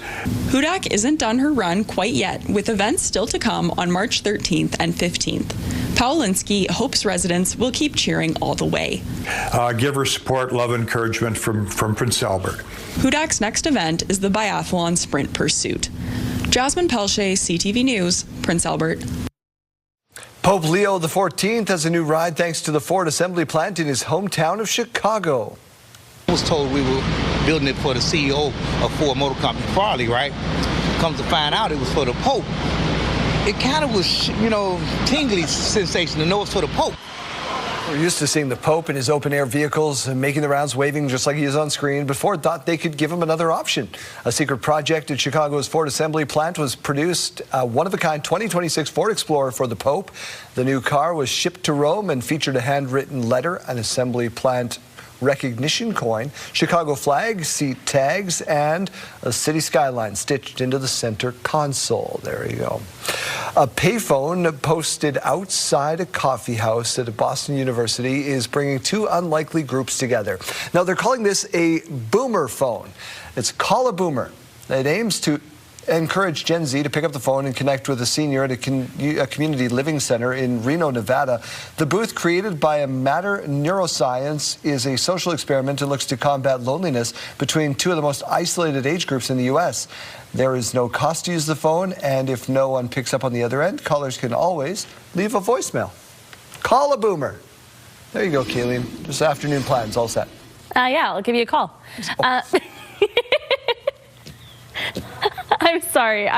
Hudak isn't done her run quite yet, with events still to come on March 13th and 15th. Pawlinski hopes residents will keep cheering all the way. Give her support, love, encouragement from Prince Albert. Hudak's next event is the biathlon sprint pursuit. Jasmine Peltier, CTV News, Prince Albert. Pope Leo XIV has a new ride thanks to the Ford assembly plant in his hometown of Chicago. I was told we were building it for the CEO of Ford Motor Company, Farley, right? Comes to find out it was for the Pope. It kind of was, tingly sensation to know it's for the Pope. We're used to seeing the Pope in his open-air vehicles and making the rounds, waving just like he is on screen. But Ford thought they could give him another option. A secret project at Chicago's Ford assembly plant was produced a one-of-a-kind 2026 Ford Explorer for the Pope. The new car was shipped to Rome and featured a handwritten letter, an assembly plant recognition coin, Chicago flag, seat tags, and a city skyline stitched into the center console. There you go. A payphone posted outside a coffee house at Boston University is bringing two unlikely groups together. Now they're calling this a boomer phone. It's Call a Boomer. It aims to encourage Gen Z to pick up the phone and connect with a senior at a community living center in Reno, Nevada. The booth, created by a Matter Neuroscience, is a social experiment and looks to combat loneliness between two of the most isolated age groups in the U.S. There is no cost to use the phone, and if no one picks up on the other end, callers can always leave a voicemail. Call a Boomer. There you go, Keelan. Just afternoon plans, all set. Yeah, I'll give you a call. I'm sorry.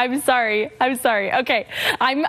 Okay, I'm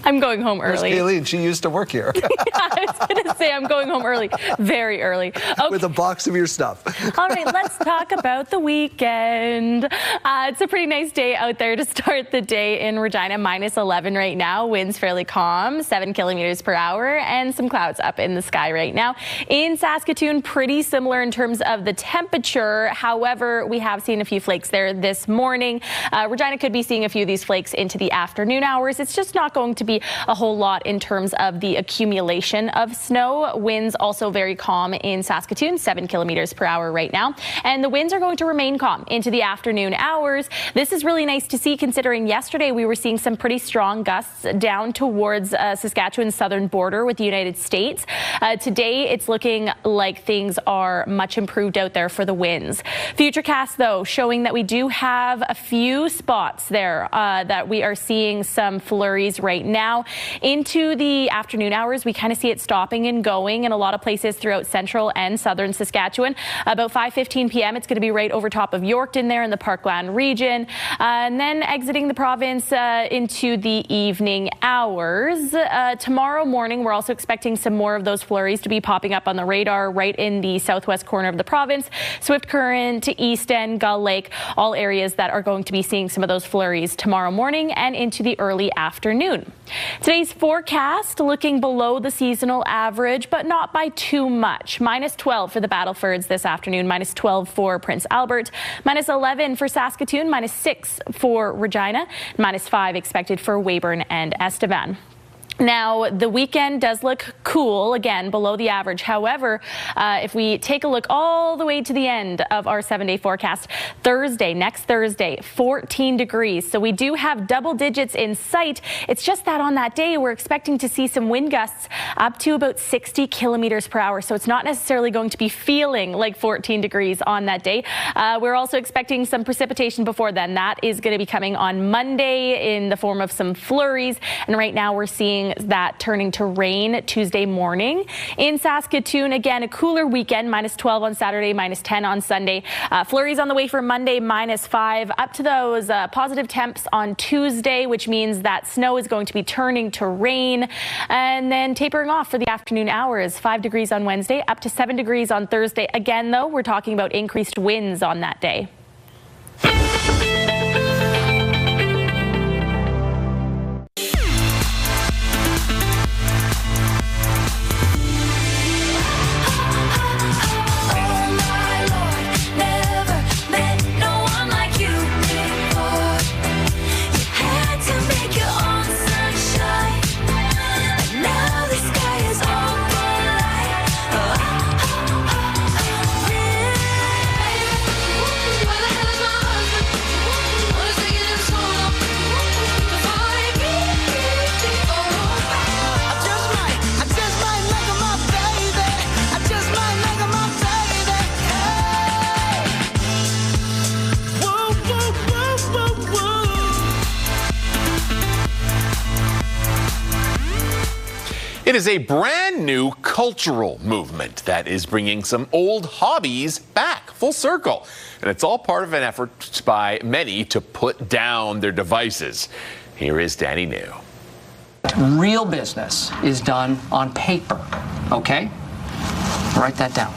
I'm going home early. Where's Kayleen? She used to work here. I was going to say I'm going home early, very early. Okay. With a box of your stuff. All right, let's talk about the weekend. It's a pretty nice day out there to start the day in Regina. -11 right now. Winds fairly calm, 7 kilometers per hour, and some clouds up in the sky right now. In Saskatoon, pretty similar in terms of the temperature. However, we have seen a few flakes there this morning. Regina could be seeing a few of these flakes into the afternoon hours. It's just not going to be a whole lot in terms of the accumulation of snow. Winds also very calm in Saskatoon, 7 kilometers per hour right now. And the winds are going to remain calm into the afternoon hours. This is really nice to see, considering yesterday we were seeing some pretty strong gusts down towards Saskatchewan's southern border with the United States. Today, it's looking like things are much improved out there for the winds. Futurecast, though, showing that we do have a few spots there that we are seeing some flurries right now. Into the afternoon hours, we kind of see it stopping and going in a lot of places throughout central and southern Saskatchewan. About 5:15 p.m., it's going to be right over top of Yorkton there in the Parkland region. And then exiting the province into the evening hours. Tomorrow morning, we're also expecting some more of those flurries to be popping up on the radar right in the southwest corner of the province. Swift Current, East End, Gull Lake, all areas that are going to be seeing some of those flurries tomorrow morning and into the early afternoon. Today's forecast looking below the seasonal average, but not by too much. -12 for the Battlefords this afternoon, -12 for Prince Albert, -11 for Saskatoon, -6 for Regina, -5 expected for Weyburn and Estevan. Now, the weekend does look cool, again, below the average. However, if we take a look all the way to the end of our 7-day forecast, next Thursday, 14 degrees. So we do have double digits in sight. It's just that on that day, we're expecting to see some wind gusts up to about 60 kilometers per hour. So it's not necessarily going to be feeling like 14 degrees on that day. We're also expecting some precipitation before then. That is going to be coming on Monday in the form of some flurries. And right now we're seeing that turning to rain Tuesday morning. In Saskatoon, again, a cooler weekend, -12 on Saturday, -10 on Sunday. Flurries on the way for Monday, -5. Up to those positive temps on Tuesday, which means that snow is going to be turning to rain. And then tapering off for the afternoon hours, 5 degrees on Wednesday, up to 7 degrees on Thursday. Again, though, we're talking about increased winds on that day. It is a brand new cultural movement that is bringing some old hobbies back full circle. And it's all part of an effort by many to put down their devices. Here is Danny New. Real business is done on paper, okay? Write that down.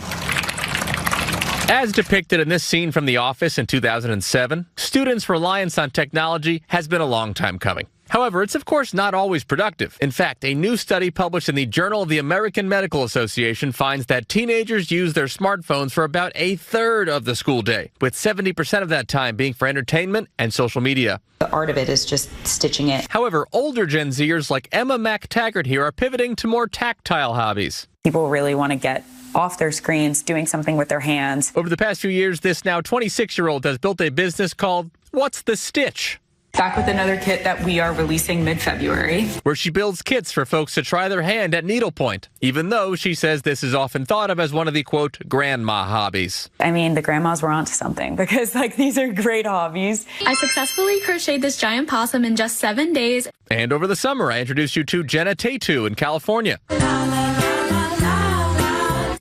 As depicted in this scene from The Office in 2007, students' reliance on technology has been a long time coming. However, it's of course not always productive. In fact, a new study published in the Journal of the American Medical Association finds that teenagers use their smartphones for about a third of the school day, with 70% of that time being for entertainment and social media. The art of it is just stitching it. However, older Gen Zers like Emma MacTaggart here are pivoting to more tactile hobbies. People really want to get off their screens, doing something with their hands. Over the past few years, this now 26-year-old has built a business called What's the Stitch? Back with another kit that we are releasing mid-February. Where she builds kits for folks to try their hand at needlepoint, even though she says this is often thought of as one of the, quote, grandma hobbies. I mean, the grandmas were onto something because, these are great hobbies. I successfully crocheted this giant possum in just 7 days. And over the summer, I introduced you to Jenna Tatu in California,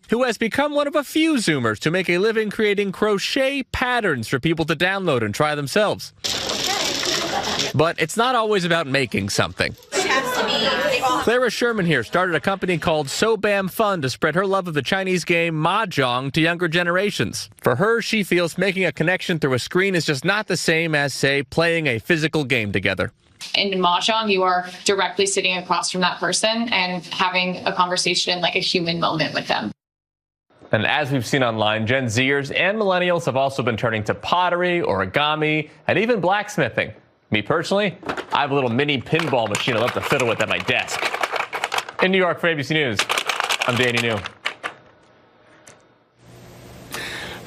who has become one of a few Zoomers to make a living creating crochet patterns for people to download and try themselves. But it's not always about making something. Clara Sherman here started a company called SoBam Fun to spread her love of the Chinese game Mahjong to younger generations. For her, she feels making a connection through a screen is just not the same as, say, playing a physical game together. In Mahjong, you are directly sitting across from that person and having a conversation, like a human moment with them. And as we've seen online, Gen Zers and millennials have also been turning to pottery, origami, and even blacksmithing. Me personally, I have a little mini pinball machine I love to fiddle with at my desk. In New York for ABC News, I'm Danny New.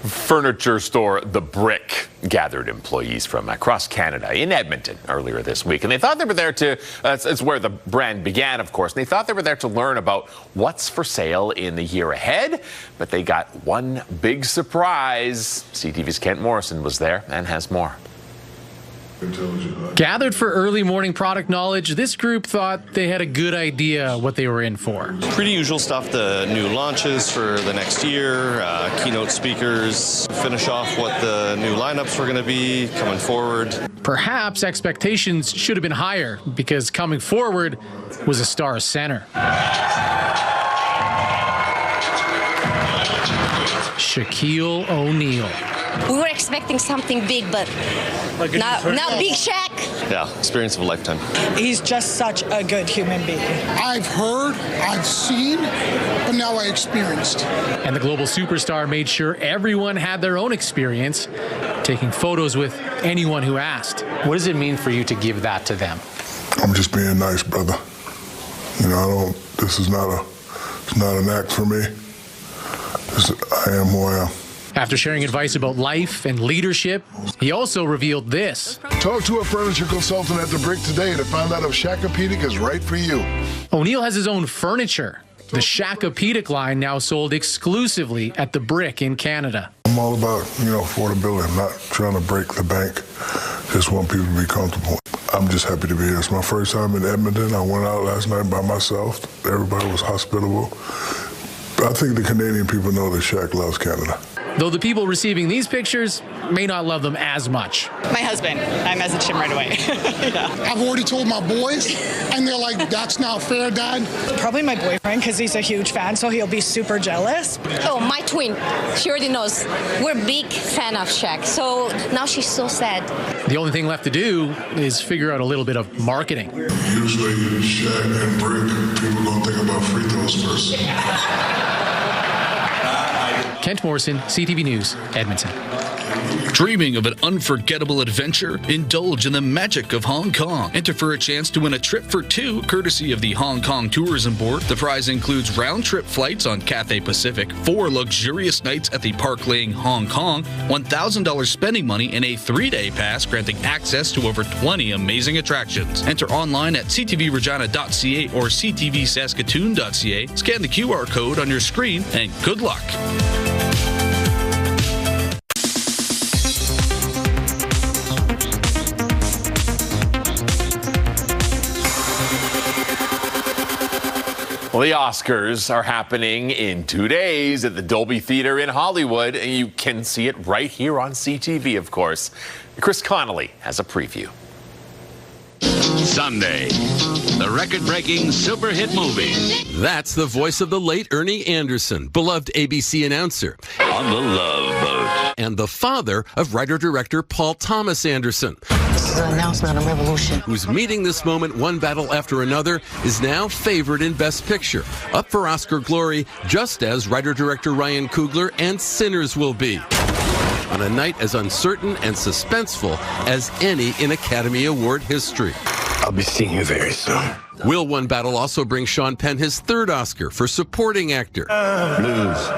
Furniture store The Brick gathered employees from across Canada in Edmonton earlier this week. And they thought they were there to, it's where the brand began, of course, and they thought they were there to learn about what's for sale in the year ahead. But they got one big surprise. CTV's Kent Morrison was there and has more. Gathered for early morning product knowledge, this group thought they had a good idea what they were in for. Pretty usual stuff, the new launches for the next year, keynote speakers, finish off what the new lineups were going to be coming forward. Perhaps expectations should have been higher because coming forward was a star center. Shaquille O'Neal. We were expecting something big, but not Big Shaq. Yeah, experience of a lifetime. He's just such a good human being. I've heard, I've seen, but now I experienced. And the global superstar made sure everyone had their own experience, taking photos with anyone who asked. What does it mean for you to give that to them? I'm just being nice, brother. You know, this is not an act for me. I am who I am. After sharing advice about life and leadership, he also revealed this. Talk to a furniture consultant at The Brick today to find out if Shaqapedic is right for you. O'Neal has his own furniture. The Shaqapedic line now sold exclusively at The Brick in Canada. I'm all about, affordability. I'm not trying to break the bank. Just want people to be comfortable. I'm just happy to be here. It's my first time in Edmonton. I went out last night by myself. Everybody was hospitable. I think the Canadian people know that Shaq loves Canada. Though the people receiving these pictures may not love them as much. My husband, I messaged him right away. Yeah. I've already told my boys, and they're like, that's not fair, Dad. Probably my boyfriend, because he's a huge fan, so he'll be super jealous. Oh, my twin. She already knows. We're a big fan of Shaq, so now she's so sad. The only thing left to do is figure out a little bit of marketing. Usually, Shaq and Brick, people don't think about free throws first. Kent Morrison, CTV News, Edmonton. Dreaming of an unforgettable adventure? Indulge in the magic of Hong Kong. Enter for a chance to win a trip for two, courtesy of the Hong Kong Tourism Board. The prize includes round-trip flights on Cathay Pacific, 4 luxurious nights at the Park Lane, Hong Kong, $1,000 spending money, and a 3-day pass granting access to over 20 amazing attractions. Enter online at ctvregina.ca or ctvsaskatoon.ca. Scan the QR code on your screen, and good luck. Well, the Oscars are happening in 2 days at the Dolby Theatre in Hollywood, and you can see it right here on CTV, of course. Chris Connolly has a preview. Sunday, the record-breaking super hit movie. That's the voice of the late Ernie Anderson, beloved ABC announcer. On the Love Boat. And the father of writer-director Paul Thomas Anderson. This is an announcement of revolution. Whose meeting this moment one battle after another is now favored in Best Picture. Up for Oscar glory, just as writer-director Ryan Coogler and Sinners will be. On a night as uncertain and suspenseful as any in Academy Award history. I'll be seeing you very soon. Will One Battle also bring Sean Penn his third Oscar for supporting actor. Blues.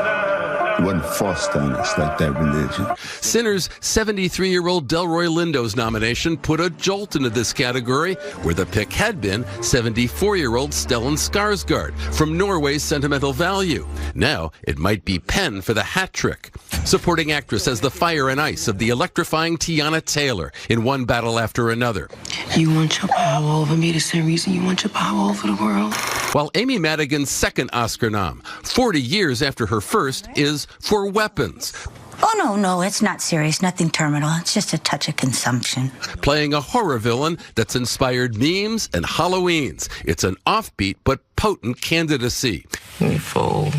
It wasn't forced on us like that religion. Sinners' 73-year-old Delroy Lindo's nomination put a jolt into this category, where the pick had been 74-year-old Stellan Skarsgård from Norway's Sentimental Value. Now it might be Penn for the hat trick. Supporting actress as the fire and ice of the electrifying Tiana Taylor in One Battle After Another. You want your power over me the same reason you want your power over the world? While Amy Madigan's second Oscar nom, 40 years after her first, is for Weapons. Oh, no, it's not serious. Nothing terminal. It's just a touch of consumption. Playing a horror villain that's inspired memes and Halloweens. It's an offbeat but potent candidacy. For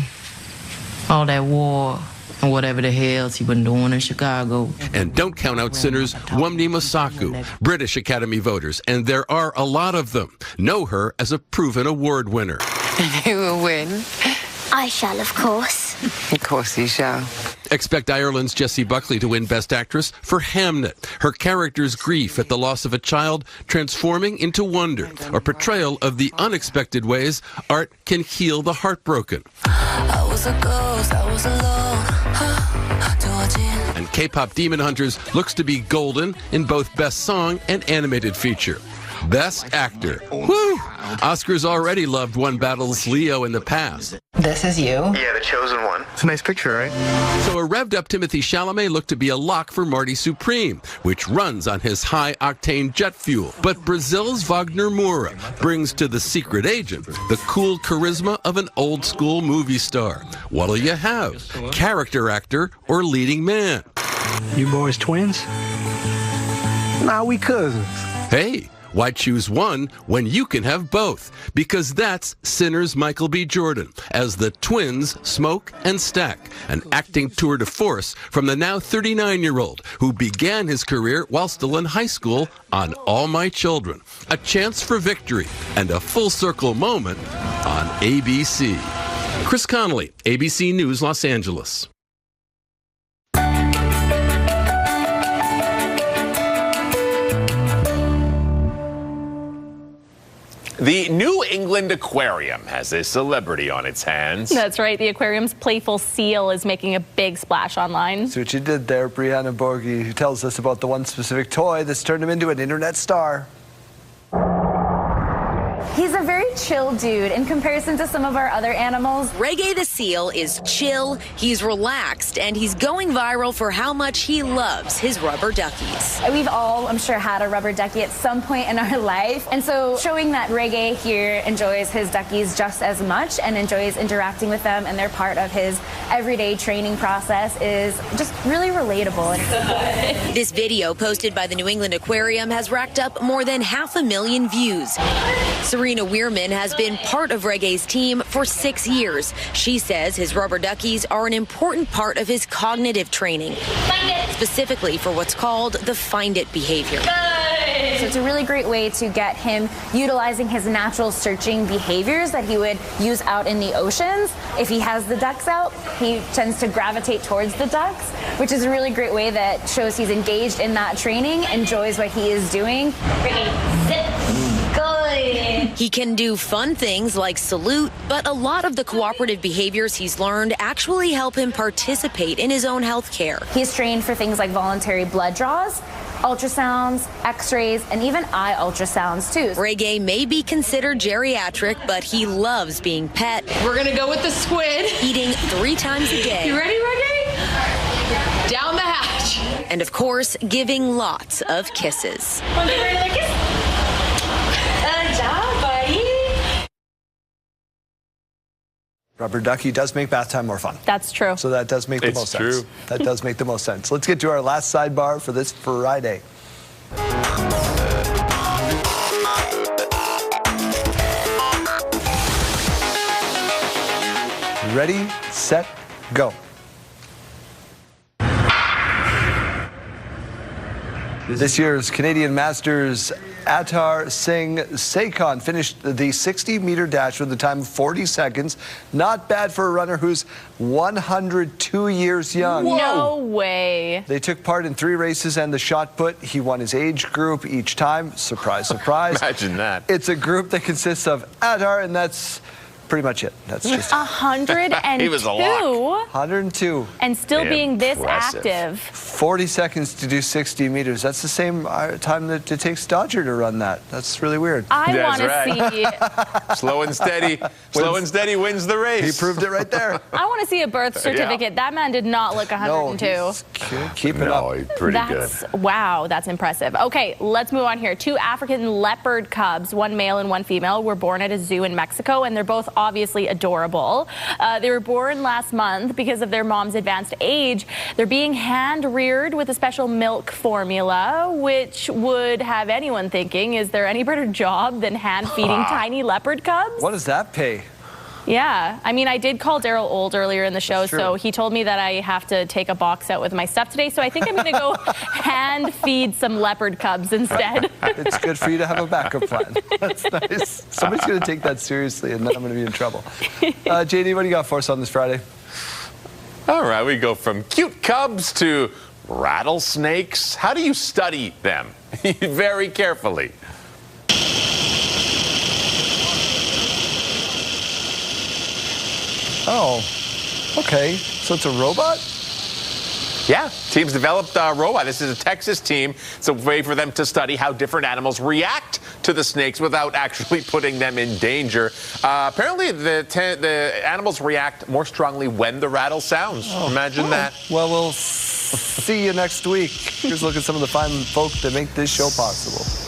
all that war and whatever the hell he been doing in Chicago. And don't count out sinners Wamni Masaku, British Academy voters, and there are a lot of them, know her as a proven award winner. Who will win? I shall, of course. Of course you shall. Expect Ireland's Jessie Buckley to win Best Actress for Hamnet, her character's grief at the loss of a child transforming into wonder, a portrayal of the unexpected ways art can heal the heartbroken. I was a ghost, I was alone. And K-pop Demon Hunters looks to be golden in both Best Song and Animated Feature. Best Actor. Woo! Oscars already loved One Battles Leo in the past. This is you? Yeah, the chosen one. It's a nice picture, right? So a revved up Timothée Chalamet looked to be a lock for Marty Supreme, which runs on his high-octane jet fuel. But Brazil's Wagner Moura brings to The Secret Agent the cool charisma of an old-school movie star. What'll you have? Character actor or leading man? You boys twins? Nah, we cousins. Hey, why choose one when you can have both? Because that's Sinner's Michael B. Jordan as the twins Smoke and Stack, an acting tour de force from the now 39-year-old who began his career while still in high school on All My Children. A chance for victory and a full circle moment on ABC. Chris Connolly, ABC News, Los Angeles. The New England Aquarium has a celebrity on its hands. That's right. The aquarium's playful seal is making a big splash online. See what you did there, Brianna Borghi, who tells us about the one specific toy that's turned him into an internet star. He's a very chill dude in comparison to some of our other animals. Reggae the seal is chill, he's relaxed, and he's going viral for how much he loves his rubber duckies. We've all, I'm sure, had a rubber ducky at some point in our life. And so showing that Reggae here enjoys his duckies just as much and enjoys interacting with them and they're part of his everyday training process is just really relatable. This video posted by the New England Aquarium has racked up more than 500,000 views. Serena Weirman has been part of Reggae's team for 6 years. She says his rubber duckies are an important part of his cognitive training, specifically for what's called the find it behavior. So it's a really great way to get him utilizing his natural searching behaviors that he would use out in the oceans. If he has the ducks out, he tends to gravitate towards the ducks, which is a really great way that shows he's engaged in that training, enjoys what he is doing. He can do fun things like salute, but a lot of the cooperative behaviors he's learned actually help him participate in his own health care. He's trained for things like voluntary blood draws, ultrasounds, x-rays, and even eye ultrasounds too. Reggae may be considered geriatric, but he loves being pet. We're gonna go with the squid. Eating 3 times a day. You ready, Reggae? Down the hatch. And of course, giving lots of kisses. Want to give her another kiss? Good job, buddy. Rubber ducky does make bath time more fun. That's true. So that does make the most sense. That does make the most sense. Let's get to our last sidebar for this Friday. Ready, set, go. This year's Canadian Masters Atar Singh Sekon finished the 60-meter dash with a time of 40 seconds. Not bad for a runner who's 102 years young. Whoa. No way. They took part in 3 races and the shot put. He won his age group each time. Surprise, surprise. Imagine that. It's a group that consists of Atar, and that's pretty much it. That's just 102. He was a lock. 102. And still being this Impressive. active. 40 seconds to do 60 meters. That's the same time that it takes Dodger to run that. That's really weird. I want to see. Slow and steady. Slow and steady wins the race. He proved it right there. I want to see a birth certificate. That man did not look 102. No, keep it up. He's pretty good. Wow, that's impressive. Okay, let's move on here. 2 African leopard cubs, one male and one female, were born at a zoo in Mexico, and they're both obviously adorable. They were born last month. Because of their mom's advanced age, they're being hand-reared with a special milk formula, which would have anyone thinking, is there any better job than hand-feeding tiny leopard cubs? What does that pay? Yeah, I mean, I did call Daryl Old earlier in the show, so he told me that I have to take a box out with my stuff today, so I think I'm going to go hand feed some leopard cubs instead. It's good for you to have a backup plan. That's nice. Somebody's going to take that seriously, and then I'm going to be in trouble. JD, what do you got for us on this Friday? All right, we go from cute cubs to rattlesnakes. How do you study them? Very carefully. Oh, okay. So it's a robot? Yeah, teams developed a robot. This is a Texas team. It's a way for them to study how different animals react to the snakes without actually putting them in danger. Apparently, the animals react more strongly when the rattle sounds. Imagine that. Well, we'll see you next week. Here's a look at some of the fine folk that make this show possible.